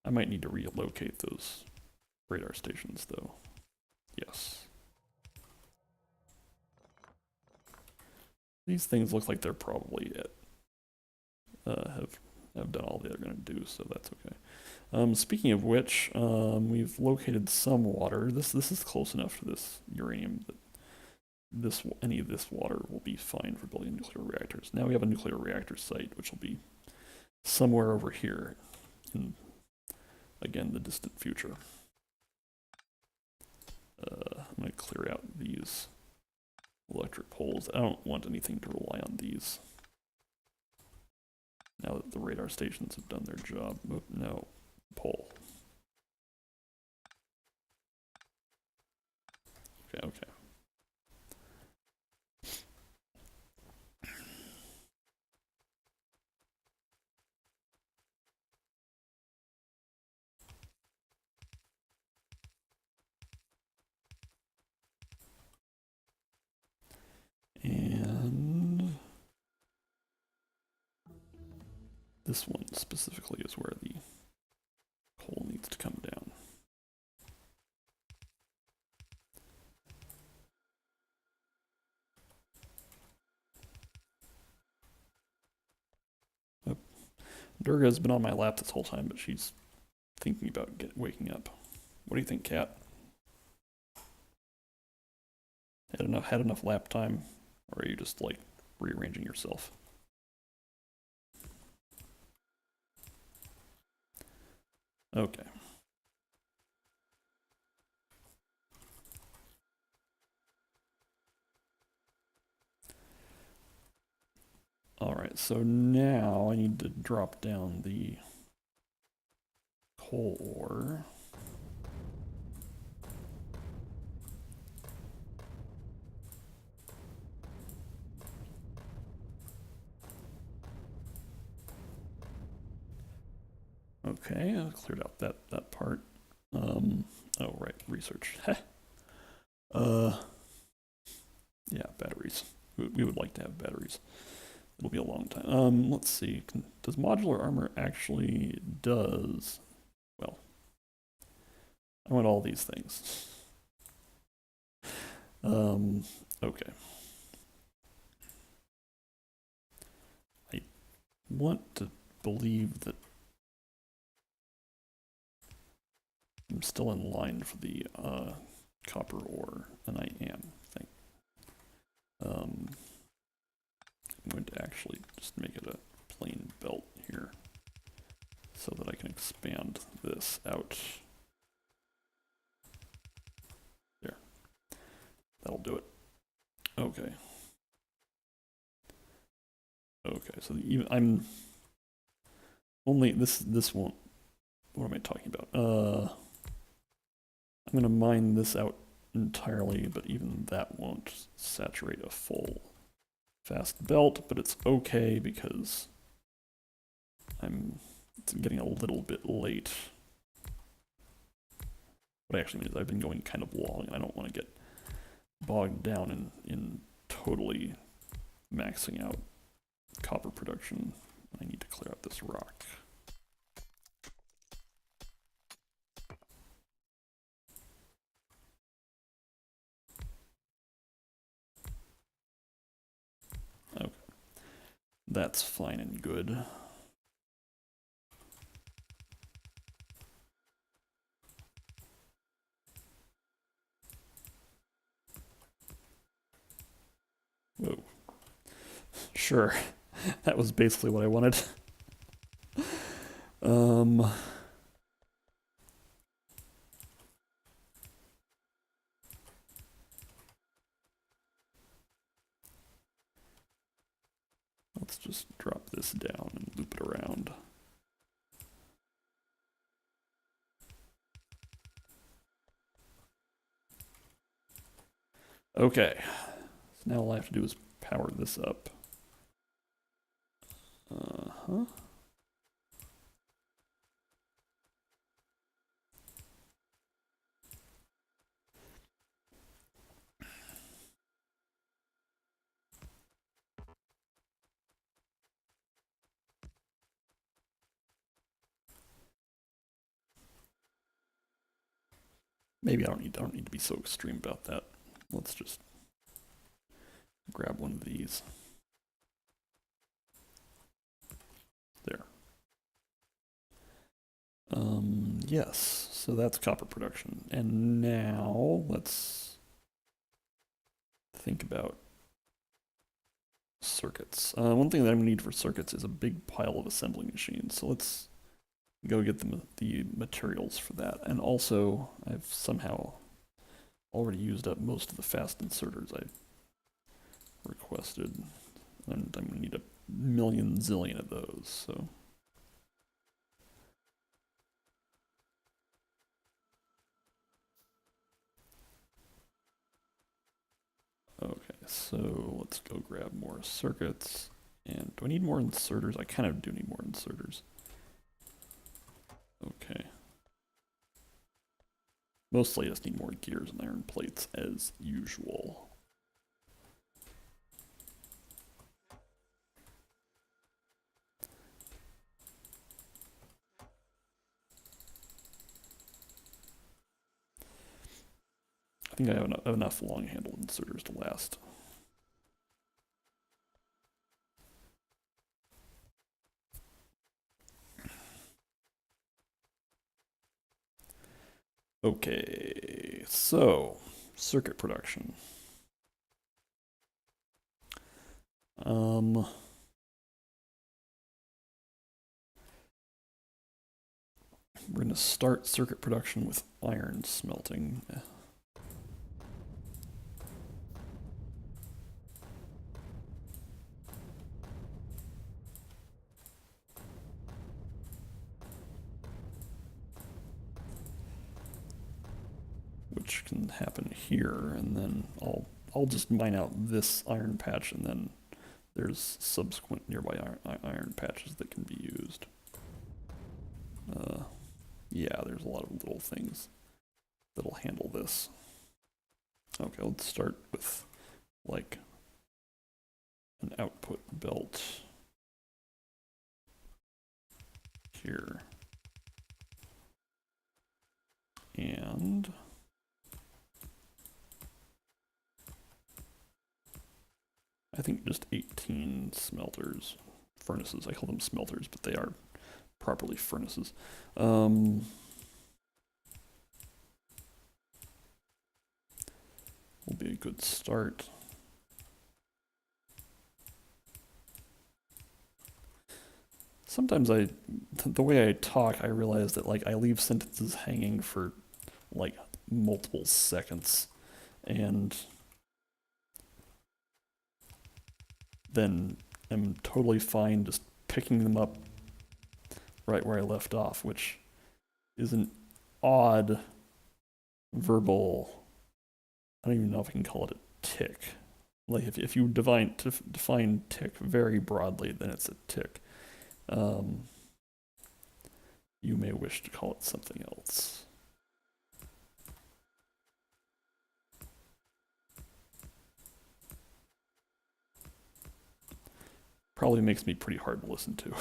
I might need to relocate those radar stations though. Yes. These things look like they're probably it. Have done all they're gonna do, so that's okay. Speaking of which, we've located some water. This is close enough to this uranium that any of this water will be fine for building nuclear reactors. Now we have a nuclear reactor site, which will be somewhere over here in, again, the distant future. I'm going to clear out these electric poles. I don't want anything to rely on these. Now that the radar stations have done their job. No, pole. Okay. And this one specifically is where the coal needs to come down. Durga has been on my lap this whole time, but she's thinking about waking up. What do you think, Kat? Had enough lap time, or are you just like rearranging yourself. Okay. All right, so now I need to drop down the coal ore. Okay, I cleared out that part. Oh right, research. Yeah, batteries. We would like to have batteries. It'll be a long time. Let's see. Does modular armor actually does? Well, I want all these things. Okay. I want to believe that I'm still in line for the copper ore, and I am, I think. I'm going to actually just make it a plain belt here so that I can expand this out. There. That'll do it. Okay. Okay, so I'm only this won't. What am I talking about? I'm gonna mine this out entirely, but even that won't saturate a full fast belt, but it's okay because it's getting a little bit late. What actually means I've been going kind of long and I don't want to get bogged down in totally maxing out copper production. I need to clear out this rock. Okay. That's fine and good. Whoa. Sure. That was basically what I wanted. Let's just drop this down and loop it around. Okay. So now all I have to do is power this up. Uh-huh. Maybe I don't need to be so extreme about that. Let's just grab one of these. There. Yes, so that's copper production. And now let's think about circuits. One thing that I'm gonna need for circuits is a big pile of assembly machines. So let's go get the materials for that. And also, I've somehow already used up most of the fast inserters I requested. And I'm gonna need a million zillion of those, so. Okay, so let's go grab more circuits. And do I need more inserters? I kind of do need more inserters. Okay. Mostly I just need more gears and iron plates as usual. I think I have enough long-handled inserters to last. Okay, so circuit production. We're going to start circuit production with iron smelting. Which can happen here, and then I'll just mine out this iron patch, and then there's subsequent nearby iron patches that can be used. Yeah, there's a lot of little things that'll handle this. Okay, let's start with like an output belt here. And I think just 18 furnaces. I call them smelters, but they are properly furnaces. Will be a good start. Sometimes the way I talk, I realize that like I leave sentences hanging for like multiple seconds, and then I'm totally fine just picking them up right where I left off, which is an odd verbal, I don't even know if I can call it a tick. Like if you define tick very broadly, then it's a tick. You may wish to call it something else. Probably makes me pretty hard to listen to.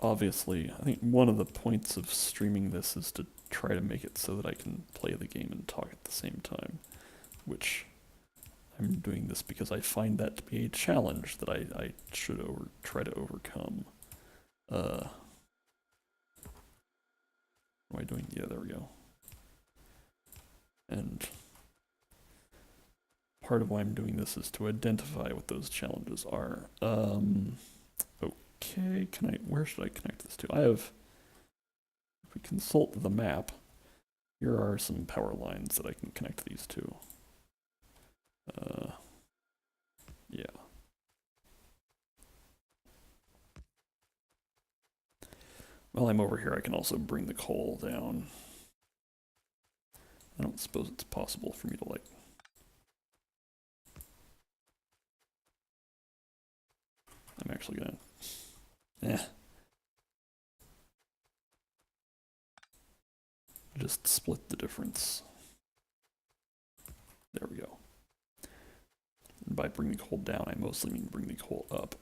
Obviously, I think one of the points of streaming this is to try to make it so that I can play the game and talk at the same time, which I'm doing this because I find that to be a challenge that I should try to overcome. What am I doing? Yeah, there we go. And part of why I'm doing this is to identify what those challenges are. Okay, where should I connect this to? If we consult the map, here are some power lines that I can connect these to. Yeah. While I'm over here, I can also bring the coal down. I don't suppose it's possible for me to like... I'm actually gonna... just split the difference. There we go. And by bring the coal down, I mostly mean bring the coal up.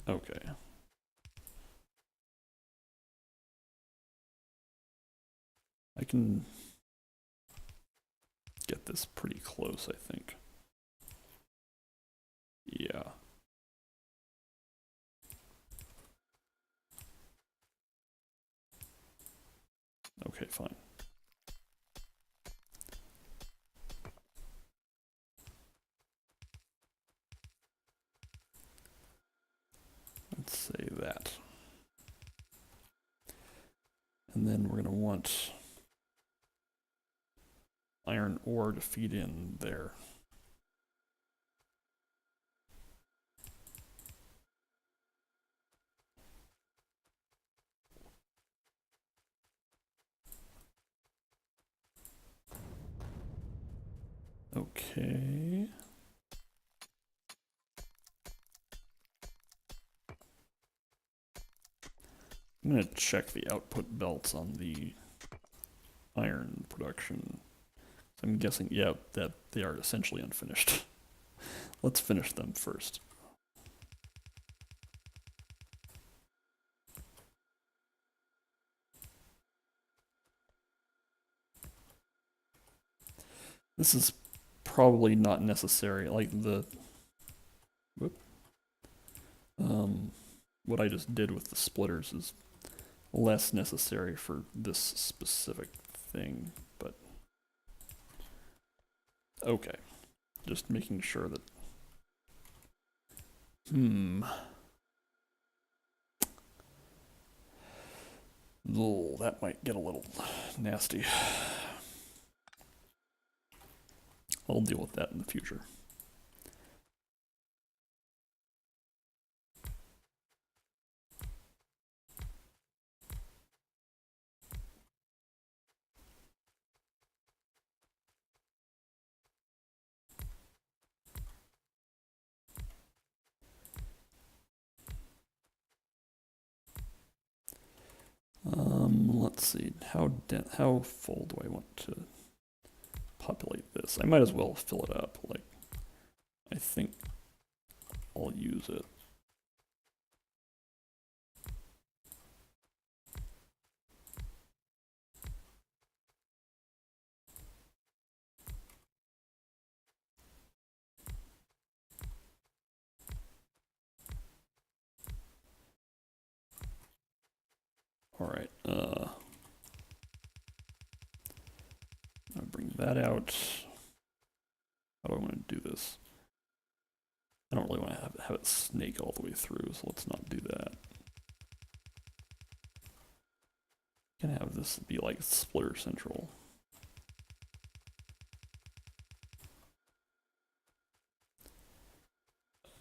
Okay. I can get this pretty close, I think. Yeah. Okay, fine. Let's say that. And then we're going to want iron ore to feed in there. Okay. I'm going to check the output belts on the iron production. I'm guessing, yeah, that they are essentially unfinished. Let's finish them first. This is probably not necessary. Like whoop, what I just did with the splitters is less necessary for this specific thing, but okay. Just making sure that, oh, that might get a little nasty. I'll deal with that in the future. Let's see, how full do I want to populate this? I might as well fill it up. Like, I think I'll use it. All right, I'll bring that out. How do I want to do this? I don't really want to have it snake all the way through, so let's not do that. Can have this be like splitter central.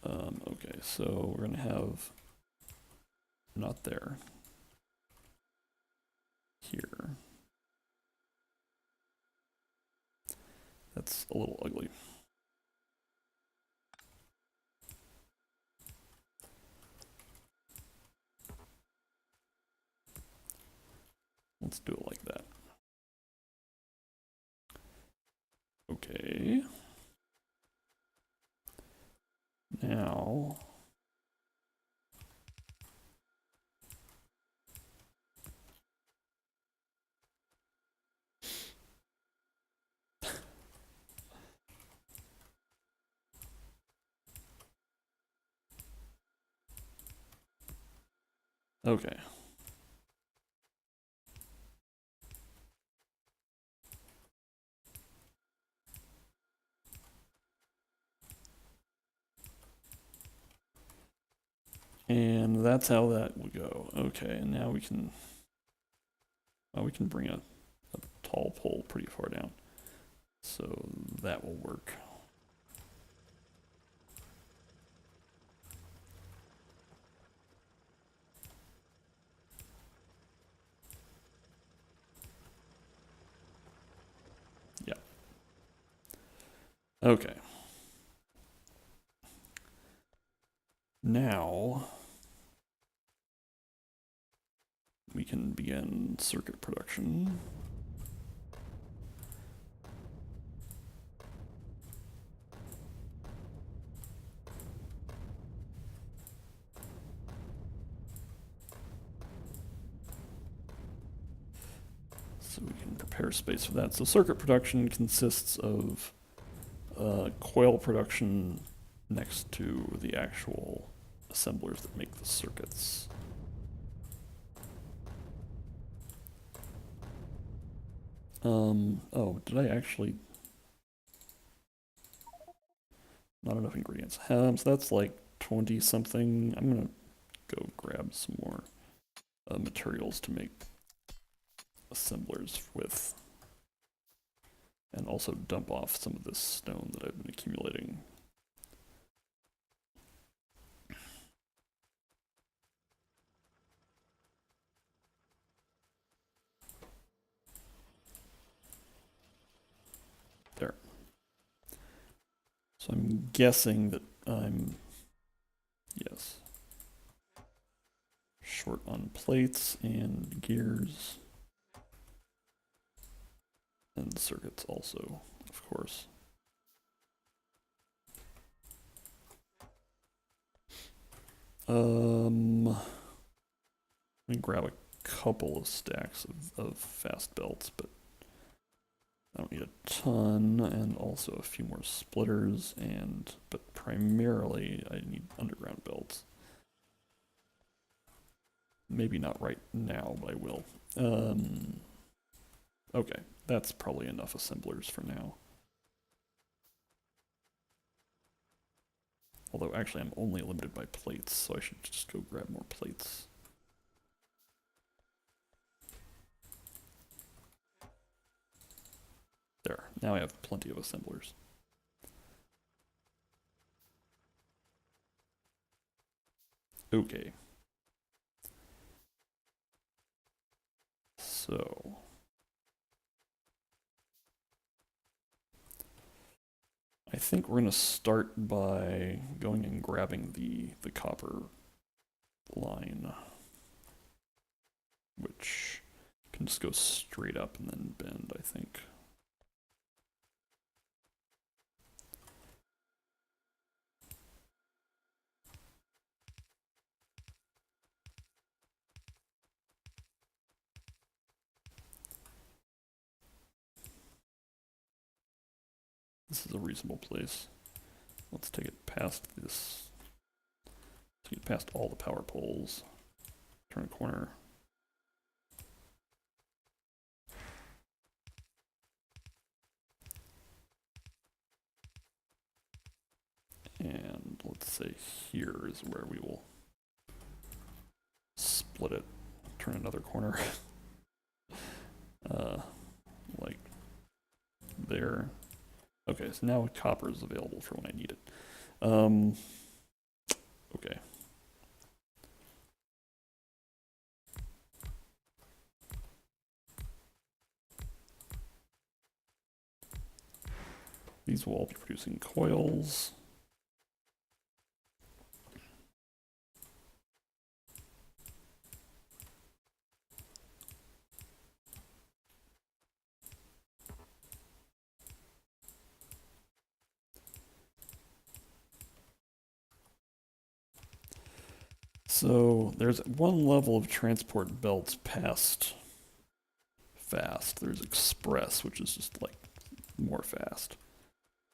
Okay, so we're gonna have not there, here. That's a little ugly. Let's do it like that. Okay. Now, okay. And that's how that will go. Okay, and now we can bring a tall pole pretty far down. So that will work. Yeah. Okay. Now we can begin circuit production. So we can prepare space for that. So circuit production consists of coil production next to the actual assemblers that make the circuits. Oh, did I actually? Not enough ingredients. So that's like 20 something. I'm gonna go grab some more materials to make assemblers with, and also dump off some of this stone that I've been accumulating. There. So I'm guessing that I'm, yes, short on plates and gears. And circuits also, of course. Let me grab a couple of stacks of fast belts, but I don't need a ton, and also a few more splitters, but primarily I need underground belts. Maybe not right now, but I will. Okay, that's probably enough assemblers for now. Although actually I'm only limited by plates, so I should just go grab more plates. There, now I have plenty of assemblers. Okay. So I think we're gonna start by going and grabbing the copper line, which can just go straight up and then bend, I think. This is a reasonable place. Let's take it past this. Take it past all the power poles. Turn a corner. And let's say here is where we will split it. Turn another corner. Like there. Okay, so now copper is available for when I need it. Okay. These will all be producing coils. So there's one level of transport belts past fast. There's express, which is just like more fast.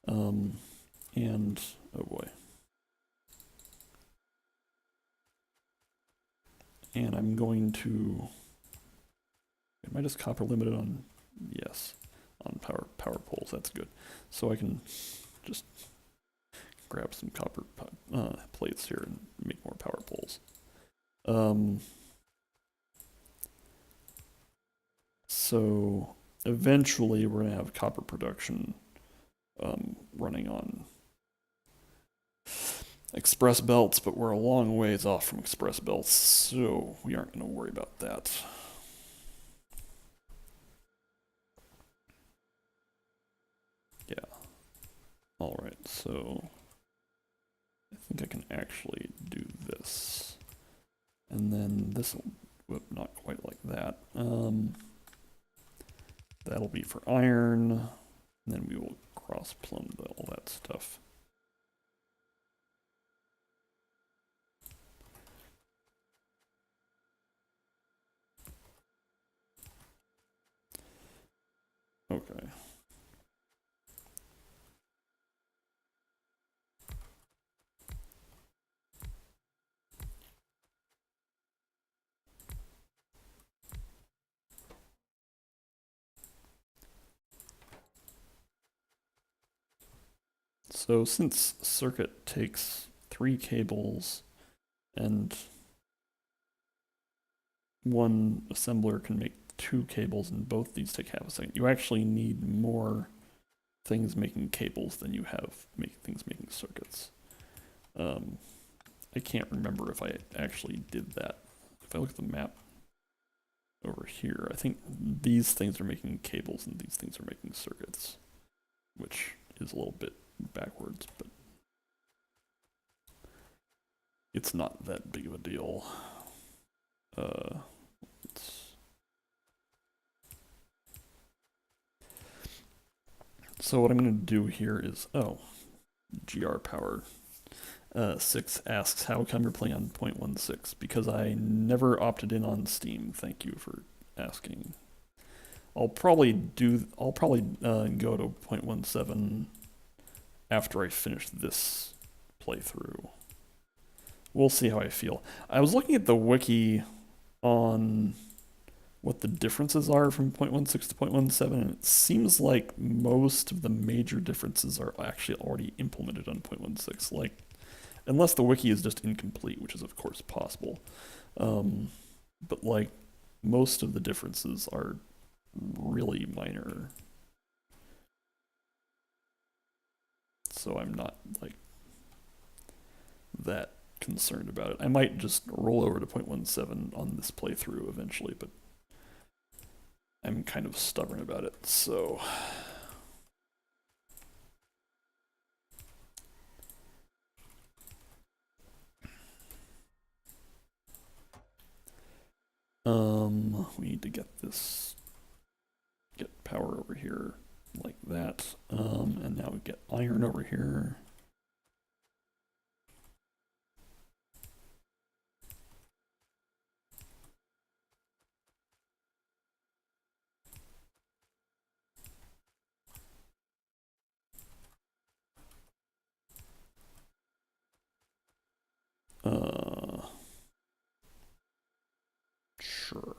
And oh boy. And I'm going to. Am I just copper limited on? Yes, on power poles. That's good. So I can just grab some copper plates here and make more power poles. So eventually we're gonna have copper production running on express belts, but we're a long ways off from express belts, so we aren't gonna worry about that. Yeah. All right, so I think I can actually do this. And then this will, whoop, not quite like that. That'll be for iron. And then we will cross plumb all that stuff. Okay. So since circuit takes 3 cables and one assembler can make 2 cables and both these take half a second, you actually need more things making cables than you have things making circuits. I can't remember if I actually did that. If I look at the map over here, I think these things are making cables and these things are making circuits, which is a little bit backwards, but it's not that big of a deal. So what I'm going to do here is, GR Power 6 asks, how come you're playing on 0.16? Because I never opted in on Steam. Thank you for asking. I'll probably go to 0.17 after I finish this playthrough. We'll see how I feel. I was looking at the wiki on what the differences are from 0.16 to 0.17, and it seems like most of the major differences are actually already implemented on 0.16. Like, unless the wiki is just incomplete, which is of course possible. But like, most of the differences are really minor. So I'm not like that concerned about it. I might just roll over to 0.17 on this playthrough eventually, but I'm kind of stubborn about it, so. We need to get power over here like that. And now we get iron over here. Sure.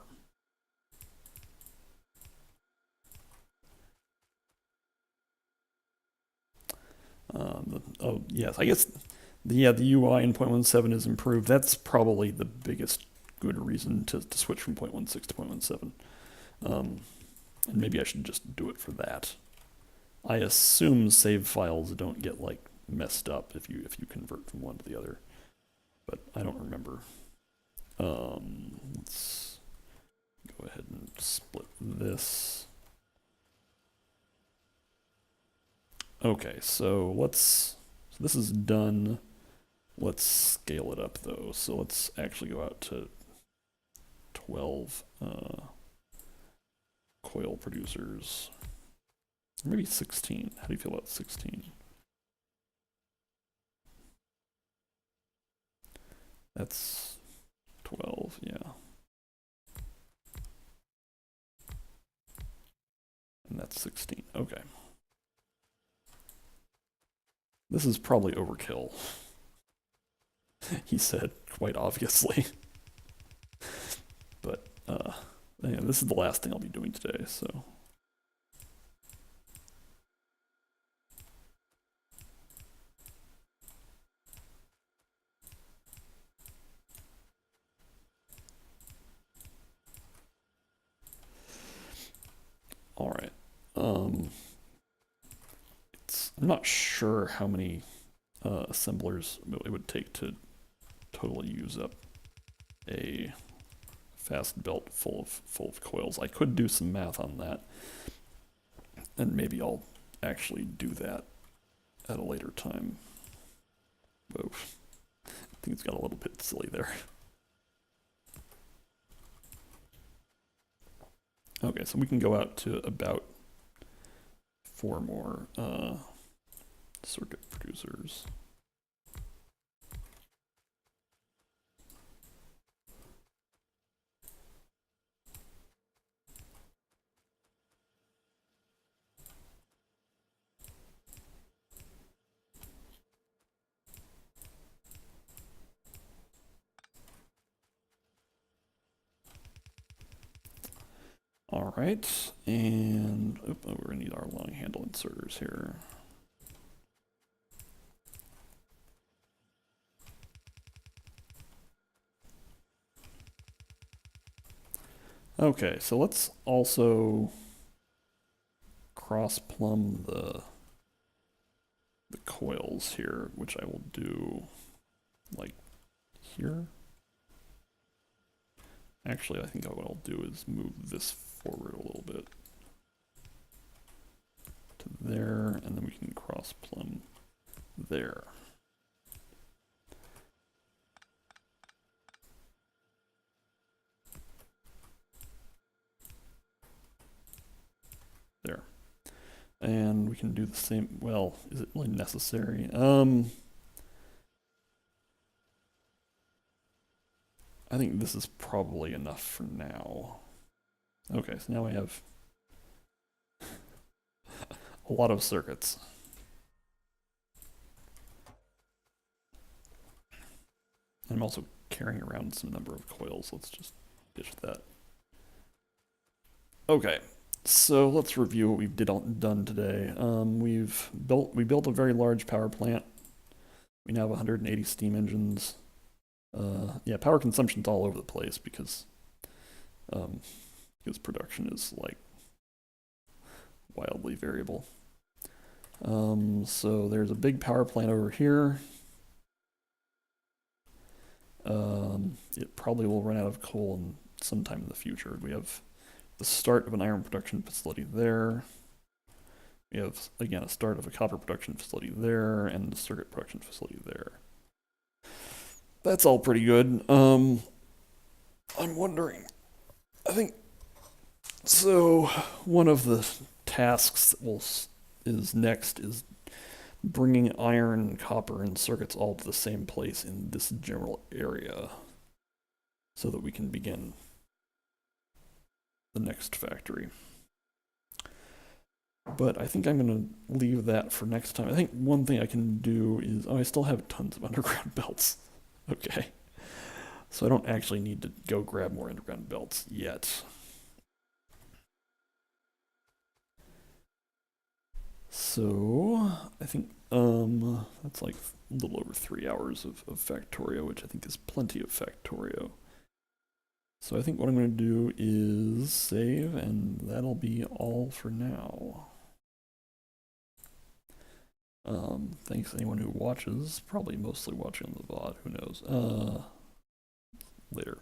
Oh, yes, I guess the UI in 0.17 is improved. That's probably the biggest good reason to switch from 0.16 to 0.17. And maybe I should just do it for that. I assume save files don't get like messed up if you convert from one to the other, but I don't remember. Let's go ahead and split this. Okay, so this is done. Let's scale it up though. So let's actually go out to 12 coil producers. Or maybe 16. How do you feel about 16? That's 12, yeah. And that's 16. Okay. This is probably overkill, he said, quite obviously. But yeah, this is the last thing I'll be doing today, so. All right. I'm not sure how many assemblers it would take to totally use up a fast belt full of coils. I could do some math on that, and maybe I'll actually do that at a later time. Whoa. I think it's got a little bit silly there. Okay, so we can go out to about 4 more circuit producers. All right, and we're gonna need our long handle inserters here. Okay, so let's also cross plumb the coils here, which I will do like here. Actually, I think what I'll do is move this forward a little bit to there, and then we can cross plumb there. There. And we can do the same. Well, is it really necessary? I think this is probably enough for now. Okay, so now I have A lot of circuits. I'm also carrying around some number of coils. Let's just ditch that. Okay, so let's review what we've done today. We built a very large power plant. We now have 180 steam engines. Yeah, power consumption's all over the place because production is like wildly variable. So there's a big power plant over here. It probably will run out of coal sometime in the future. We have the start of an iron production facility there. We have, again, a start of a copper production facility there, and a circuit production facility there. That's all pretty good. I'm wondering, I think, so one of the tasks that is next is bringing iron, copper, and circuits all to the same place in this general area so that we can begin the next factory. But I think I'm going to leave that for next time. I think one thing I can do is, I still have tons of underground belts. Okay. So I don't actually need to go grab more underground belts yet. So I think that's like a little over 3 hours of Factorio, which I think is plenty of Factorio. So I think what I'm going to do is save, and that'll be all for now. Thanks anyone who watches, probably mostly watching on the VOD, who knows. Later.